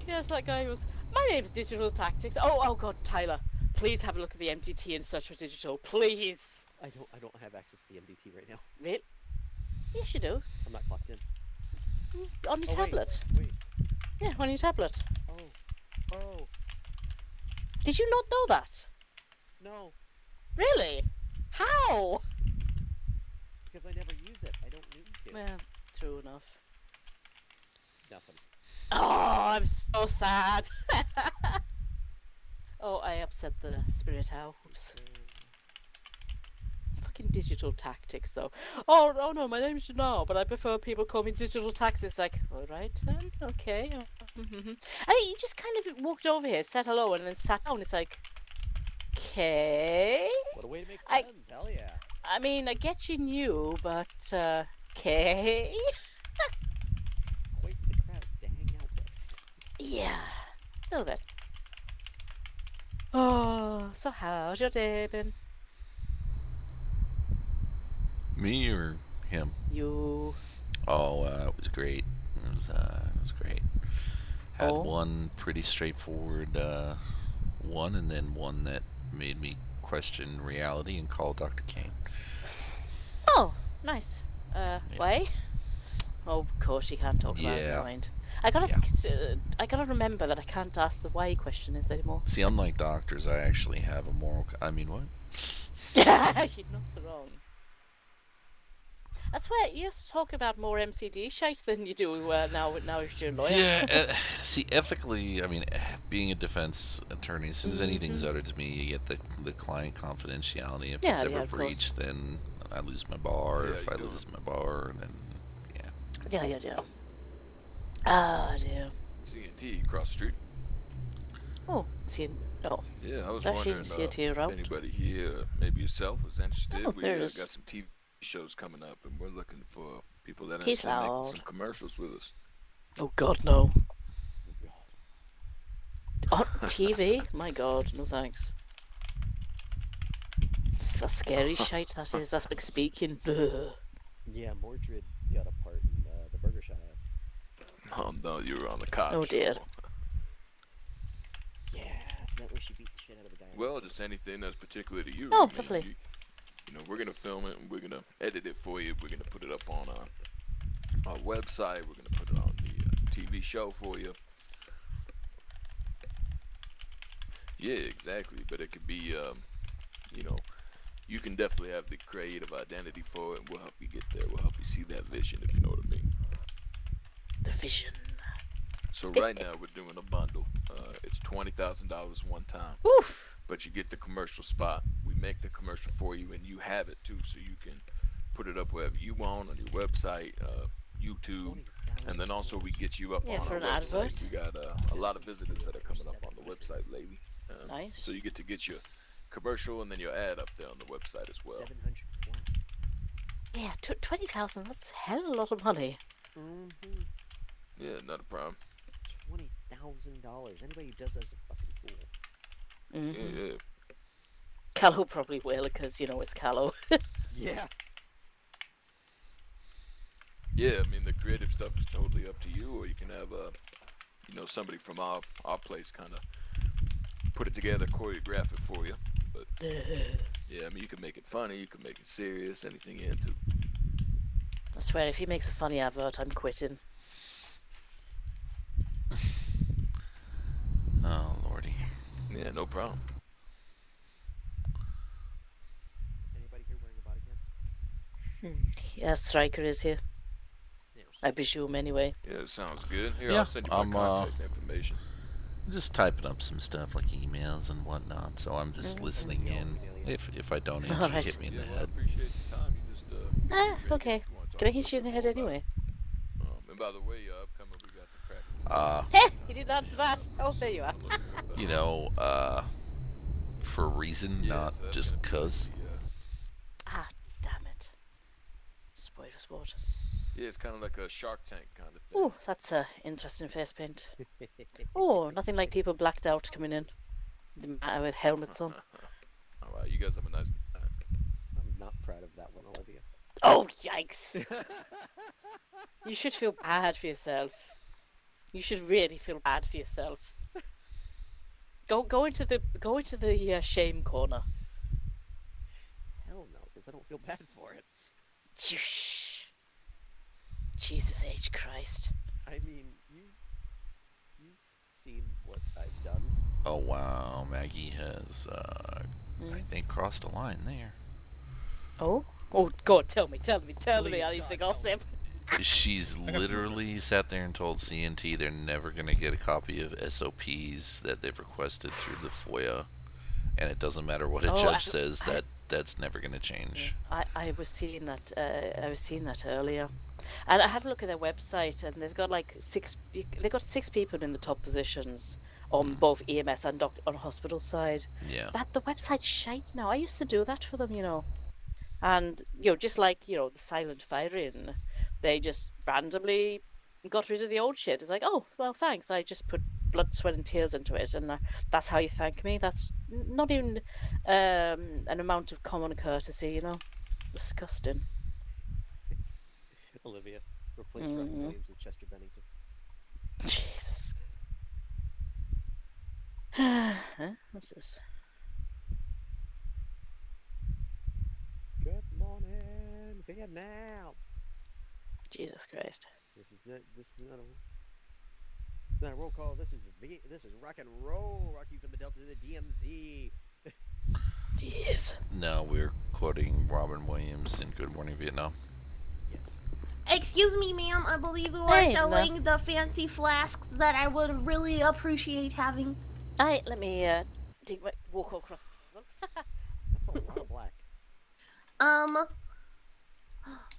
Yes, that guy was. My name's Digital Tactics. Oh God, Tyler, please have a look at the MTT and search for digital, please. I don't have access to the MDT right now. Really? Yes, you do. I'm not clocked in. On your Oh, tablet. Wait. Yeah, on your tablet. Oh. Did you not know that? No. Really? How? Because I never use it. I don't need to. Well, true enough. Nothing. Oh, I'm so sad. Oh, I upset the spirit owl. Oops. Fucking Digital Tactics, though. Oh no, my name's Janelle, but I prefer people call me Digital Tactics. Like, all right then, okay. And he just kind of walked over here, said hello, and then sat down. It's like, okay. What a way to make friends. Hell yeah. I mean, I get you new, but okay. Quite the crowd to hang out with. Yeah, a little bit. Oh, so how's your day been? Me or him? You. Oh, it was great. It was great. Had Oh. one pretty straightforward one, and then one that made me question reality and call Dr. Kane. Oh, nice. Why? Oh, of course you can't talk about it. Never mind. I gotta remember that I can't ask the why question anymore. See, unlike doctors, I actually have a moral. I mean, what? You're not so wrong. I swear, you used to talk about more MCD shite than you do now as your lawyer. Yeah, see, ethically, I mean, being a defense attorney, as soon as anything's uttered to me, you get the client confidentiality. If it's ever breached, then I lose my bar. If I lose my bar, then Yeah. Ah, dear. C&T across the street. Oh, no. Yeah, I was Actually, wondering C&T if around. anybody here, maybe yourself, was interested. Oh, We there got is. some TV shows coming up, and we're looking for people that are He's interested in making loud. some commercials with us. Oh God, no. On TV? My God, no thanks. It's a scary shite that is. That's big speaking. Yeah, Mordred got a part in the Burger Shot ad. Oh no, you were on the cop Oh show. dear. Yeah, evidently she beat the shit out of the guy. Well, just anything that's particular to you. Oh, I mean, lovely. You know, we're gonna film it and we're gonna edit it for you. We're gonna put it up on our website. We're gonna put it on the TV show for you. Yeah, exactly. But it could be, you know, you can definitely have the creative identity for it, and we'll help you get there. We'll help you see that vision, if you know what I mean. The vision. So right now we're doing a bundle. It's $20,000 one time. Oof. But you get the commercial spot. We make the commercial for you, and you have it too, so you can put it up wherever you want on your website, YouTube, and then also we get you up on for our an website. advert. We got a lot of visitors that are coming up on the website lately. Nice. So you get to get your commercial and then your ad up there on the website as well. 700 flat. Yeah, 20,000. That's a hell of a lot of money. Yeah, not a problem. $20,000. Anybody who does that is a fucking fool. Yeah. Callow probably will, because you know it's Callow. Yeah. Yeah, I mean the creative stuff is totally up to you, or you can have you know, somebody from our place kind of put it together, choreograph it for you. But yeah, I mean you can make it funny, you can make it serious, anything you're into. I swear, if he makes a funny advert, I'm quitting. Oh lordy. Yeah, no problem. Anybody here wearing a body cam? Yeah, Stryker is here. I presume anyway. Yeah, sounds good. Here, Yeah, I'll send you my contact information. I'm just typing up some stuff like emails and whatnot, so I'm just listening in. If I don't answer, Alright. hit me in the Yeah, well, I head. appreciate your time. You just Okay. Can I hit you in the head anyway? And by the way, upcoming we got the Kraken. He didn't answer that. Oh, there you are. You know, for a reason, not just cause. Ah, damn it. Spoiler sport. Yeah, it's kind of like a Shark Tank kind of thing. Oh, that's a interesting face paint. Oh, nothing like people blacked out coming in with helmets on. All right, you guys have a nice night. I'm not proud of that one, Olivia. Oh, yikes! You should feel bad for yourself. You should really feel bad for yourself. Go into the shame corner. Hell no, because I don't feel bad for it. Jesus H. Christ. I mean, you've seen what I've done. Oh wow, Maggie has, I think, crossed a line there. Oh? Oh, God, tell me, I need to gossip. She's literally sat there and told CNT they're never going to get a copy of SOPs that they've requested through the FOIA. And it doesn't matter what a judge says, that's never going to change. I was seeing that, earlier. And I had a look at their website, and they've got like six people in the top positions on both EMS and on hospital side. Yeah. The website's shite now. I used to do that for them, you know. And, you know, just like, you know, the silent firing, they just randomly got rid of the old shit. It's like, oh, well, thanks. I just put blood, sweat, and tears into it, and that's how you thank me. That's not even an amount of common courtesy, you know. Disgusting. Olivia, replace Robin Williams with Chester Bennington. Jesus. Huh? What's this? Good morning, Vietnam. Jesus Christ. This is not a roll call. This is rock and roll. Rocky from the Delta to the DMZ. Jeez. No, we're quoting Robin Williams in Good Morning Vietnam. Yes. Excuse me, ma'am. I believe you are selling the fancy flasks that I would really appreciate having. Alright, let me walk across the table. That's a lot of black.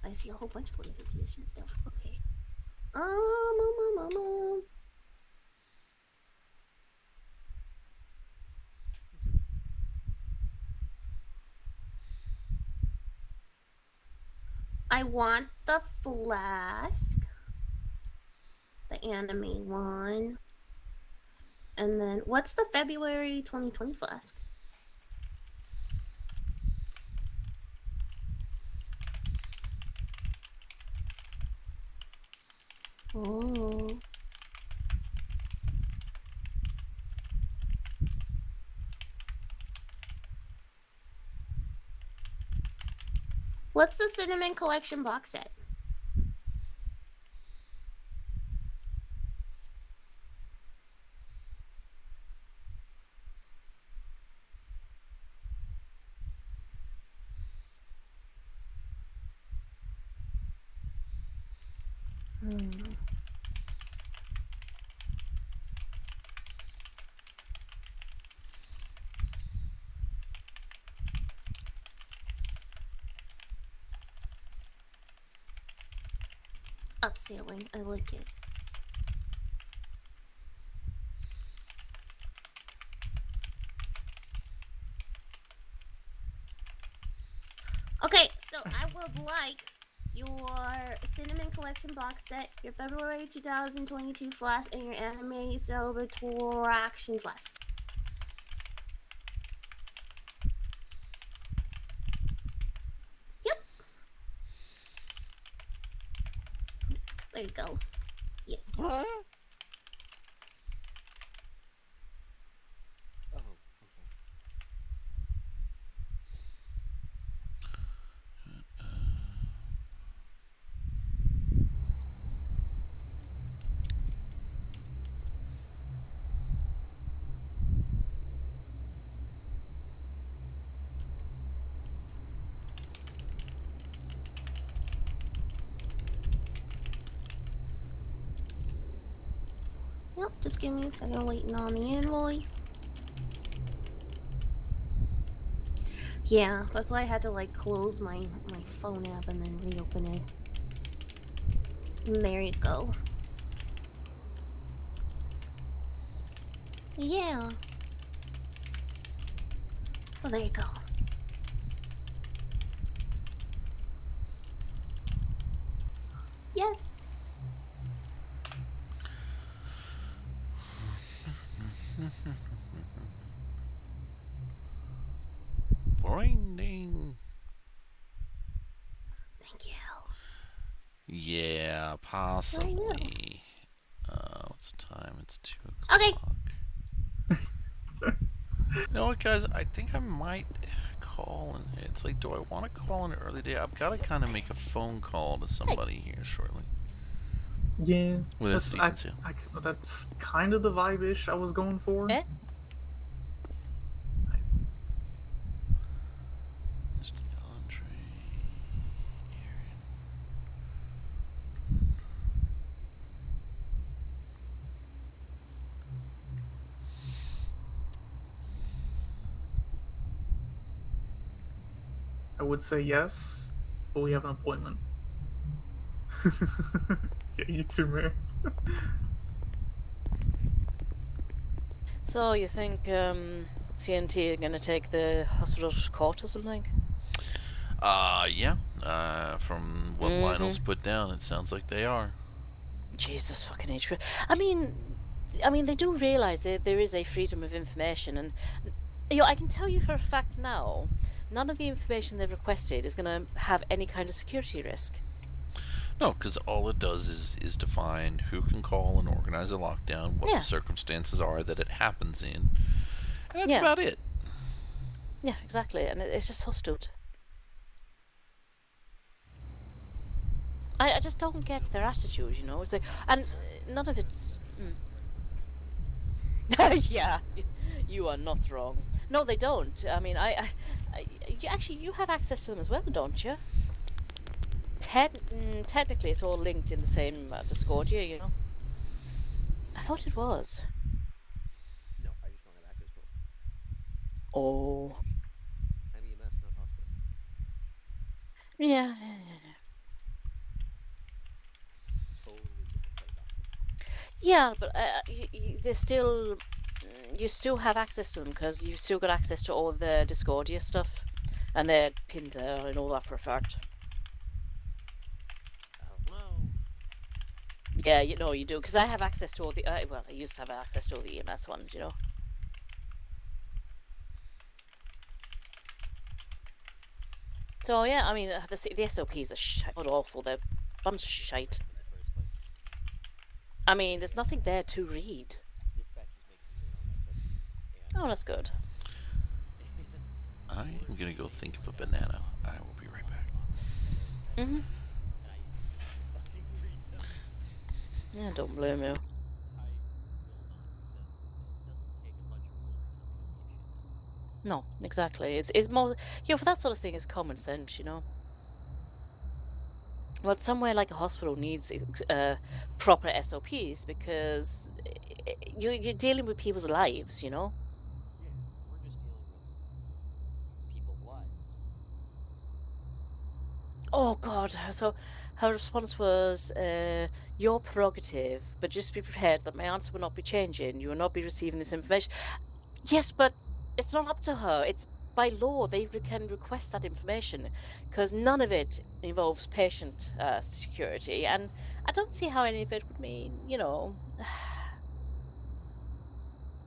I see a whole bunch of limited edition stuff. Okay. I want the flask, the anime one, and then what's the February 2020 flask? Oh. What's the Cinnamon Collection box set? Upselling, I like it. Okay, so I would like your Cinnamon Collection box set, your February 2022 flask, and your Anime Celebrator Action flask. Yep. There you go. Yes. Huh? Oh, Yep, just give me a second, waiting on the invoice. Yeah, that's why I had to like close my phone app and then reopen it. And there you go. Yeah. Well, there you go. Yes. Boing. Thank you. Yeah, possibly. What's the time? It's 2 o'clock. Okay. You know what, guys? I think I might call and it's like, do I want to call an early day? I've got to kind of make a phone call to somebody here shortly. Yeah, With that's kind of the vibe-ish I was going for. Eh? I would say yes, but we have an appointment. Yeah, you too, man. So you think CNT are gonna take the hospital to court or something? Yeah. From what Lionel's put down, it sounds like they are. Jesus fucking H. I mean, they do realise that there is a freedom of information, and you know, I can tell you for a fact now, none of the information they've requested is going to have any kind of security risk. No, because all it does is define who can call and organize a lockdown, what the circumstances are that it happens in, and that's about it. Yeah, exactly, and it's just so stupid. I just don't get their attitude, you know. It's like, and none of it's. Yeah, you are not wrong. No, they don't. I mean, you have access to them as well, don't you? Technically, it's all linked in the same Discordia, you know. I thought it was. No, I just don't have access to them. Oh. I'm EMS, not hospital. Yeah. Totally different set of documents. Yeah, but they're still. You still have access to them because you've still got access to all the Discordia stuff, and they're pinned there and all that for a fact. Yeah, you know you do, because I have access to all the. Well, I used to have access to all the EMS ones, you know. So yeah, I mean the SOPs are god awful. They're a bunch of shite. I mean, there's nothing there to read. Oh, that's good. I am gonna go think of a banana. I will be right back. Yeah, don't blame you. No, exactly. It's more, you know, for that sort of thing, it's common sense, you know. Well, somewhere like a hospital needs proper SOPs because you're dealing with people's lives, you know. Yeah, we're just dealing with people's lives. Oh God! So her response was, "Your prerogative, but just be prepared that my answer will not be changing. You will not be receiving this information." Yes, but it's not up to her. It's by law they can request that information because none of it involves patient security, and I don't see how any of it would mean, you know.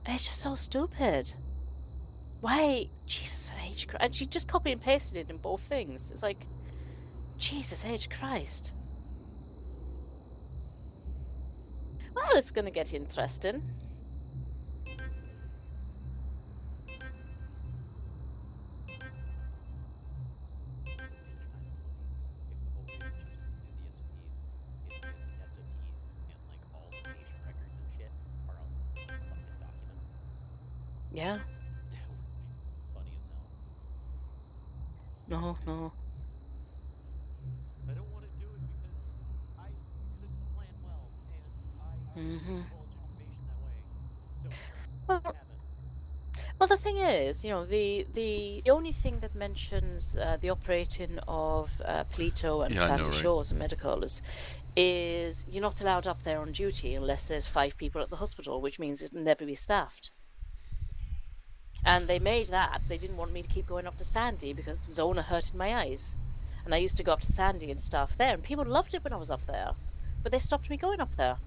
It's just so stupid. Why, Jesus H. And she just copied and pasted it in both things. It's like, Jesus H. Christ. Well, it's gonna get interesting. Yeah. Funny as hell. No, no. I don't want to do it because I couldn't plan well, and I divulge information that way. So Well, the thing is, you know, the only thing that mentions the operating of Pluto and Sandy Shores and Medical is you're not allowed up there on duty unless there's 5 people at the hospital, which means it'll never be staffed. And they made that. They didn't want me to keep going up to Sandy because Zona hurted my eyes. And I used to go up to Sandy and stuff there, and people loved it when I was up there. But they stopped me going up there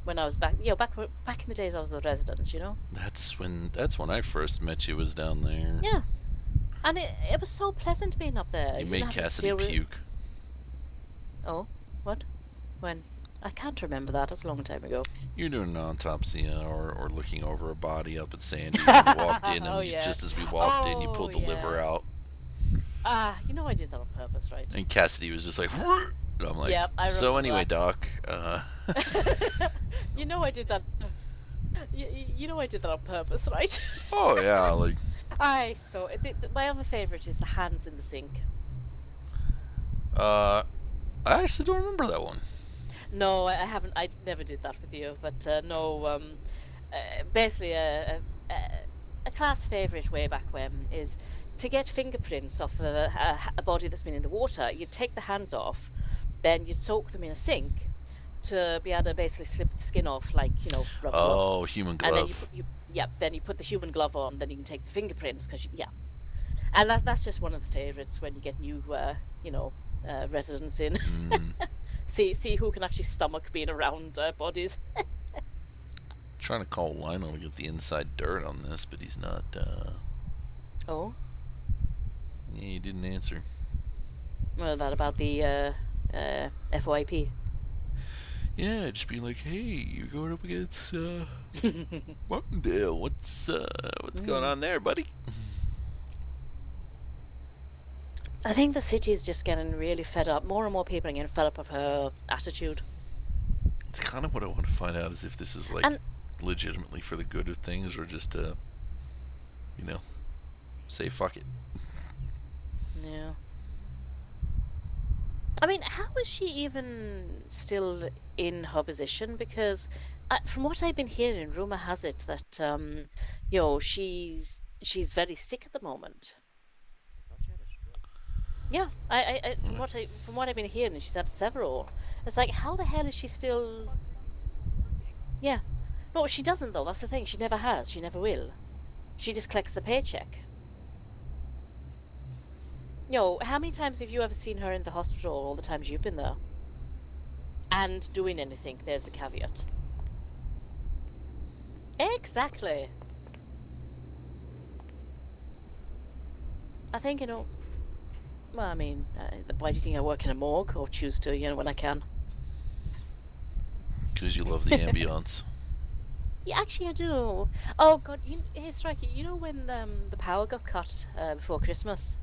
when I was back, you know, back in the days I was a resident, you know. That's when I first met you, was down there. Yeah. And it was so pleasant being up there. You made Cassidy puke. Oh, what? When? I can't remember that. That's a long time ago. You're doing an autopsy or looking over a body up at Sandy. You walked in, and just as we walked in, you pulled the liver out. You know I did that on purpose, right? And Cassidy was just like, and I'm like, yep, I so anyway, that. Doc. You know I did that. You know I did that on purpose, right? Oh yeah, like. My other favorite is the hands in the sink. I actually don't remember that one. No, I haven't. I never did that with you, but no. Basically, a class favorite way back when is to get fingerprints off a body that's been in the water. You'd take the hands off, then you'd soak them in a sink to be able to basically slip the skin off, like, you know, rubber gloves. Oh, human glove. And then then you put the human glove on. Then you can take the fingerprints and that's just one of the favorites when you get new, you know, residents in. See who can actually stomach being around bodies. Trying to call Lionel to get the inside dirt on this, but he's not. Oh. Yeah, he didn't answer. Well, that about the FYP. Yeah, just be like, hey, you're going up against Martindale. What's going on there, buddy? I think the city is just getting really fed up. More and more people are getting fed up of her attitude. It's kind of what I want to find out, is if this is like legitimately for the good of things, or just to, you know, say fuck it. Yeah. I mean, how is she even still in her position? Because from what I've been hearing, rumor has it that you know, she's very sick at the moment. Yeah, from what I've been hearing, she's had several. It's like, how the hell is she still? Yeah, no, she doesn't though. That's the thing. She never has. She never will. She just collects the paycheck. Yo, how many times have you ever seen her in the hospital? All the times you've been there, and doing anything? There's the caveat. Exactly. I think, you know. Well, I mean, why do you think I work in a morgue, or choose to, you know, when I can? Because you love the ambience. Yeah, actually I do. Oh God, hey Stryker, you know when the power got cut before Christmas?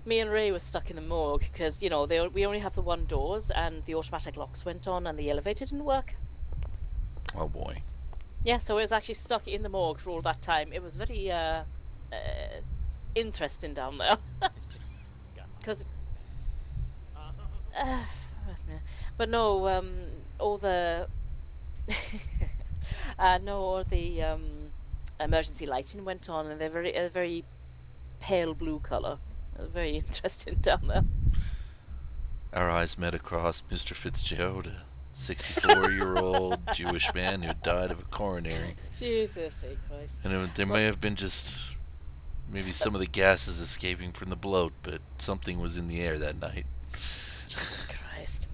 Me and Ray was stuck in the morgue because, you know, we only have the one doors, and the automatic locks went on and the elevator didn't work. Oh boy. Yeah, so I was actually stuck in the morgue for all that time. It was very interesting down there. Because but no, all the all the emergency lighting went on, and they're a very pale blue color. It was very interesting down there. Our eyes met across Mr. Fitzgerald, a 64-year-old Jewish man who died of a coronary. Jesus Christ. And there may have been just maybe some of the gases escaping from the bloat, but something was in the air that night. Jesus Christ.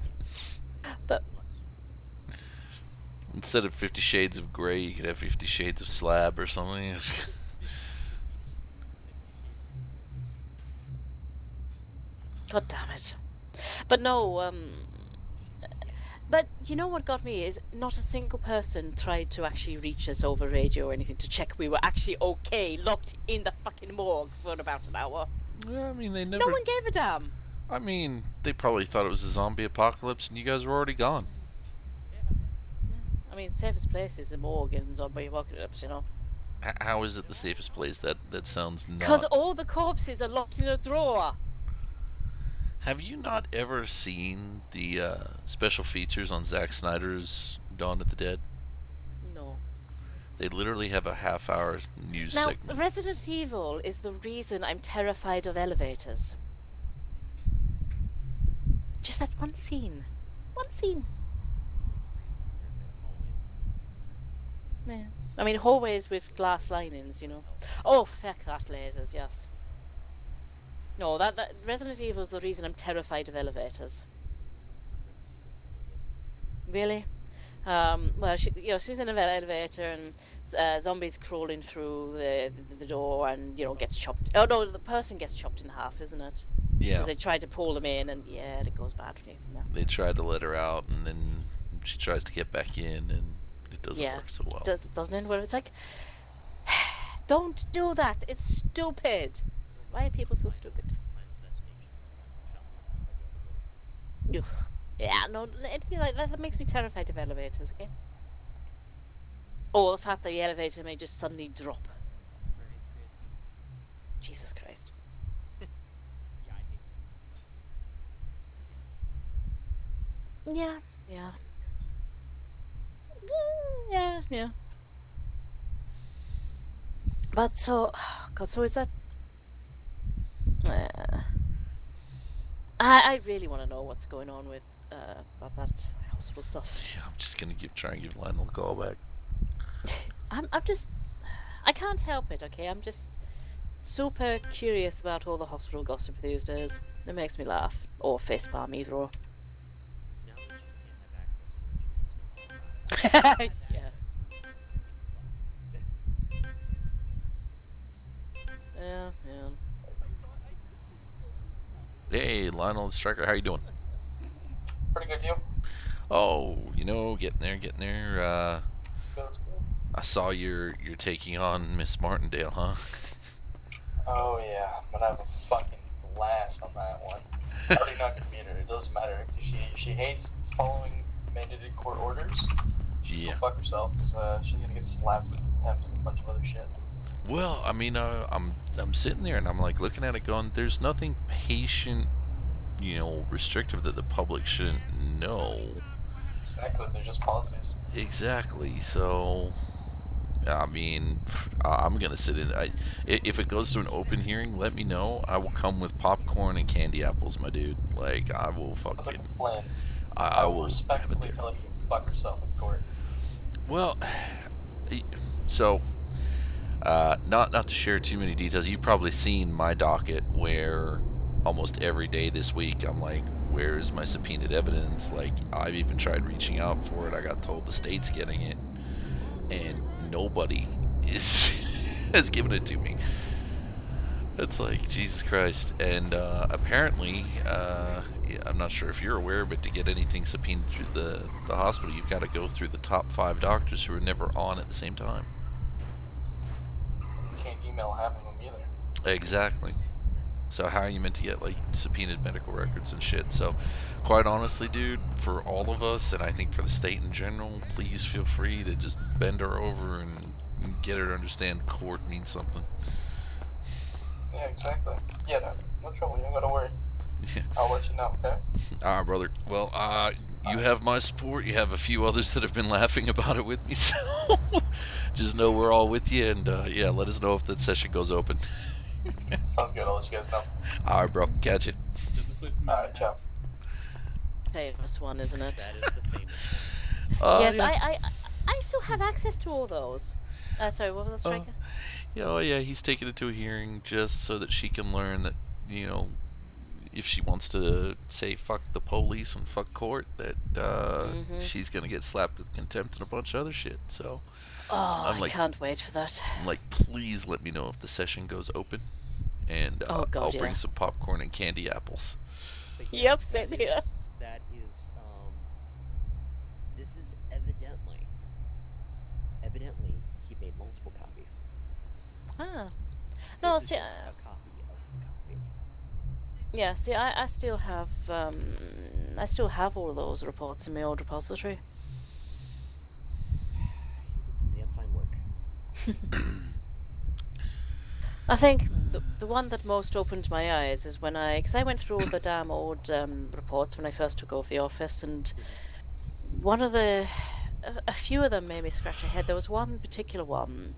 But instead of 50 Shades of Grey, you could have 50 Shades of Slab or something. God damn it. But no, but you know what got me is not a single person tried to actually reach us over radio or anything to check we were actually okay, locked in the fucking morgue for about an hour. Yeah, I mean, they never... No one gave a damn. I mean, they probably thought it was a zombie apocalypse and you guys were already gone. I mean, safest place is the morgue in zombie apocalypse, you know. How is it the safest place? That sounds not... Because all the corpses are locked in a drawer. Have you not ever seen the special features on Zack Snyder's Dawn of the Dead? No. They literally have a half-hour news segment. Now, Resident Evil is the reason I'm terrified of elevators. Just that one scene. One scene. Yeah. I mean, hallways with glass linings, you know. Oh, fuck that, lasers, yes. No, that Resident Evil is the reason I'm terrified of elevators. Really? Well, she's in an elevator and zombies crawling through the door, and, you know, gets chopped. Oh no, the person gets chopped in half, isn't it? Yeah. Because they try to pull them in, and yeah, it goes bad for me from there. They tried to let her out, and then she tries to get back in, and it doesn't work so well. Doesn't it? Well, it's like, don't do that. It's stupid. Why are people so stupid? Ugh. Yeah, no, anything like that makes me terrified of elevators, okay? Or the fact that the elevator may just suddenly drop. Jesus Christ. Yeah. But so, God, so is that... I really want to know what's going on with about that hospital stuff. Yeah, I'm just gonna try and give Lionel a call back. I'm just, I can't help it. Okay, I'm just super curious about all the hospital gossip these days. It makes me laugh, or facepalm, either or. Yeah. Yeah. Hey, Lionel Stryker, how you doing? Pretty good, you? Oh, you know, getting there. I saw you're taking on Miss Martindale, huh? Oh yeah, but I have a fucking last on that one. I already not gonna beat her. It doesn't matter. She hates following mandated court orders. Yeah. Go fuck herself, because she's gonna get slapped with contempt and a bunch of other shit. Well, I mean, I'm sitting there and I'm like looking at it, going, "There's nothing patient, restrictive that the public shouldn't know." Exactly. They're just policies. Exactly. So, I mean, I'm gonna sit in. If it goes to an open hearing, let me know. I will come with popcorn and candy apples, my dude. Like, I will fucking. Like a plan. I will respectfully tell her to fuck herself in court. Well, so, not to share too many details. You've probably seen my docket where almost every day this week I'm like, where is my subpoenaed evidence? Like, I've even tried reaching out for it. I got told the state's getting it, and nobody has given it to me. It's like, Jesus Christ. And apparently, I'm not sure if you're aware, but to get anything subpoenaed through the hospital, you've got to go through the top 5 doctors who are never on at the same time. You can't email half of them either. Exactly. So how are you meant to get like subpoenaed medical records and shit? So quite honestly, dude, for all of us, and I think for the state in general, please feel free to just bend her over and get her to understand court means something. Yeah, exactly. Yeah, no trouble. You don't gotta worry. Yeah. I'll let you know, okay? Alright, brother. Well, you have my support. You have a few others that have been laughing about it with me, so just know we're all with you, and yeah, let us know if that session goes open. Sounds good. I'll let you guys know. Alright, bro. Catch it. Alright, ciao. Famous one, isn't it? That is the famous Yes, yeah. I still have access to all those. Sorry, what was that, Stryker? Yeah, oh yeah, he's taking it to a hearing just so that she can learn that, if she wants to say fuck the police and fuck court, that she's gonna get slapped with contempt and a bunch of other shit. So, I can't wait for that. I'm like, please let me know if the session goes open, and I'll bring some popcorn and candy apples. Yep, same here. That is, this is evidently, he made multiple copies. Ah. No, This see, is just a copy of the copy. yeah, see, I still have all those reports in my old repository. You did some damn fine work. I think the one that most opened my eyes is when because I went through all the damn old reports when I first took over the office, and a few of them made me scratch my head. There was one particular one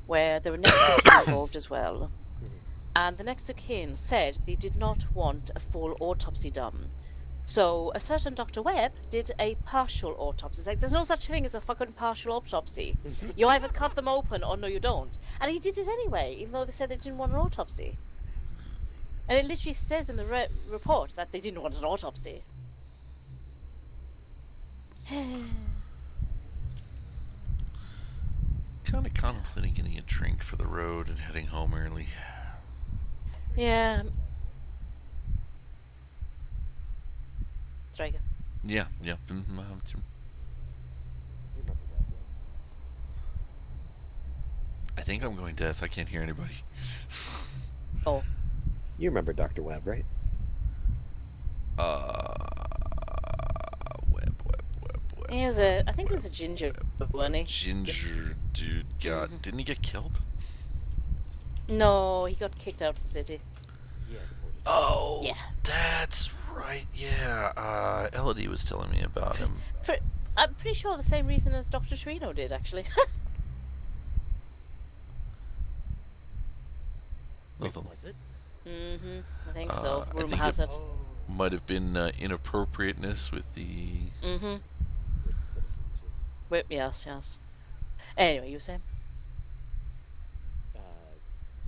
where there were next of kin involved as well, and the next of kin said they did not want a full autopsy done. So a certain Dr. Webb did a partial autopsy. It's like, there's no such thing as a fucking partial autopsy. You either cut them open or no, you don't. And he did it anyway, even though they said they didn't want an autopsy. And it literally says in the report that they didn't want an autopsy. Kind of contemplating getting a drink for the road and heading home early. Yeah. Stryker. Yeah. I think I'm going deaf. I can't hear anybody. Oh. You remember Dr. Webb, right? Webb. He was I think he was a ginger, wasn't he? Ginger dude didn't he get killed? No, he got kicked out of the city. Yeah. Oh, yeah. That's right. Yeah, Elodie was telling me about him. I'm pretty sure the same reason as Dr. Trino did, actually. Was it? I think so. Rumor has it. Might have been inappropriateness with the. With citizens, yes. Yes. Anyway, you were saying?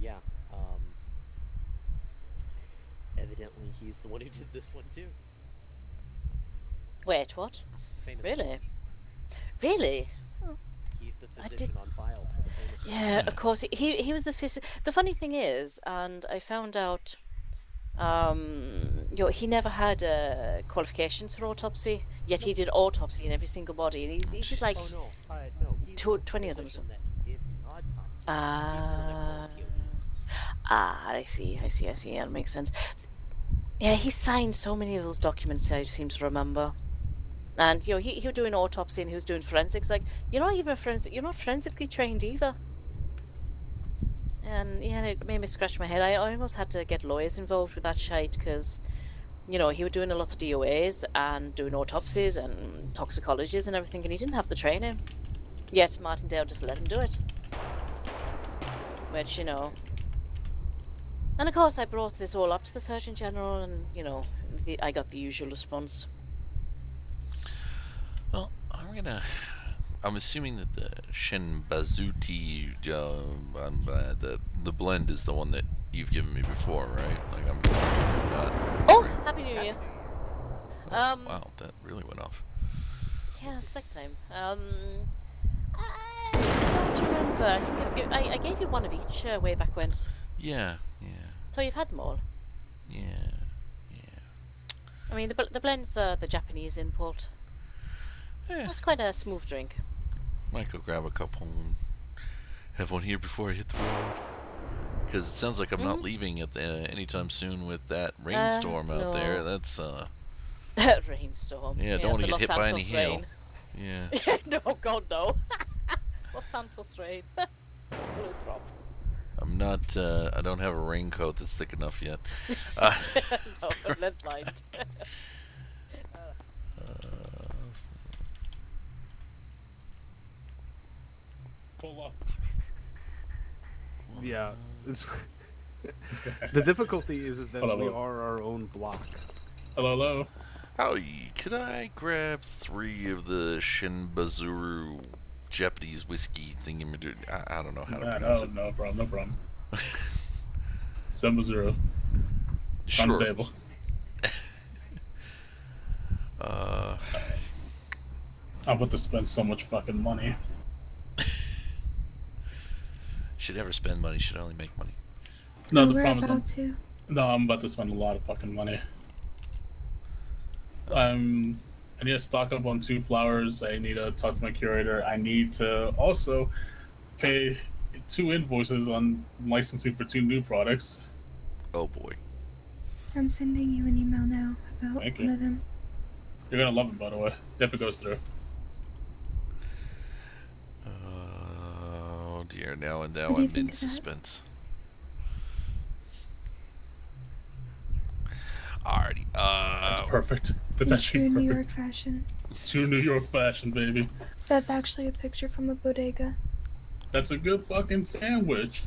Yeah. Evidently, he's the one who did this one too. Wait, what? Famous really? Really? He's the physician on file for the famous. Yeah, of course. He was the physician. The funny thing is, and I found out, he never had qualifications for autopsy. Yet he did autopsy in every single body, and he did like 20 of them. I see. Yeah, that makes sense. Yeah, he signed so many of those documents I seem to remember. And, you know, he was doing autopsy and he was doing forensics. Like, you're not even you're not forensically trained either. And, yeah, it made me scratch my head. I almost had to get lawyers involved with that shite because, you know, he was doing a lot of DOAs and doing autopsies and toxicologies and everything, and he didn't have the training. Yet Martindale just let him do it. Which, you know... And of course I brought this all up to the Surgeon General and, you know, I got the usual response. Well, I'm assuming that the Shinbazuti, the blend is the one that you've given me before, right? Like I'm not... Oh, Happy New Year. Wow, that really went off. Yeah, sick time. I don't remember. I think I gave you one of each way back when. Yeah. So you've had them all. Yeah. I mean, the blend's the Japanese import. Yeah. That's quite a smooth drink. Might go grab a couple and have one here before I hit the road. Because it sounds like I'm not leaving at anytime soon with that rainstorm out there. That's rainstorm. Yeah, don't want to get hit by any hail. Yeah. No, God, no. Los Santos rain. Blue drop. I'm not. I don't have a raincoat that's thick enough yet. No, let's light. Pull up. Yeah, it's the difficulty is that we are our own block. Hello. Howdy, could I grab 3 of the Shinbazuru Japanese whiskey thingy? I don't know how to pronounce it. No problem. Shinbazuru. Sure. On the table. I'm about to spend so much fucking money. Should never spend money, should only make money. No, the problem is I'm about to spend a lot of fucking money. I need to stock up on 2 flowers. I need to talk to my curator. I need to also pay 2 invoices on licensing for 2 new products. Oh boy. I'm sending you an email now about one of them. You're gonna love it, by the way, if it goes through. Oh dear, now I'm in suspense. Alrighty, That's perfect. That's actually true perfect. New York fashion. True New York fashion, baby. That's actually a picture from a bodega. That's a good fucking sandwich.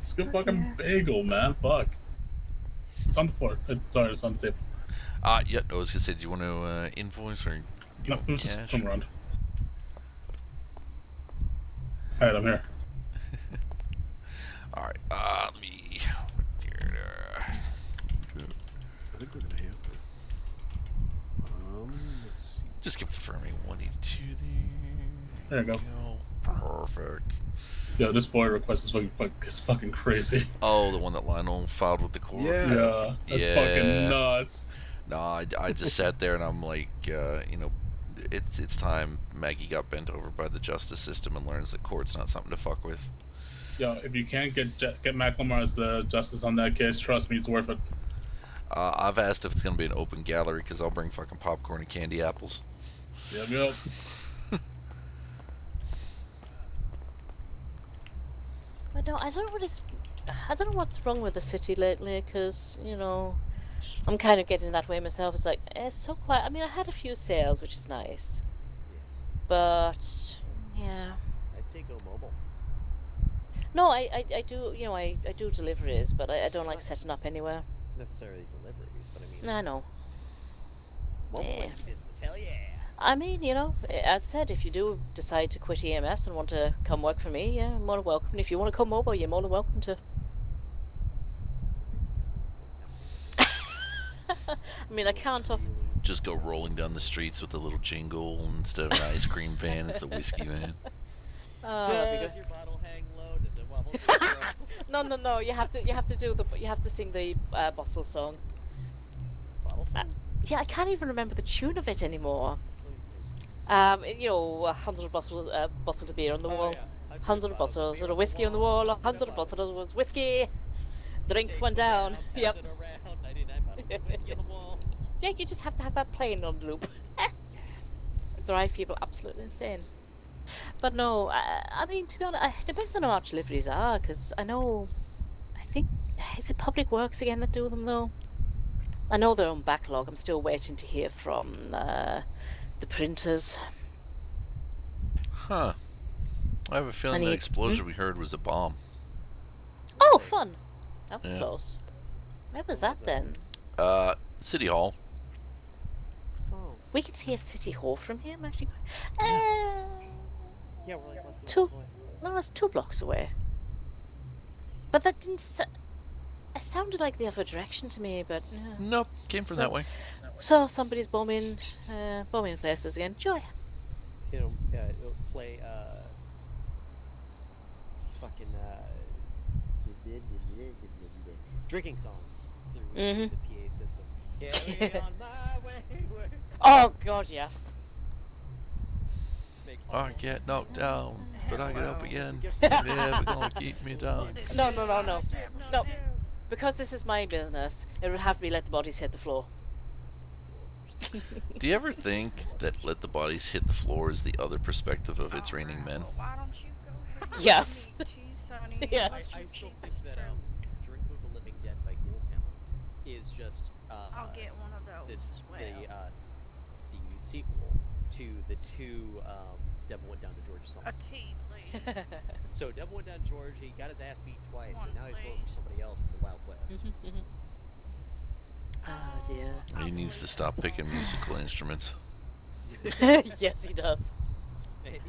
It's a good fucking bagel, man. Fuck. It's on the floor. Sorry, it's on the table. Yeah, I was gonna say, do you want to invoice or No, it was cash? just come around. Alright, I'm here. Alright, let me... I think we're gonna have to. Let's see. Just confirming 182 There you go. Perfect. Yo, this FOIA request is fucking crazy. Oh, the one that Lionel filed with the court? Yeah, that's fucking nuts. No, I just sat there and I'm like, you know, it's time Maggie got bent over by the justice system and learns that court's not something to fuck with. Yo, if you can't get McLemore as the justice on that case, trust me, it's worth it. I've asked if it's gonna be an open gallery because I'll bring fucking popcorn and candy apples. Yep. I don't know what's wrong with the city lately, because, you know, I'm kind of getting that way myself. It's like, it's so quiet. I mean, I had a few sales, which is nice. But, yeah. I'd say go mobile. No, I do, you know, I do deliveries, but I don't like setting up anywhere. Necessarily deliveries, but I mean... I know. Mobile whiskey business, hell yeah! I mean, you know, as I said, if you do decide to quit EMS and want to come work for me, yeah, I'm more than welcome. And if you want to come mobile, you're more than welcome to. I mean, I can't off... Just go rolling down the streets with a little jingle instead of an ice cream van, it's a whiskey van. Because your bottle hang low, does it wobble? No. You have to sing the bottle song. Bottle song? Yeah, I can't even remember the tune of it anymore. You know, 100 bottles of beer on the wall, 100 bottles of whiskey on the wall, 100 bottles of whiskey. Drink one down. Yep. Get the wall. Yeah, you just have to have that playing on loop. Yes. Drive people absolutely insane. But no, I mean, to be honest, it depends on how much liveries are, because I think, is it Public Works again that do them, though? I know they're on backlog. I'm still waiting to hear from the printers. Huh. I have a feeling the explosion we heard was a bomb. Oh, fun. That was Yeah. close. Where was that then? City Hall. Oh. We can see a City Hall from here, I'm actually. Yeah, we're like less than Two. halfway. No, it's 2 blocks away. But that didn't. It sounded like the other direction to me, but Nope, came from that way. So somebody's bombing places again. Joy. It'll play fucking drinking songs through the PA system. Carry on my wayward. Oh God, yes. I get knocked down, but I get up again. You're never gonna keep me down. No. Because this is my business, it would have to be let the bodies hit the floor. Do you ever think that let the bodies hit the floor is the other perspective of It's Raining Men? Yes. Yes. I still think that Drink of the Living Dead by Ghoultown is just I'll get one of those as well. The sequel to the 2 Devil Went Down to Georgia songs. A tea, please. So Devil Went Down to Georgia, he got his ass beat twice, so now he's voting for somebody else in the Wild West. Oh dear. He needs to stop picking musical instruments. Yes, he does. And he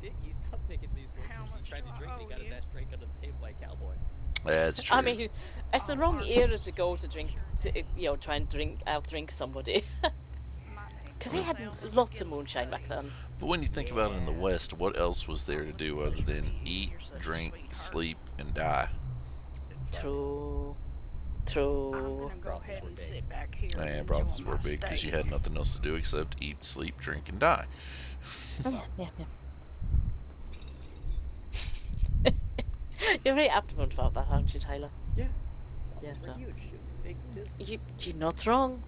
did. He stopped picking musical instruments. He tried to drink and he got his ass drank under the table by a cowboy. That's true. I mean, it's the wrong era to go to drink, try and outdrink somebody. Because they had lots of moonshine back then. But when you think about it in the West, what else was there to do other than eat, drink, sleep, and die? True. I'm gonna go ahead and sit back here. And brothels were big because you had nothing else to do except eat, sleep, drink, and die. Yeah. You're very adamant about that, aren't you, Tyler? Yeah. Yeah. It was huge. It was a big business. You're not wrong.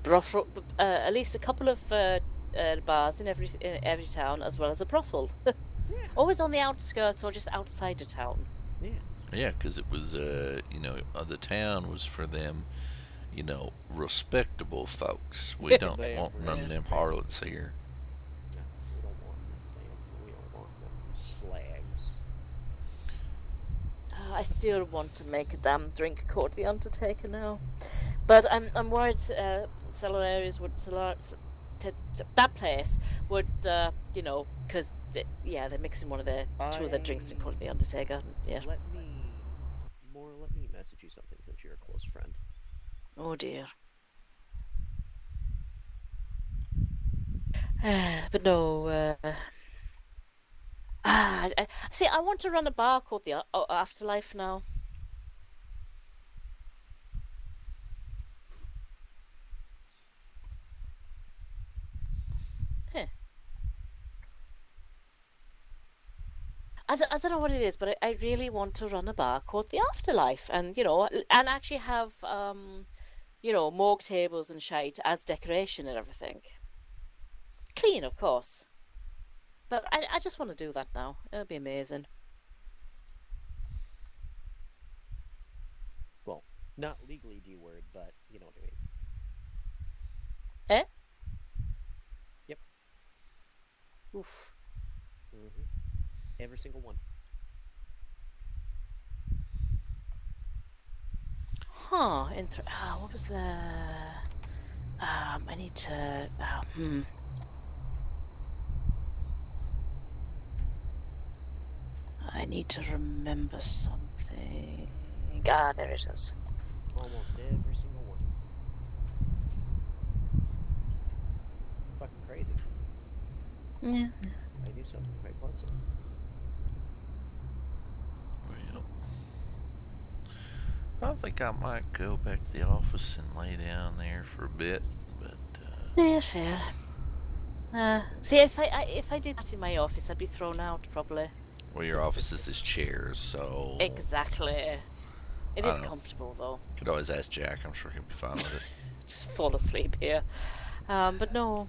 Brothel, at least a couple of bars in every town, as well as a brothel. Always on the outskirts or just outside the town. Yeah. Yeah, because it was, the town was for them, respectable folks. We don't want none of them harlots here. No, we don't want them. We don't want them slags. I still want to make a damn drink court the Undertaker now, but I'm worried cellar areas would that place would because they're mixing one of their 2 of their drinks and calling the Undertaker. Yeah. Let me message you something since you're a close friend. Oh dear. But no. See, I want to run a bar called the Afterlife now. I don't know what it is, but I really want to run a bar called the Afterlife, and and actually have morgue tables and shite as decoration and everything. Clean, of course. But I just want to do that now. It'll be amazing. Well, not legally D-word, but you know what I mean. Eh? Yep. Oof. Mm-hmm. Every single one. Huh. What was the... I need to... I need to remember something. Ah, there it is. Almost every single one. Fucking crazy. Yeah. I knew something quite close. Well, I think I might go back to the office and lay down there for a bit, but... Yeah, fair. See, if I did that in my office, I'd be thrown out, probably. Well, your office is this chairs, so... Exactly. It is comfortable though. Could always ask Jack. I'm sure he'll be fine with it. Just fall asleep here. But no.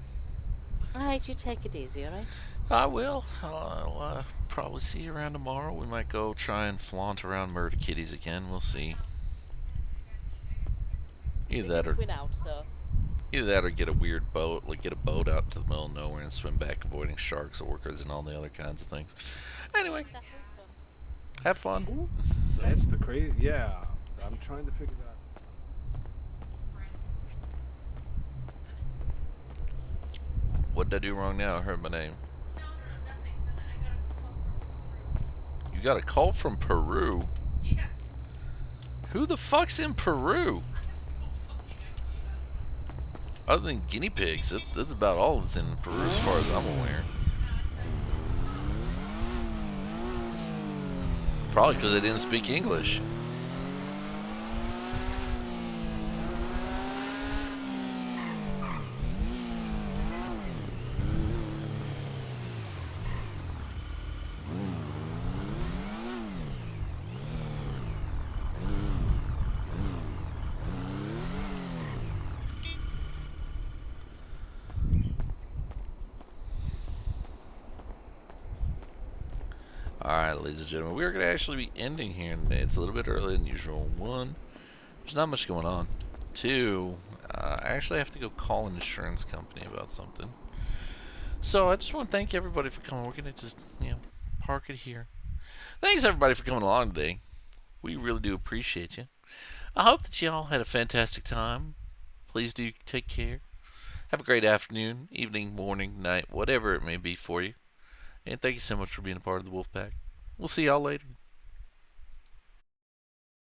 Alright, you take it easy, alright? I will. I'll probably see you around tomorrow. We might go try and flaunt around Murder Kitties again. We'll see. Either that or get a weird boat, like get a boat out into the middle of nowhere and swim back avoiding sharks, orcas, and all the other kinds of things. Anyway, have fun. Ooh, that's the crazy. Yeah, I'm trying to figure that out. What did I do wrong now? I heard my name. You got a call from Peru? Yeah. Who the fuck's in Peru? Other than guinea pigs, that's about all that's in Peru as far as I'm aware. Probably because they didn't speak English. Alright, ladies and gentlemen, we're going to actually be ending here today. It's a little bit earlier than usual. 1, there's not much going on. 2, I actually have to go call an insurance company about something. So I just want to thank everybody for coming. We're going to just, park it here. Thanks everybody for coming along today. We really do appreciate you. I hope that you all had a fantastic time. Please do take care. Have a great afternoon, evening, morning, night, whatever it may be for you. And thank you so much for being a part of the Wolfpack. We'll see y'all later.